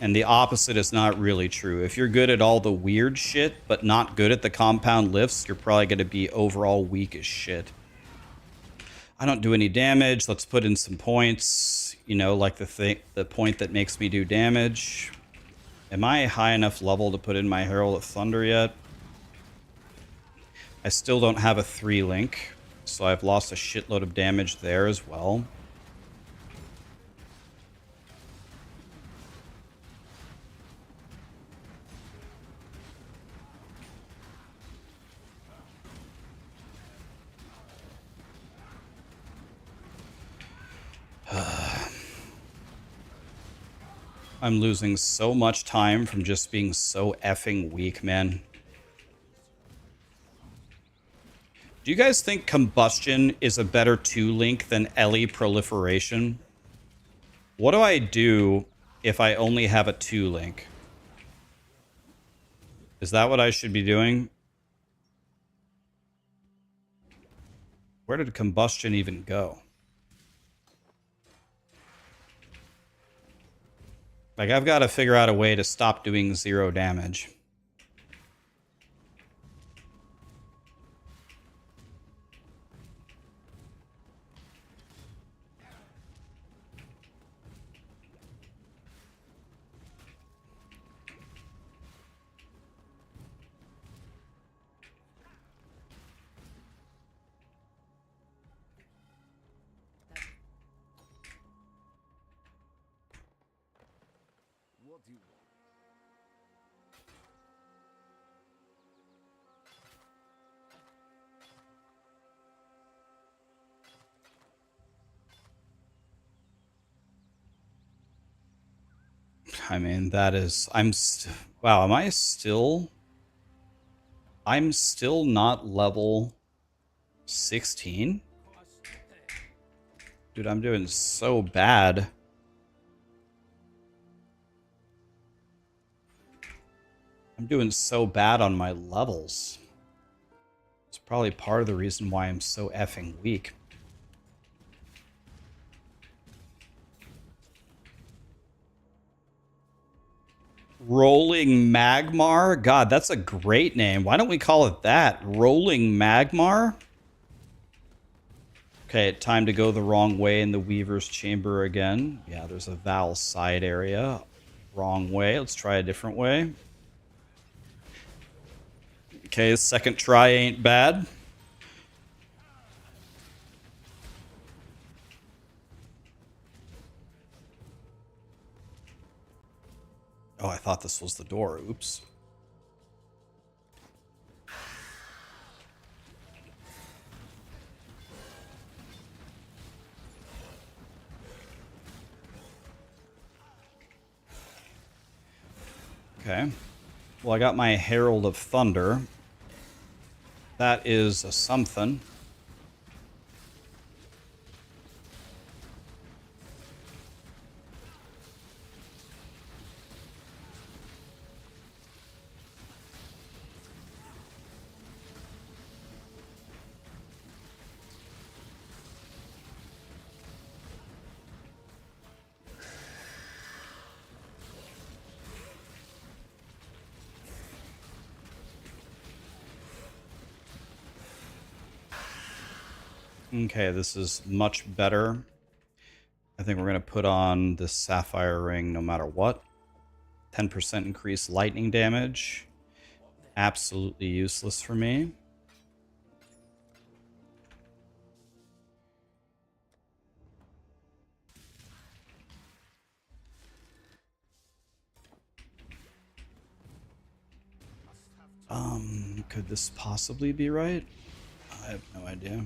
And the opposite is not really true. If you're good at all the weird shit, but not good at the compound lifts, you're probably going to be overall weak as shit. I don't do any damage. Let's put in some points. You know, like the point that makes me do damage. Am I high enough level to put in my Herald of Thunder yet? I still don't have a 3-link, so I've lost a shitload of damage there as well. I'm losing so much time from just being so effing weak, man. Do you guys think Combustion is a better 2-link than Ellie Proliferation? What do I do if I only have a 2-link? Is that what I should be doing? Where did Combustion even go? Like, I've got to figure out a way to stop doing 0 damage. What do you want? I mean, that is... wow, am I still... I'm still not level 16? Dude, I'm doing so bad. I'm doing so bad on my levels. It's probably part of the reason why I'm so effing weak. Rolling Magmar? God, that's a great name. Why don't we call it that? Rolling Magmar? Okay, time to go the wrong way in the Weaver's Chamber again. Yeah, there's a Val side area. Wrong way. Let's try a different way. Okay, second try ain't bad. Oh, I thought this was the door. Oops. Okay. Well, I got my Herald of Thunder. That is a something. Okay, this is much better. I think we're going to put on this Sapphire Ring no matter what. 10% increased lightning damage. Absolutely useless for me. Could this possibly be right? I have no idea.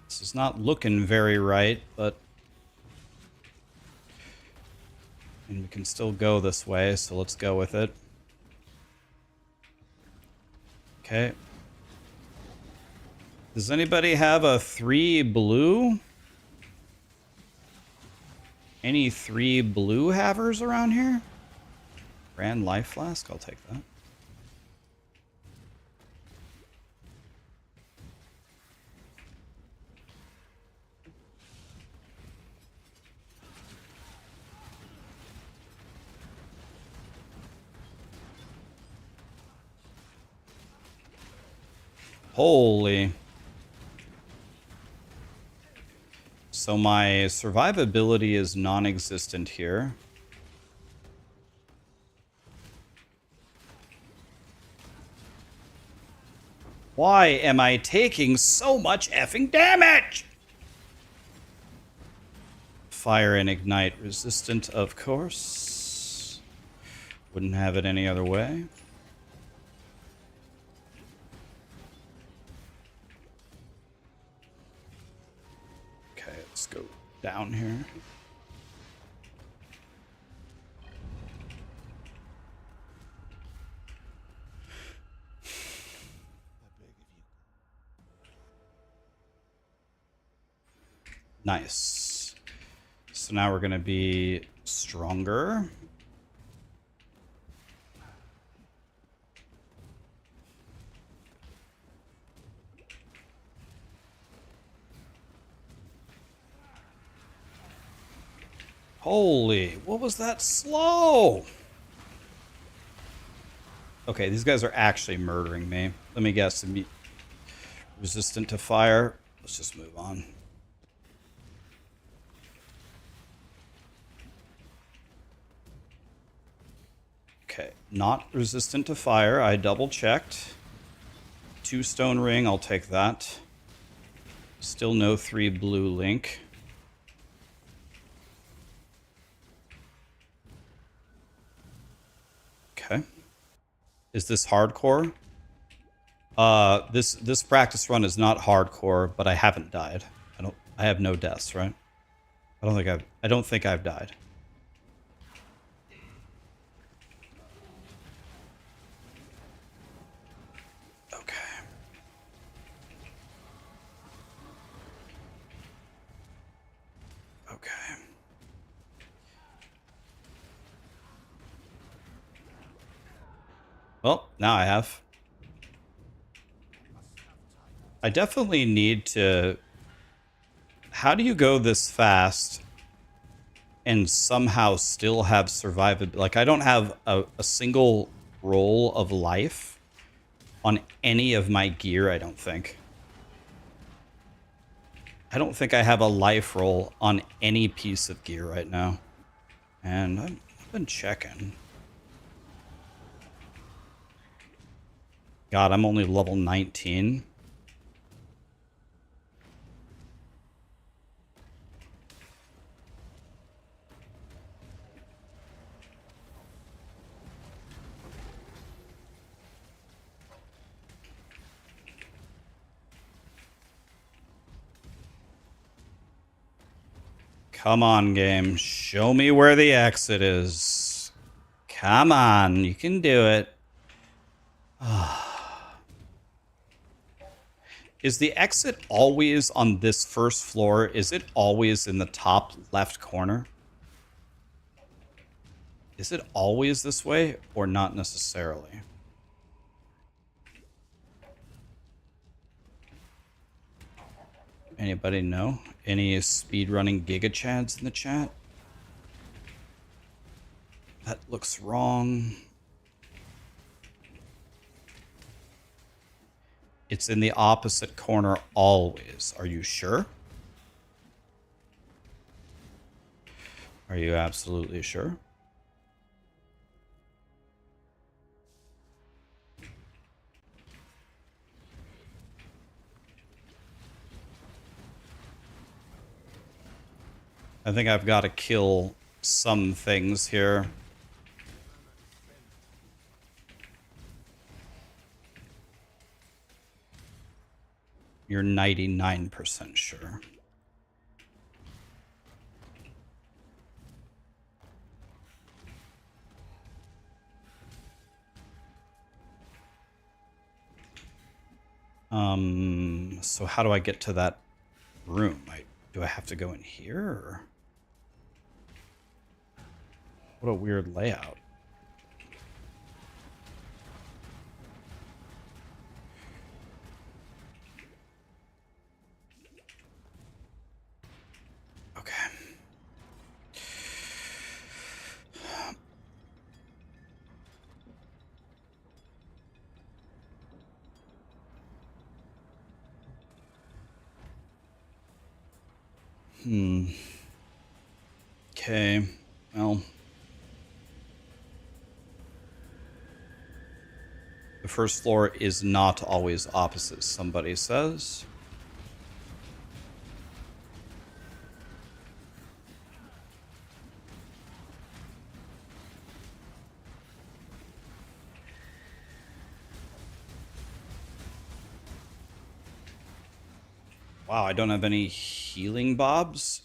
This is not looking very right, but and we can still go this way, so let's go with it. Okay. Does anybody have a 3 blue? Any 3 blue havers around here? Grand Life Flask? I'll take that. Holy. So my survivability is non-existent here. Why am I taking so much effing damage? Fire and ignite resistant, of course. Wouldn't have it any other way. Okay, let's go down here. Nice. So now we're going to be stronger. Holy, what was that slow? Okay, these guys are actually murdering me. Let me guess. Resistant to fire. Let's just move on. Okay, not resistant to fire. I double checked. 2 stone ring, I'll take that. Still no 3 blue link. Okay. Is this hardcore? This practice run is not hardcore, but I haven't died. I have no deaths, right? I don't think I've died. Okay. Well, now I have. I definitely need to... How do you go this fast and somehow still have survivability? Like, I don't have a single roll of life on any of my gear, I don't think. I don't think I have a life roll on any piece of gear right now. And I've been checking. God, I'm only level 19. Come on, game. Show me where the exit is. Come on, you can do it. Is the exit always on this first floor? Is it always in the top left corner? Is it always this way or not necessarily? Anybody know? Any speedrunning Giga Chads in the chat? That looks wrong. It's in the opposite corner always. Are you sure? Are you absolutely sure? I think I've got to kill some things here. You're 99% sure. So how do I get to that room? Do I have to go in here? Or? What a weird layout. Okay. Okay. Well. The first floor is not always opposite, somebody says. Wow, I don't have any healing bobs.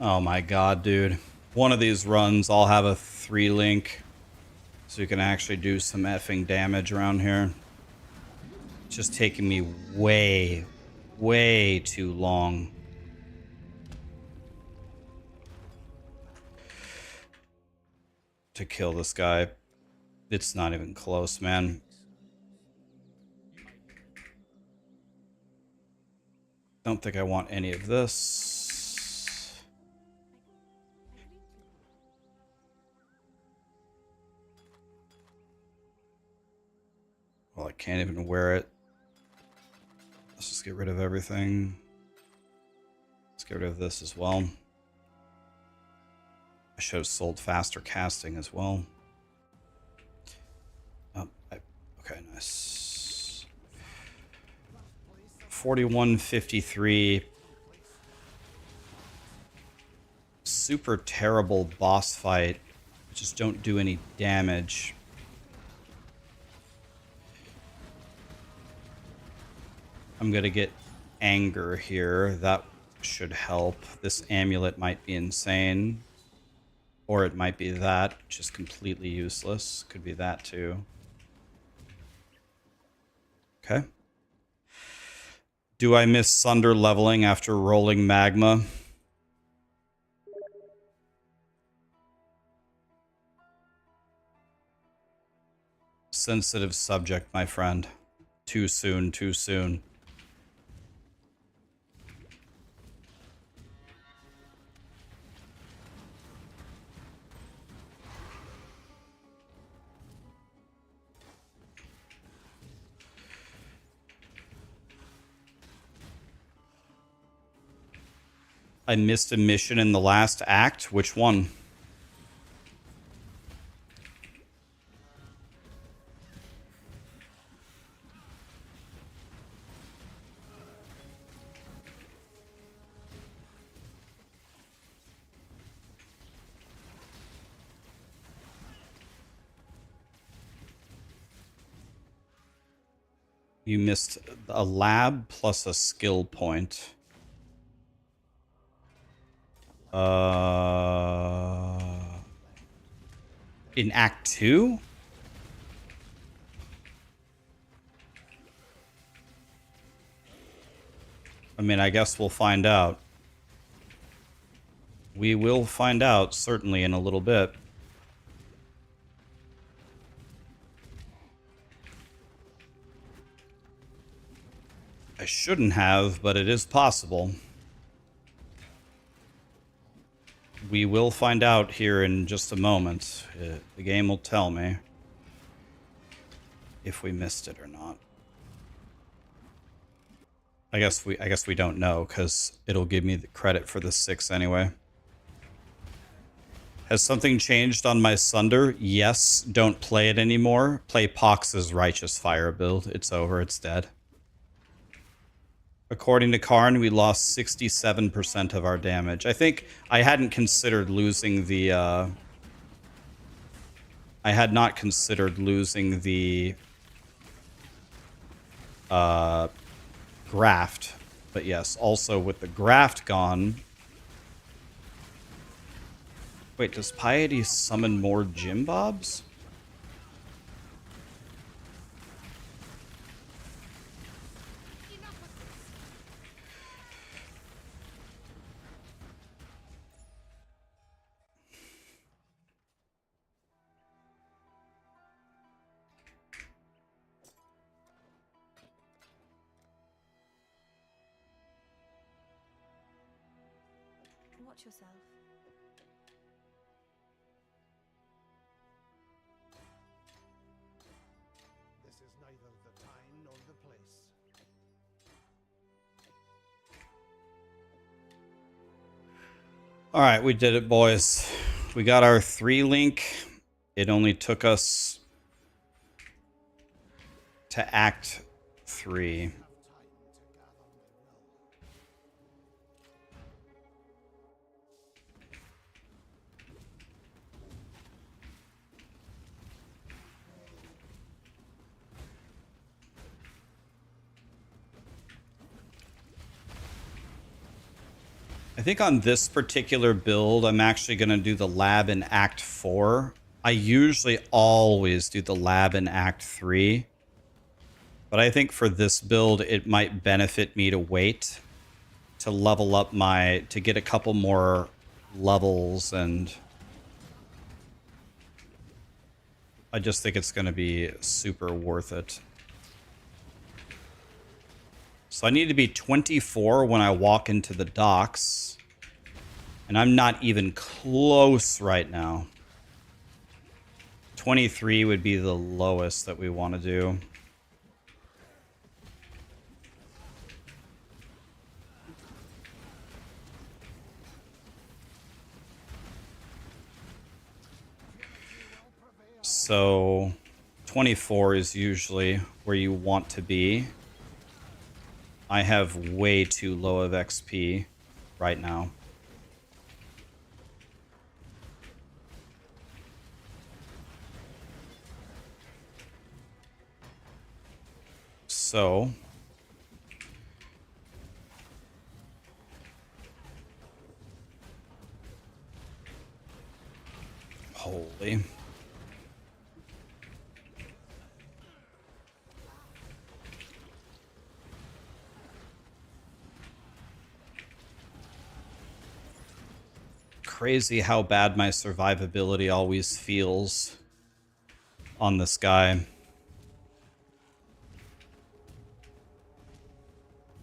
Oh my god, dude. One of these runs, I'll have a 3-link. So you can actually do some effing damage around here. It's just taking me way, way too long. To kill this guy. It's not even close, man. Don't think I want any of this. Well, I can't even wear it. Let's just get rid of everything. Let's get rid of this as well. I should have sold faster casting as well. Oh, okay, nice. 4153. Super terrible boss fight. Just don't do any damage. I'm gonna get anger here. That should help. This amulet might be insane. Or it might be that, which is completely useless. Could be that too. Okay. Do I miss Sunder leveling after rolling magma? Sensitive subject, my friend. Too soon, too soon. I missed a mission in the last act. Which one? You missed a lab plus a skill point. In Act 2? I mean, I guess we'll find out. We will find out, certainly, in a little bit. I shouldn't have, but it is possible. We will find out here in just a moment. The game will tell me if we missed it or not. I guess we don't know, because it'll give me the credit for the 6 anyway. Has something changed on my Sunder? Yes, don't play it anymore. Play Pox's Righteous Fire build. It's over, it's dead. According to Karn, we lost 67% of our damage. I think I hadn't considered losing the... I had not considered losing the... graft. But yes, also with the graft gone... Wait, does Piety summon more Jim Bobs? Watch yourself. This is neither the time nor the place. All right, we did it, boys. We got our 3 link. It only took us to Act 3. I think on this particular build, I'm actually going to do the lab in Act 4. I usually always do the lab in Act 3. But I think for this build, it might benefit me to wait to level up my... to get a couple more levels, and... I just think it's going to be super worth it. So I need to be 24 when I walk into the docks. And I'm not even close right now. 23 would be the lowest that we want to do. So 24 is usually where you want to be. I have way too low of XP right now. So Hopefully. Crazy how bad my survivability always feels on this guy.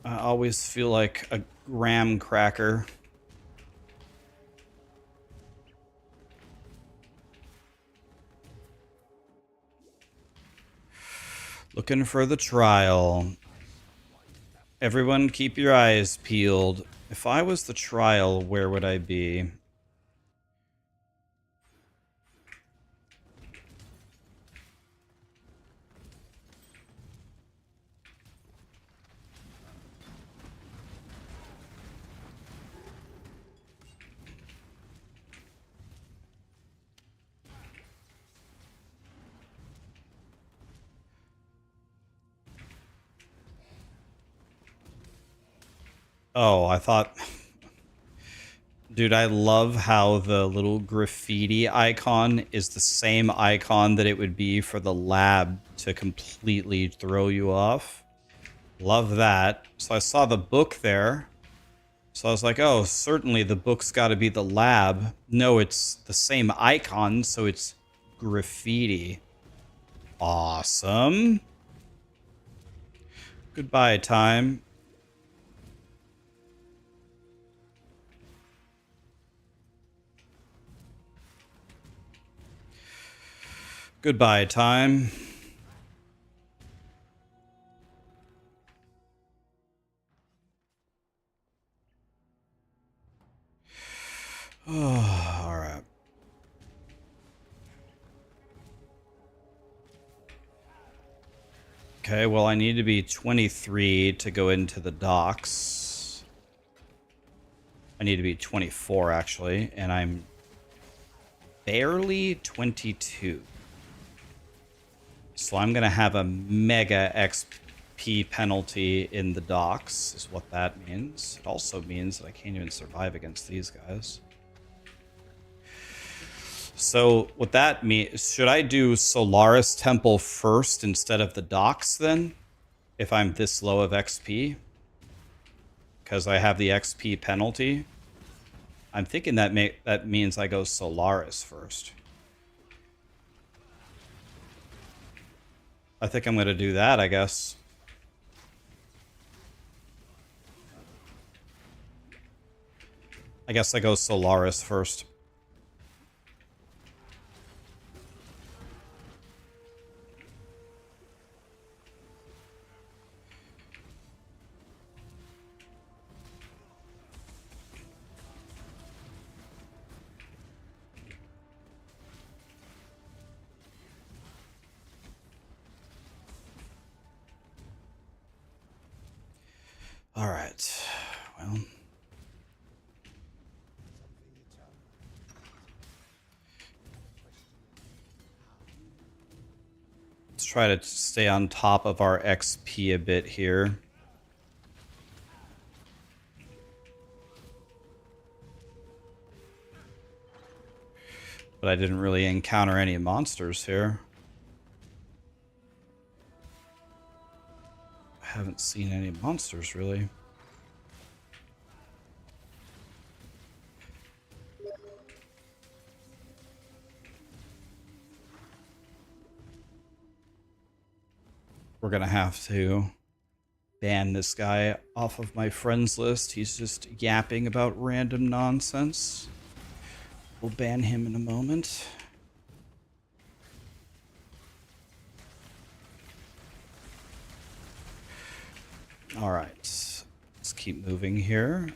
I always feel like a graham cracker. Looking for the trial. Everyone keep your eyes peeled. If I was the trial, where would I be? Oh, I thought... Dude, I love how the little graffiti icon is the same icon that it would be for the lab to completely throw you off. Love that. So I saw the book there. So I was like, oh, certainly the book's got to be the lab. No, it's the same icon, so it's graffiti. Awesome. Goodbye, time. Goodbye, time. Oh, all right. Okay, well, I need to be 23 to go into the docks. I need to be 24, actually, and I'm barely 22. So I'm going to have a mega XP penalty in the docks, is what that means. It also means that I can't even survive against these guys. So what that means, should I do Solaris Temple first instead of the docks then? If I'm this low of XP? Because I have the XP penalty? I'm thinking that means I go Solaris first. I think I'm going to do that, I guess. I guess I go Solaris first. All right. Well, let's try to stay on top of our XP a bit here. But I didn't really encounter any monsters here. I haven't seen any monsters, really. We're gonna have to ban this guy off of my friends list. He's just yapping about random nonsense. We'll ban him in a moment. All right, let's keep moving here.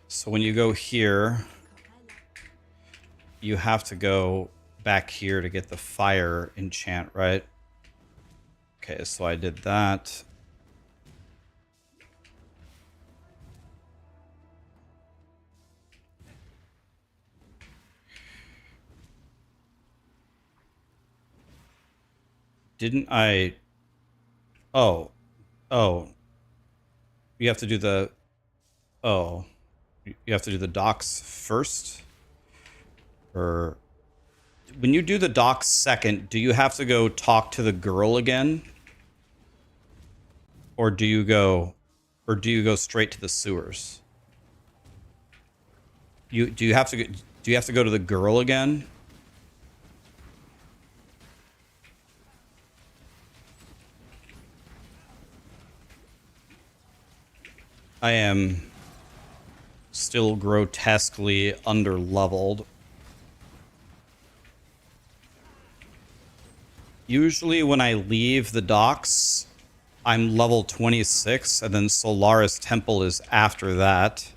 So when you go here, you have to go back here to get the fire enchant, right? Okay, so I did that. Didn't I... Oh. Oh. You have to do the... Oh. You have to do the docks first? Or... When you do the docks second, do you have to go talk to the girl again? Or do you go... Or do you go straight to the sewers? Do you have to go to the girl again? I am still grotesquely underleveled. Usually when I leave the docks, I'm level 26, and then Solaris Temple is after that.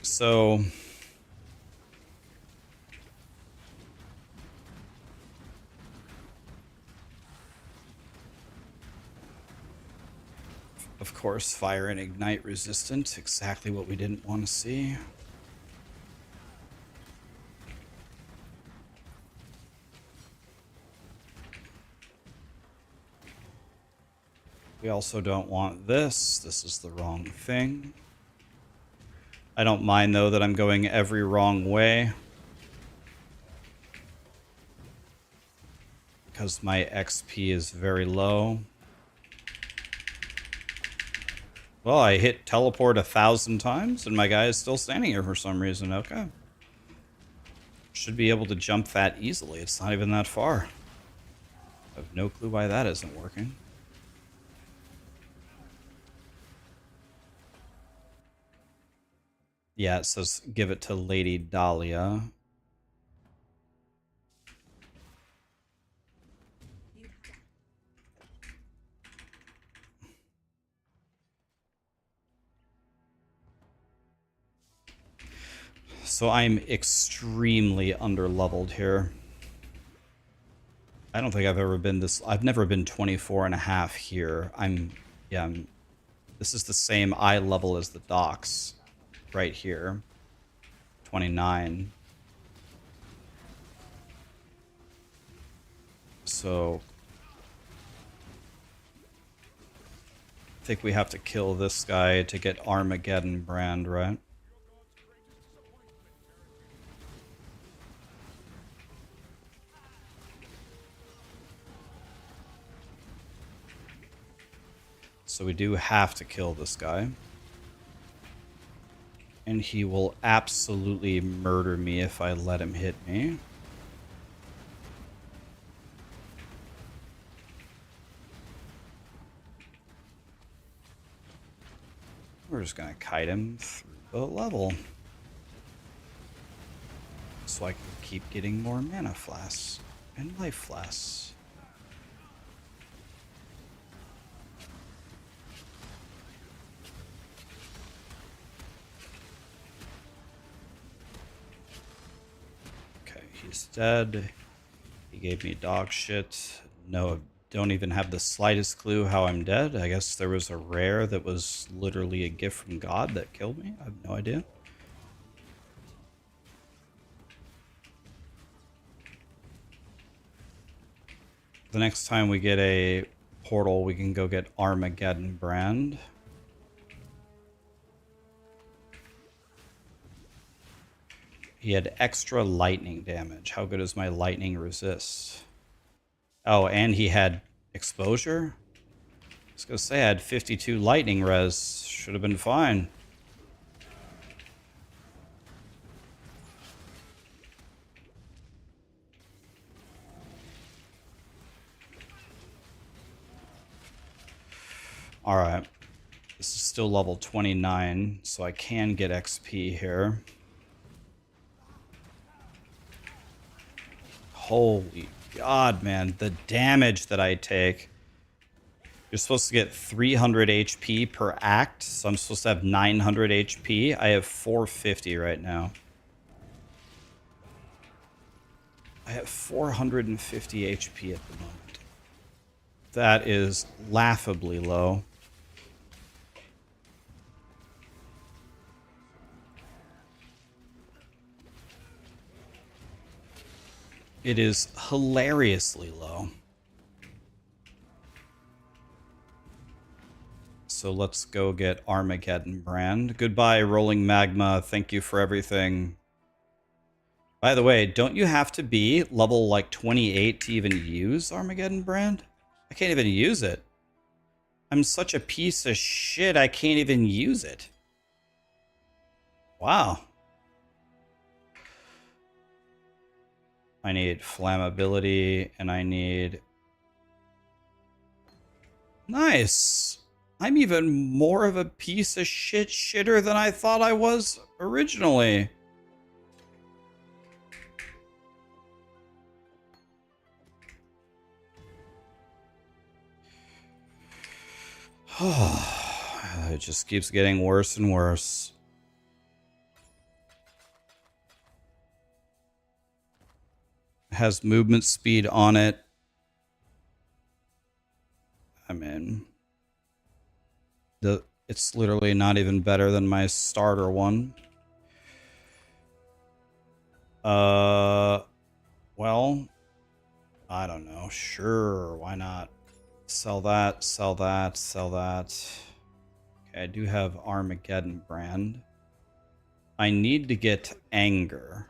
So... Of course, fire and ignite resistant, exactly what we didn't want to see. We also don't want this. This is the wrong thing. I don't mind, though, that I'm going every wrong way, because my XP is very low. Well, I hit teleport 1,000 times, and my guy is still standing here for some reason. Okay. Should be able to jump that easily. It's not even that far. I have no clue why that isn't working. Yeah, it says give it to Lady Dahlia. So I'm extremely underleveled here. I don't think I've ever been this... I've never been 24 and a half here. This is the same eye level as the docks. Right here. 29. So... I think we have to kill this guy to get Armageddon brand, right? So we do have to kill this guy. And he will absolutely murder me if I let him hit me. We're just gonna kite him through the level. So I can keep getting more mana flasks and life flasks. He's dead. He gave me dog shit. No, don't even have the slightest clue how I'm dead. I guess there was a rare that was literally a gift from God that killed me. I have no idea. The next time we get a portal, we can go get Armageddon brand. He had extra lightning damage. How good is my lightning resist? Oh, and he had exposure? I was gonna say I had 52 lightning res. Should have been fine. Alright. This is still level 29, so I can get XP here. Holy God, man. The damage that I take. You're supposed to get 300 HP per act, so I'm supposed to have 900 HP. I have 450 right now. I have 450 HP at the moment. That is laughably low. It is hilariously low. So let's go get Armageddon Brand. Goodbye, Rolling Magma. Thank you for everything. By the way, don't you have to be level like 28 to even use Armageddon Brand? I can't even use it. I'm such a piece of shit, I can't even use it. Wow. I need flammability, and I need... Nice! I'm even more of a piece of shit shitter than I thought I was originally. It just keeps getting worse and worse. It has movement speed on it. I mean, it's literally not even better than my starter one. Well, I don't know. Sure, why not? Sell that, sell that, sell that. Okay, I do have Armageddon Brand. I need to get Anger.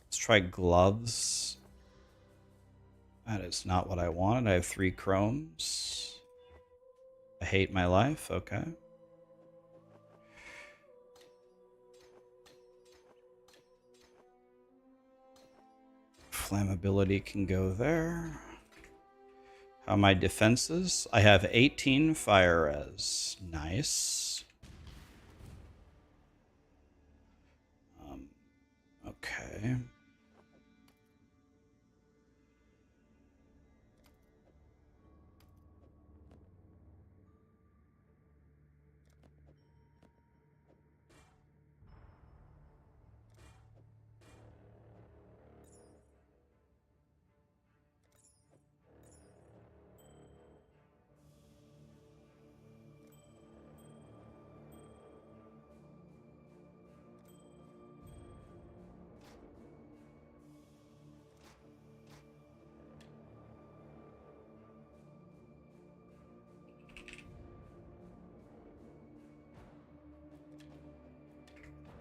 Let's try Gloves. That is not what I wanted. I have 3 chromes. I hate my life. Okay. Flammability can go there. How are my defenses? I have 18 fire res. Nice. Okay.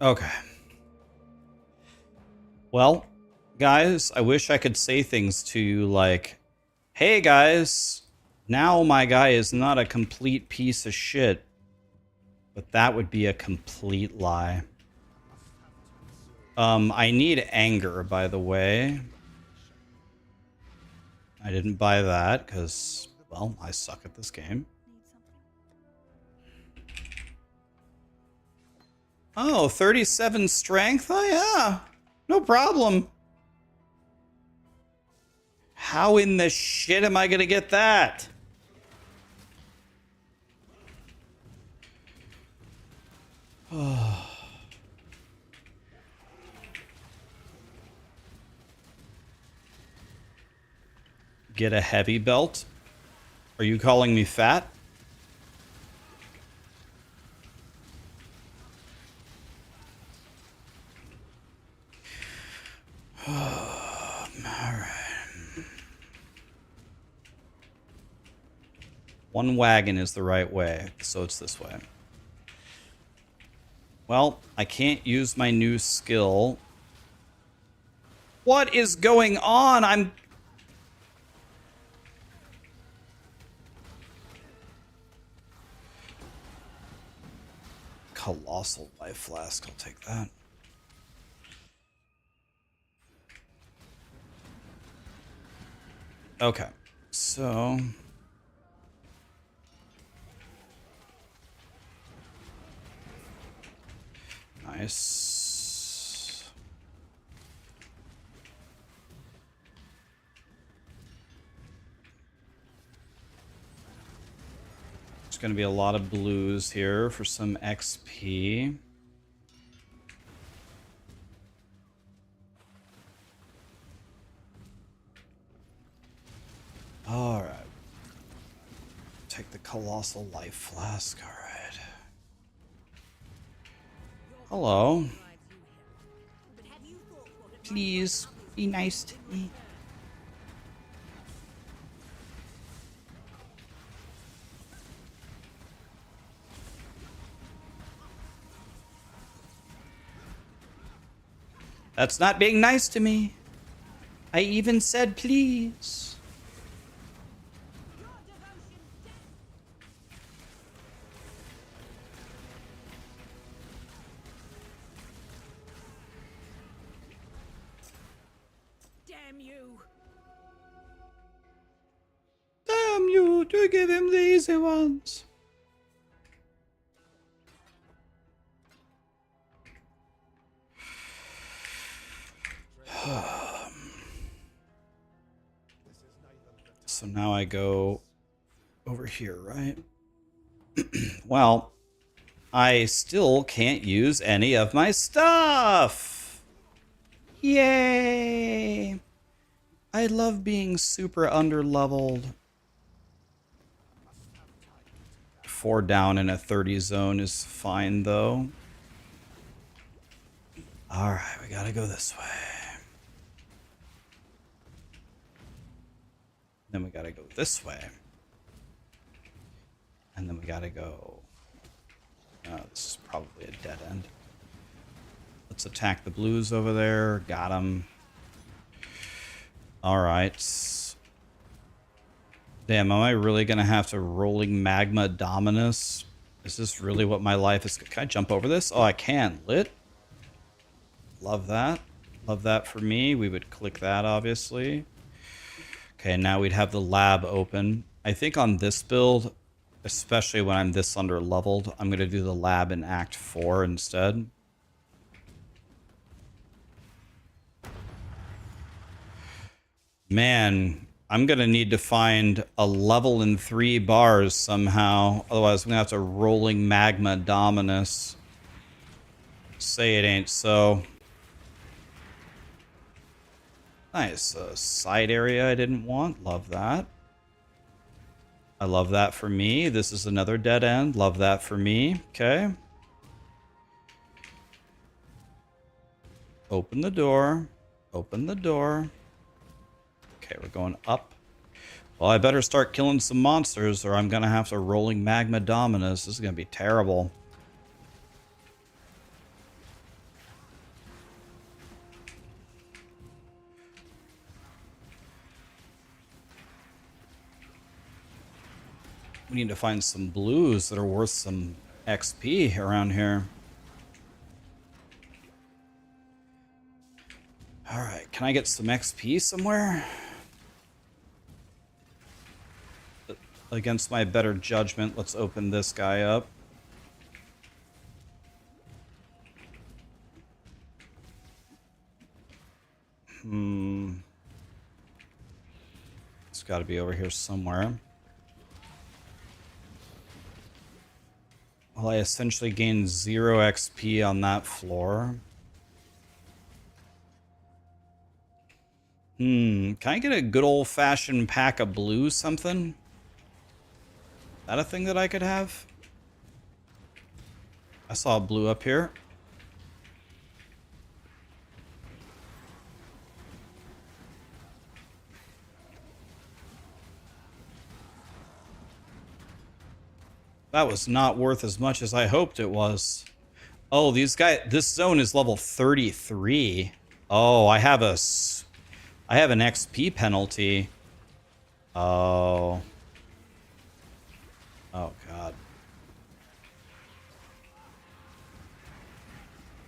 Okay. Well, guys, I wish I could say things to you like, hey guys, now my guy is not a complete piece of shit. But that would be a complete lie. I need Anger, by the way. I didn't buy that because, well, I suck at this game. Oh, 37 strength? Oh, yeah. No problem. How in the shit am I going to get that? Get a heavy belt? Are you calling me fat? One wagon is the right way, so it's this way. Well, I can't use my new skill. What is going on? I'm... Colossal Life Flask, I'll take that. Okay, so... Nice. There's going to be a lot of blues here for some XP. take the Colossal Life Flask. Alright. Hello. Please, be nice to me. That's not being nice to me. I even said please. Damn you! Damn you to give him the easy ones. So now I go over here, right? Well, I still can't use any of my stuff. Yay! I love being super underleveled. 4 down in a 30 zone is fine, though. Alright, we gotta go this way. Then we gotta go this way. And then we gotta go... this is probably a dead end. Let's attack the blues over there. Got him. Alright. Damn, am I really gonna have to rolling magma dominus? Is this really what my life is? Can I jump over this? Oh, I can. Lit. Love that. Love that for me. We would click that, obviously. Okay, now we'd have the lab open. I think on this build, especially when I'm this under leveled, I'm gonna do the lab in Act 4 instead. Man, I'm gonna need to find a level in 3 bars somehow. Otherwise, I'm gonna have to rolling magma dominus. Say it ain't so. Nice. Side area I didn't want. Love that. I love that for me. This is another dead end. Love that for me. Okay. Open the door. Open the door. Okay, we're going up. Well, I better start killing some monsters or I'm going to have to rolling magma dominus. This is going to be terrible. We need to find some blues that are worth some XP around here. Alright, can I get some XP somewhere? Against my better judgment, let's open this guy up. It's got to be over here somewhere. Well, I essentially gained 0 XP on that floor. Can I get a good old-fashioned pack of blue something? Is that a thing that I could have? I saw blue up here. That was not worth as much as I hoped it was. Oh, these guys, this zone is level 33. Oh, I have an XP penalty. Oh. Oh, God.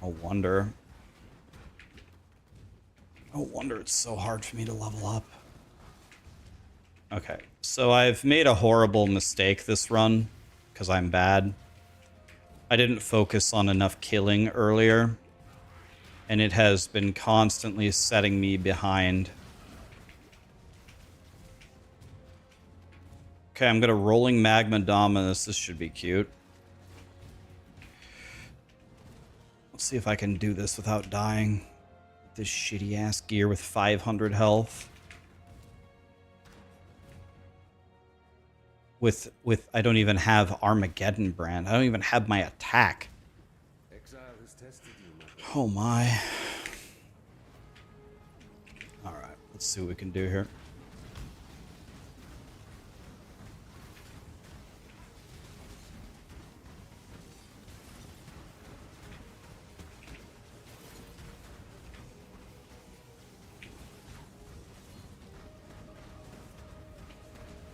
No wonder. No wonder it's so hard for me to level up. Okay, so I've made a horrible mistake this run. Because I'm bad. I didn't focus on enough killing earlier. And it has been constantly setting me behind. Okay, I'm going to rolling magma dominus. This should be cute. Let's see if I can do this without dying. This shitty ass gear with 500 health. with I don't even have Armageddon brand. I don't even have my attack. Exile has tested you, my friend. Oh my. All right, let's see what we can do here.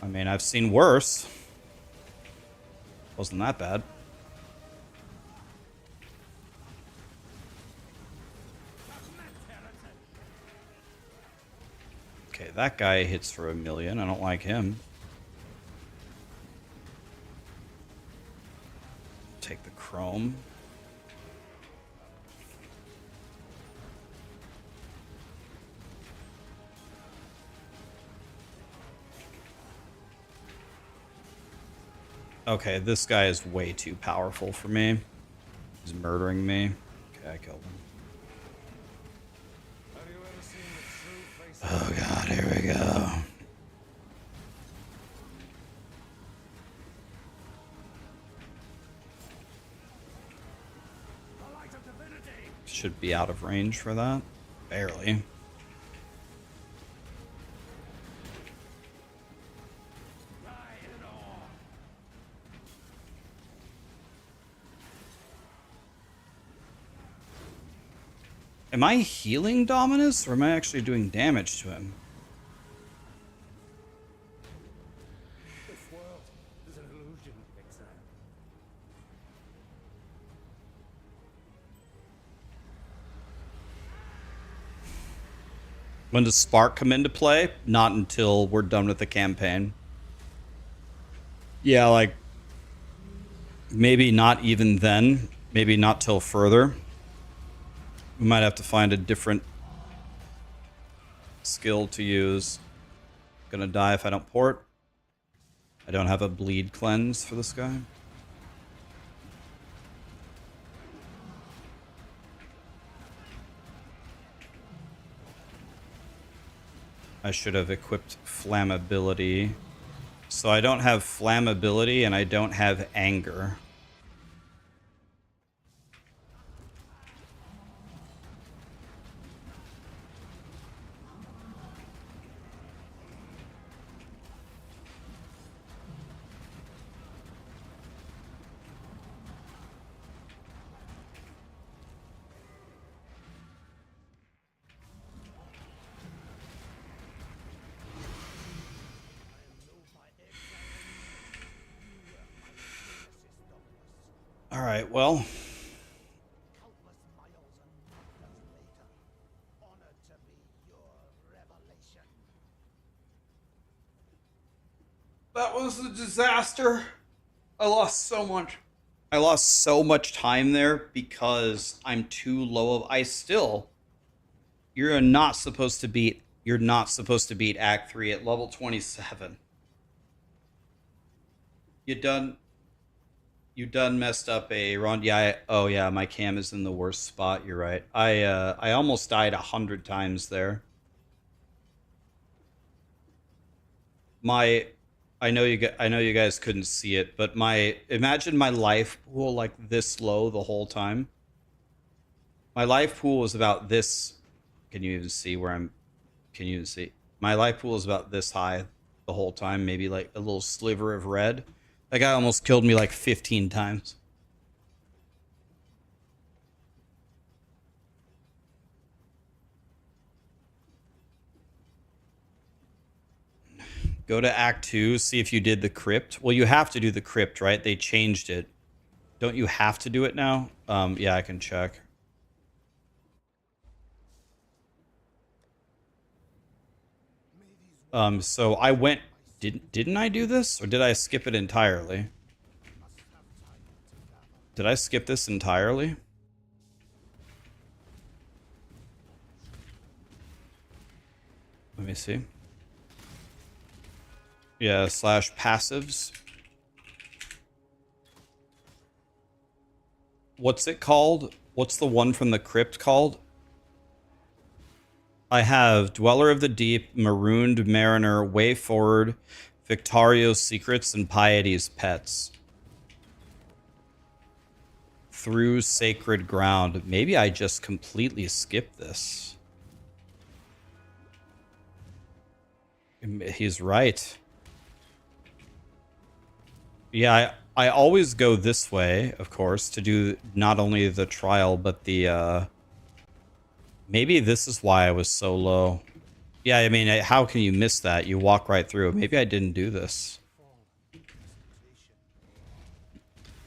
I mean, I've seen worse. Wasn't that bad. Okay, that guy hits for 1,000,000. I don't like him. Take the chrome. Okay, this guy is way too powerful for me. He's murdering me. Okay, I killed him. Have you ever seen the true face Oh god, here we go. the light of divinity? Should be out of range for that. Barely. Lie in awe. Am I healing Dominus, or am I actually doing damage to him? This world is an illusion, Exile. When does Spark come into play? Not until we're done with the campaign. Yeah, like, maybe not even then. Maybe not till further. We might have to find a different skill to use. Gonna die if I don't port. I don't have a bleed cleanse for this guy. I should have equipped flammability. So I don't have flammability and I don't have anger. All right, well, Countless miles and miles later, honored to be your revelation. that was a disaster. I lost so much. I lost so much time there because I'm too low of. You're not supposed to beat. You're not supposed to beat Act 3 at level 27. You done messed up a run. Yeah. Oh yeah, my cam is in the worst spot. You're right. I almost died 100 times there. I know you guys couldn't see it, but imagine my life pool like this low the whole time. My life pool was about this. Can you even see where I'm? Can you even see? My life pool is about this high the whole time. Maybe like a little sliver of red. That guy almost killed me like 15 times. Go to Act 2, see if you did the crypt. Well, you have to do the crypt, right? They changed it. Don't you have to do it now? Yeah, I can check. So I went... Didn't I do this? Or did I skip it entirely? Did I skip this entirely? Let me see. Yeah, slash passives. What's it called? What's the one from the crypt called? I have Dweller of the Deep, Marooned Mariner, Way Forward, Victario's secrets and Piety's pets. Through sacred ground. Maybe I just completely skipped this. He's right. Yeah, I always go this way, of course, to do not only the trial, but the, maybe this is why I was so low. Yeah, I mean, how can you miss that? You walk right through. Maybe I didn't do this.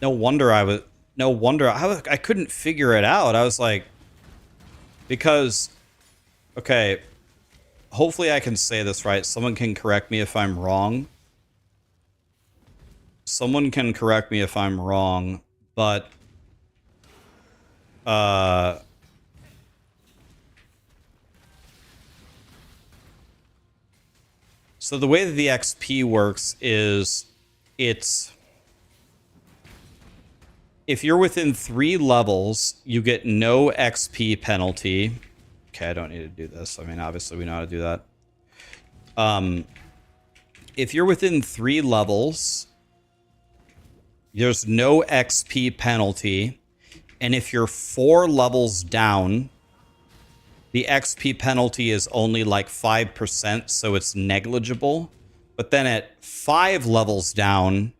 No wonder I couldn't figure it out. I was like, because, okay, hopefully I can say this right. Someone can correct me if I'm wrong. Someone can correct me if I'm wrong, but, so the way that the XP works is if you're within 3 levels, you get no XP penalty. Okay, I don't need to do this. I mean, obviously we know how to do that. If you're within 3 levels, there's no XP penalty. And if you're 4 levels down, the XP penalty is only like 5%, so it's negligible. But then at 5 levels down,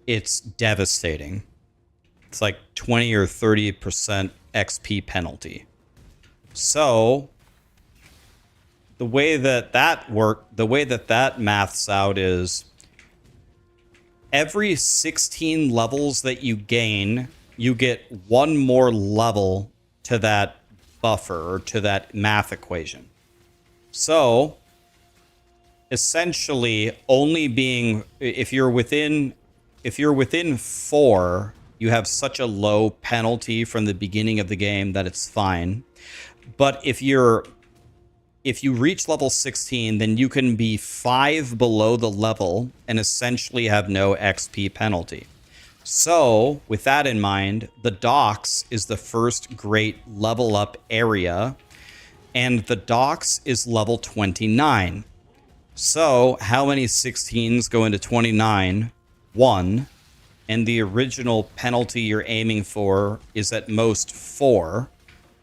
it's devastating. It's like 20 or 30% XP penalty. So the way that that maths out is every 16 levels that you gain, you get 1 more level to that buffer or to that math equation. So essentially only being, if you're within 4, you have such a low penalty from the beginning of the game that it's fine. But if you reach level 16, then you can be 5 below the level and essentially have no XP penalty. So, with that in mind, the docks is the first great level up area, and the docks is level 29. So, how many 16s go into 29? 1. And the original penalty you're aiming for is at most 4.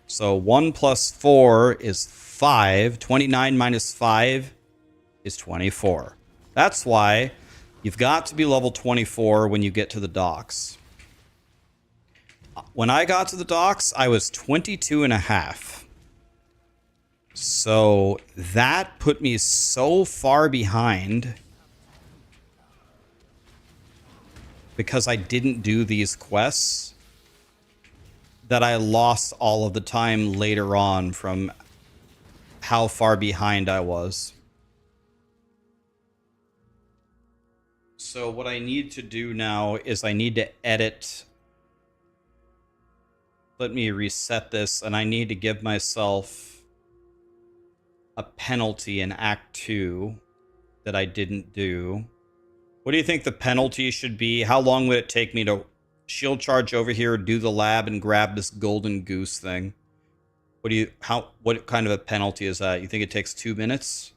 So 1 plus 4 is 5. 29 minus 5 is 24. That's why you've got to be level 24 when you get to the docks. When I got to the docks, I was 22 and a half. So that put me so far behind because I didn't do these quests that I lost all of the time later on from how far behind I was. So what I need to do now is I need to edit. Let me reset this, and I need to give myself a penalty in Act 2 that I didn't do. What do you think the penalty should be? How long would it take me to shield charge over here, do the lab, and grab this golden goose thing? What kind of a penalty is that? You think it takes 2 minutes?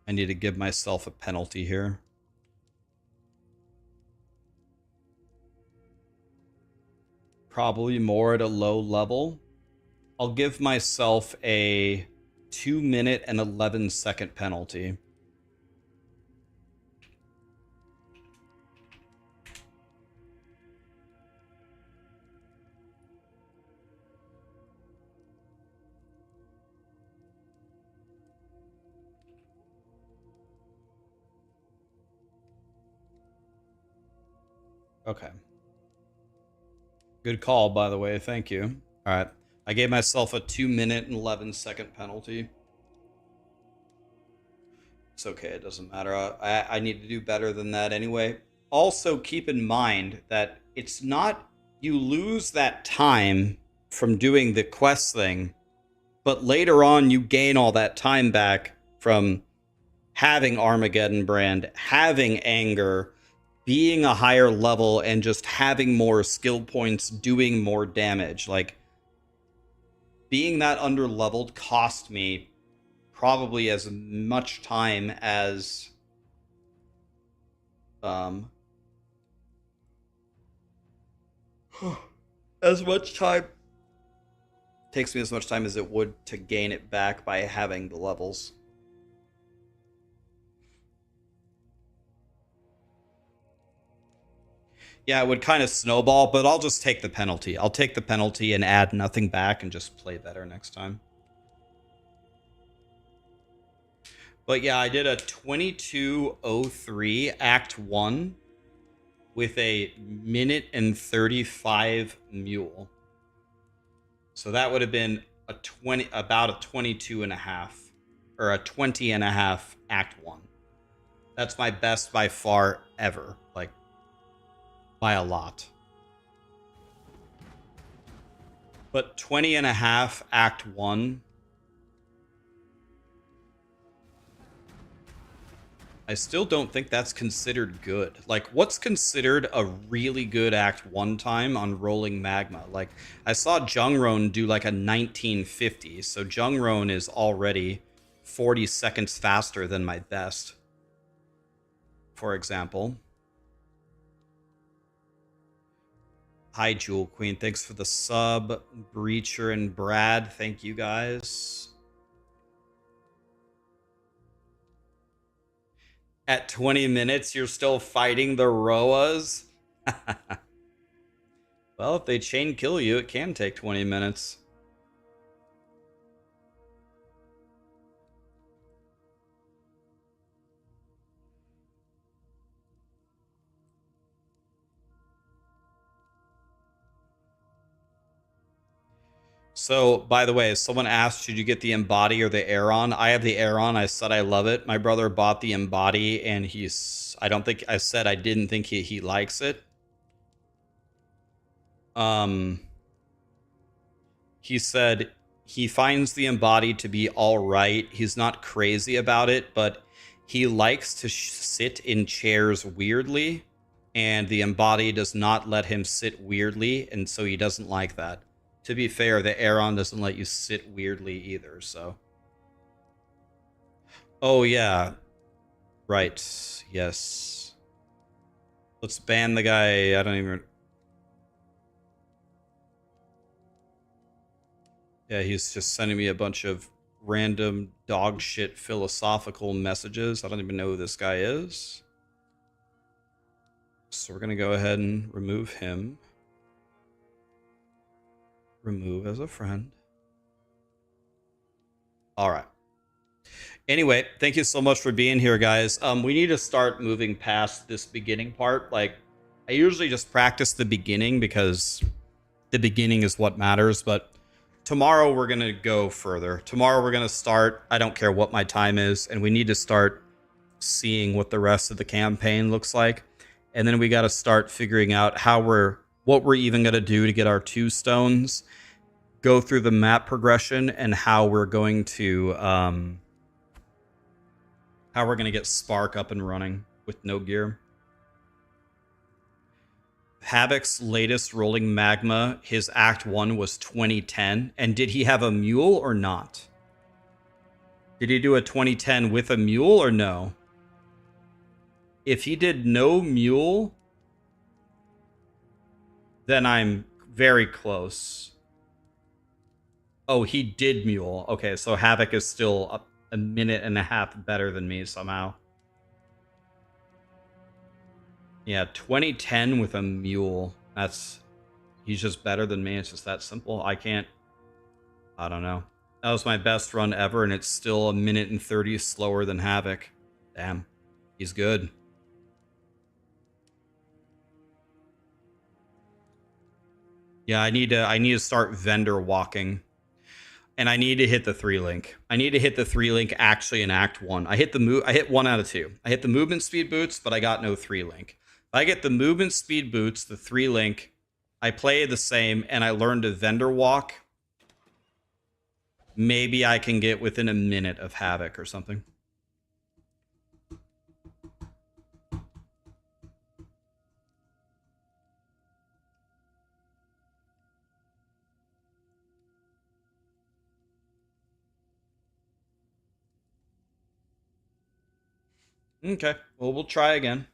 I need to give myself a penalty here. Probably more at a low level. I'll give myself a 2 minute and 11 second penalty. Okay. Good call, by the way. Thank you. All right. I gave myself a 2 minute and 11 second penalty. It's okay. It doesn't matter. I need to do better than that anyway. Also, keep in mind that it's not, you lose that time from doing the quest thing, but later on you gain all that time back from having Armageddon Brand, having Anger, being a higher level, and just having more skill points, doing more damage. Like, being that underleveled cost me probably as much time as as much time takes me as much time as it would to gain it back by having the levels. Yeah, it would kind of snowball, but I'll just take the penalty. I'll take the penalty and add nothing back and just play better next time. But yeah, I did a 22:03 Act 1 with a minute and 35 mule. So that would have been about a 22 and a half, or a 20 and a half Act 1. That's my best by far ever, like by a lot. But 20 and a half Act 1, I still don't think that's considered good. Like, what's considered a really good Act 1 time on Rolling Magma? Like, I saw Jungron do like a 1950, so Jungron is already 40 seconds faster than my best, for example. Hi, Jewel Queen. Thanks for the sub. Breacher and Brad, thank you guys. At 20 minutes, you're still fighting the Roas? Well, if they chain kill you, it can take 20 minutes. So, by the way, someone asked, should you get the Embody or the Aeron? I have the Aeron. I said I love it. My brother bought the Embody, and I didn't think he likes it. He said he finds the Embody to be all right. He's not crazy about it, but he likes to sit in chairs weirdly, and the Embody does not let him sit weirdly, and so he doesn't like that. To be fair, the Aeron doesn't let you sit weirdly either, so. Oh, yeah. Right. Yes. Let's ban the guy. I don't even... Yeah, he's just sending me a bunch of random dog shit philosophical messages. I don't even know who this guy is. So we're going to go ahead and remove him. Remove as a friend. All right. Anyway, thank you so much for being here, guys. We need to start moving past this beginning part. Like, I usually just practice the beginning because the beginning is what matters, but tomorrow we're going to go further. Tomorrow we're going to start, I don't care what my time is, and we need to start seeing what the rest of the campaign looks like. And then we got to start figuring out what we're even going to do to get our 2 stones, go through the map progression, and how we're going to get Spark up and running with no gear. Havoc's latest Rolling Magma, his Act 1 was 2010. And did he have a mule or not? Did he do a 2010 with a mule or no? If he did no mule, then I'm very close. Oh, he did mule. Okay, so Havoc is still a minute and a half better than me somehow. Yeah, 2010 with a mule. He's just better than me. It's just that simple. I don't know. That was my best run ever, and it's still a minute and 30 slower than Havoc. Damn. He's good. Yeah, I need to start vendor walking. And I need to hit the 3-link. I need to hit the 3-link actually in Act 1. I hit 1 out of 2. I hit the movement speed boots, but I got no 3-link. If I get the movement speed boots, the 3-link, I play the same, and I learn to vendor walk, maybe I can get within a minute of Havoc or something. Okay. Well, we'll try again.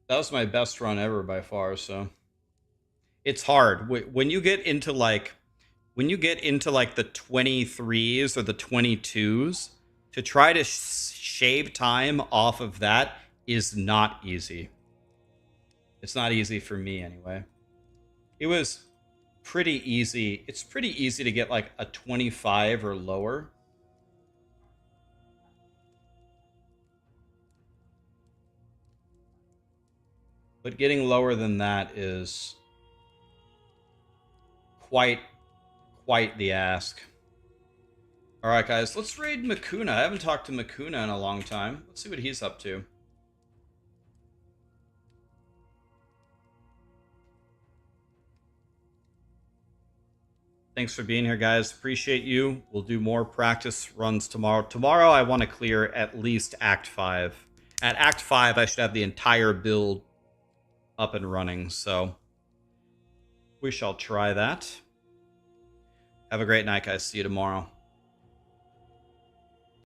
That was my best run ever by far, so it's hard. When you get into like the 23s or the 22s, to try to shave time off of that is not easy. It's not easy for me anyway. It was pretty easy. It's pretty easy to get like a 25 or lower. But getting lower than that is quite the ask. All right, guys, let's raid Makuna. I haven't talked to Makuna in a long time. Let's see what he's up to. Thanks for being here, guys. Appreciate you. We'll do more practice runs tomorrow. Tomorrow, I want to clear at least Act 5. At Act 5, I should have the entire build up and running, so we shall try that. Have a great night, guys. See you tomorrow.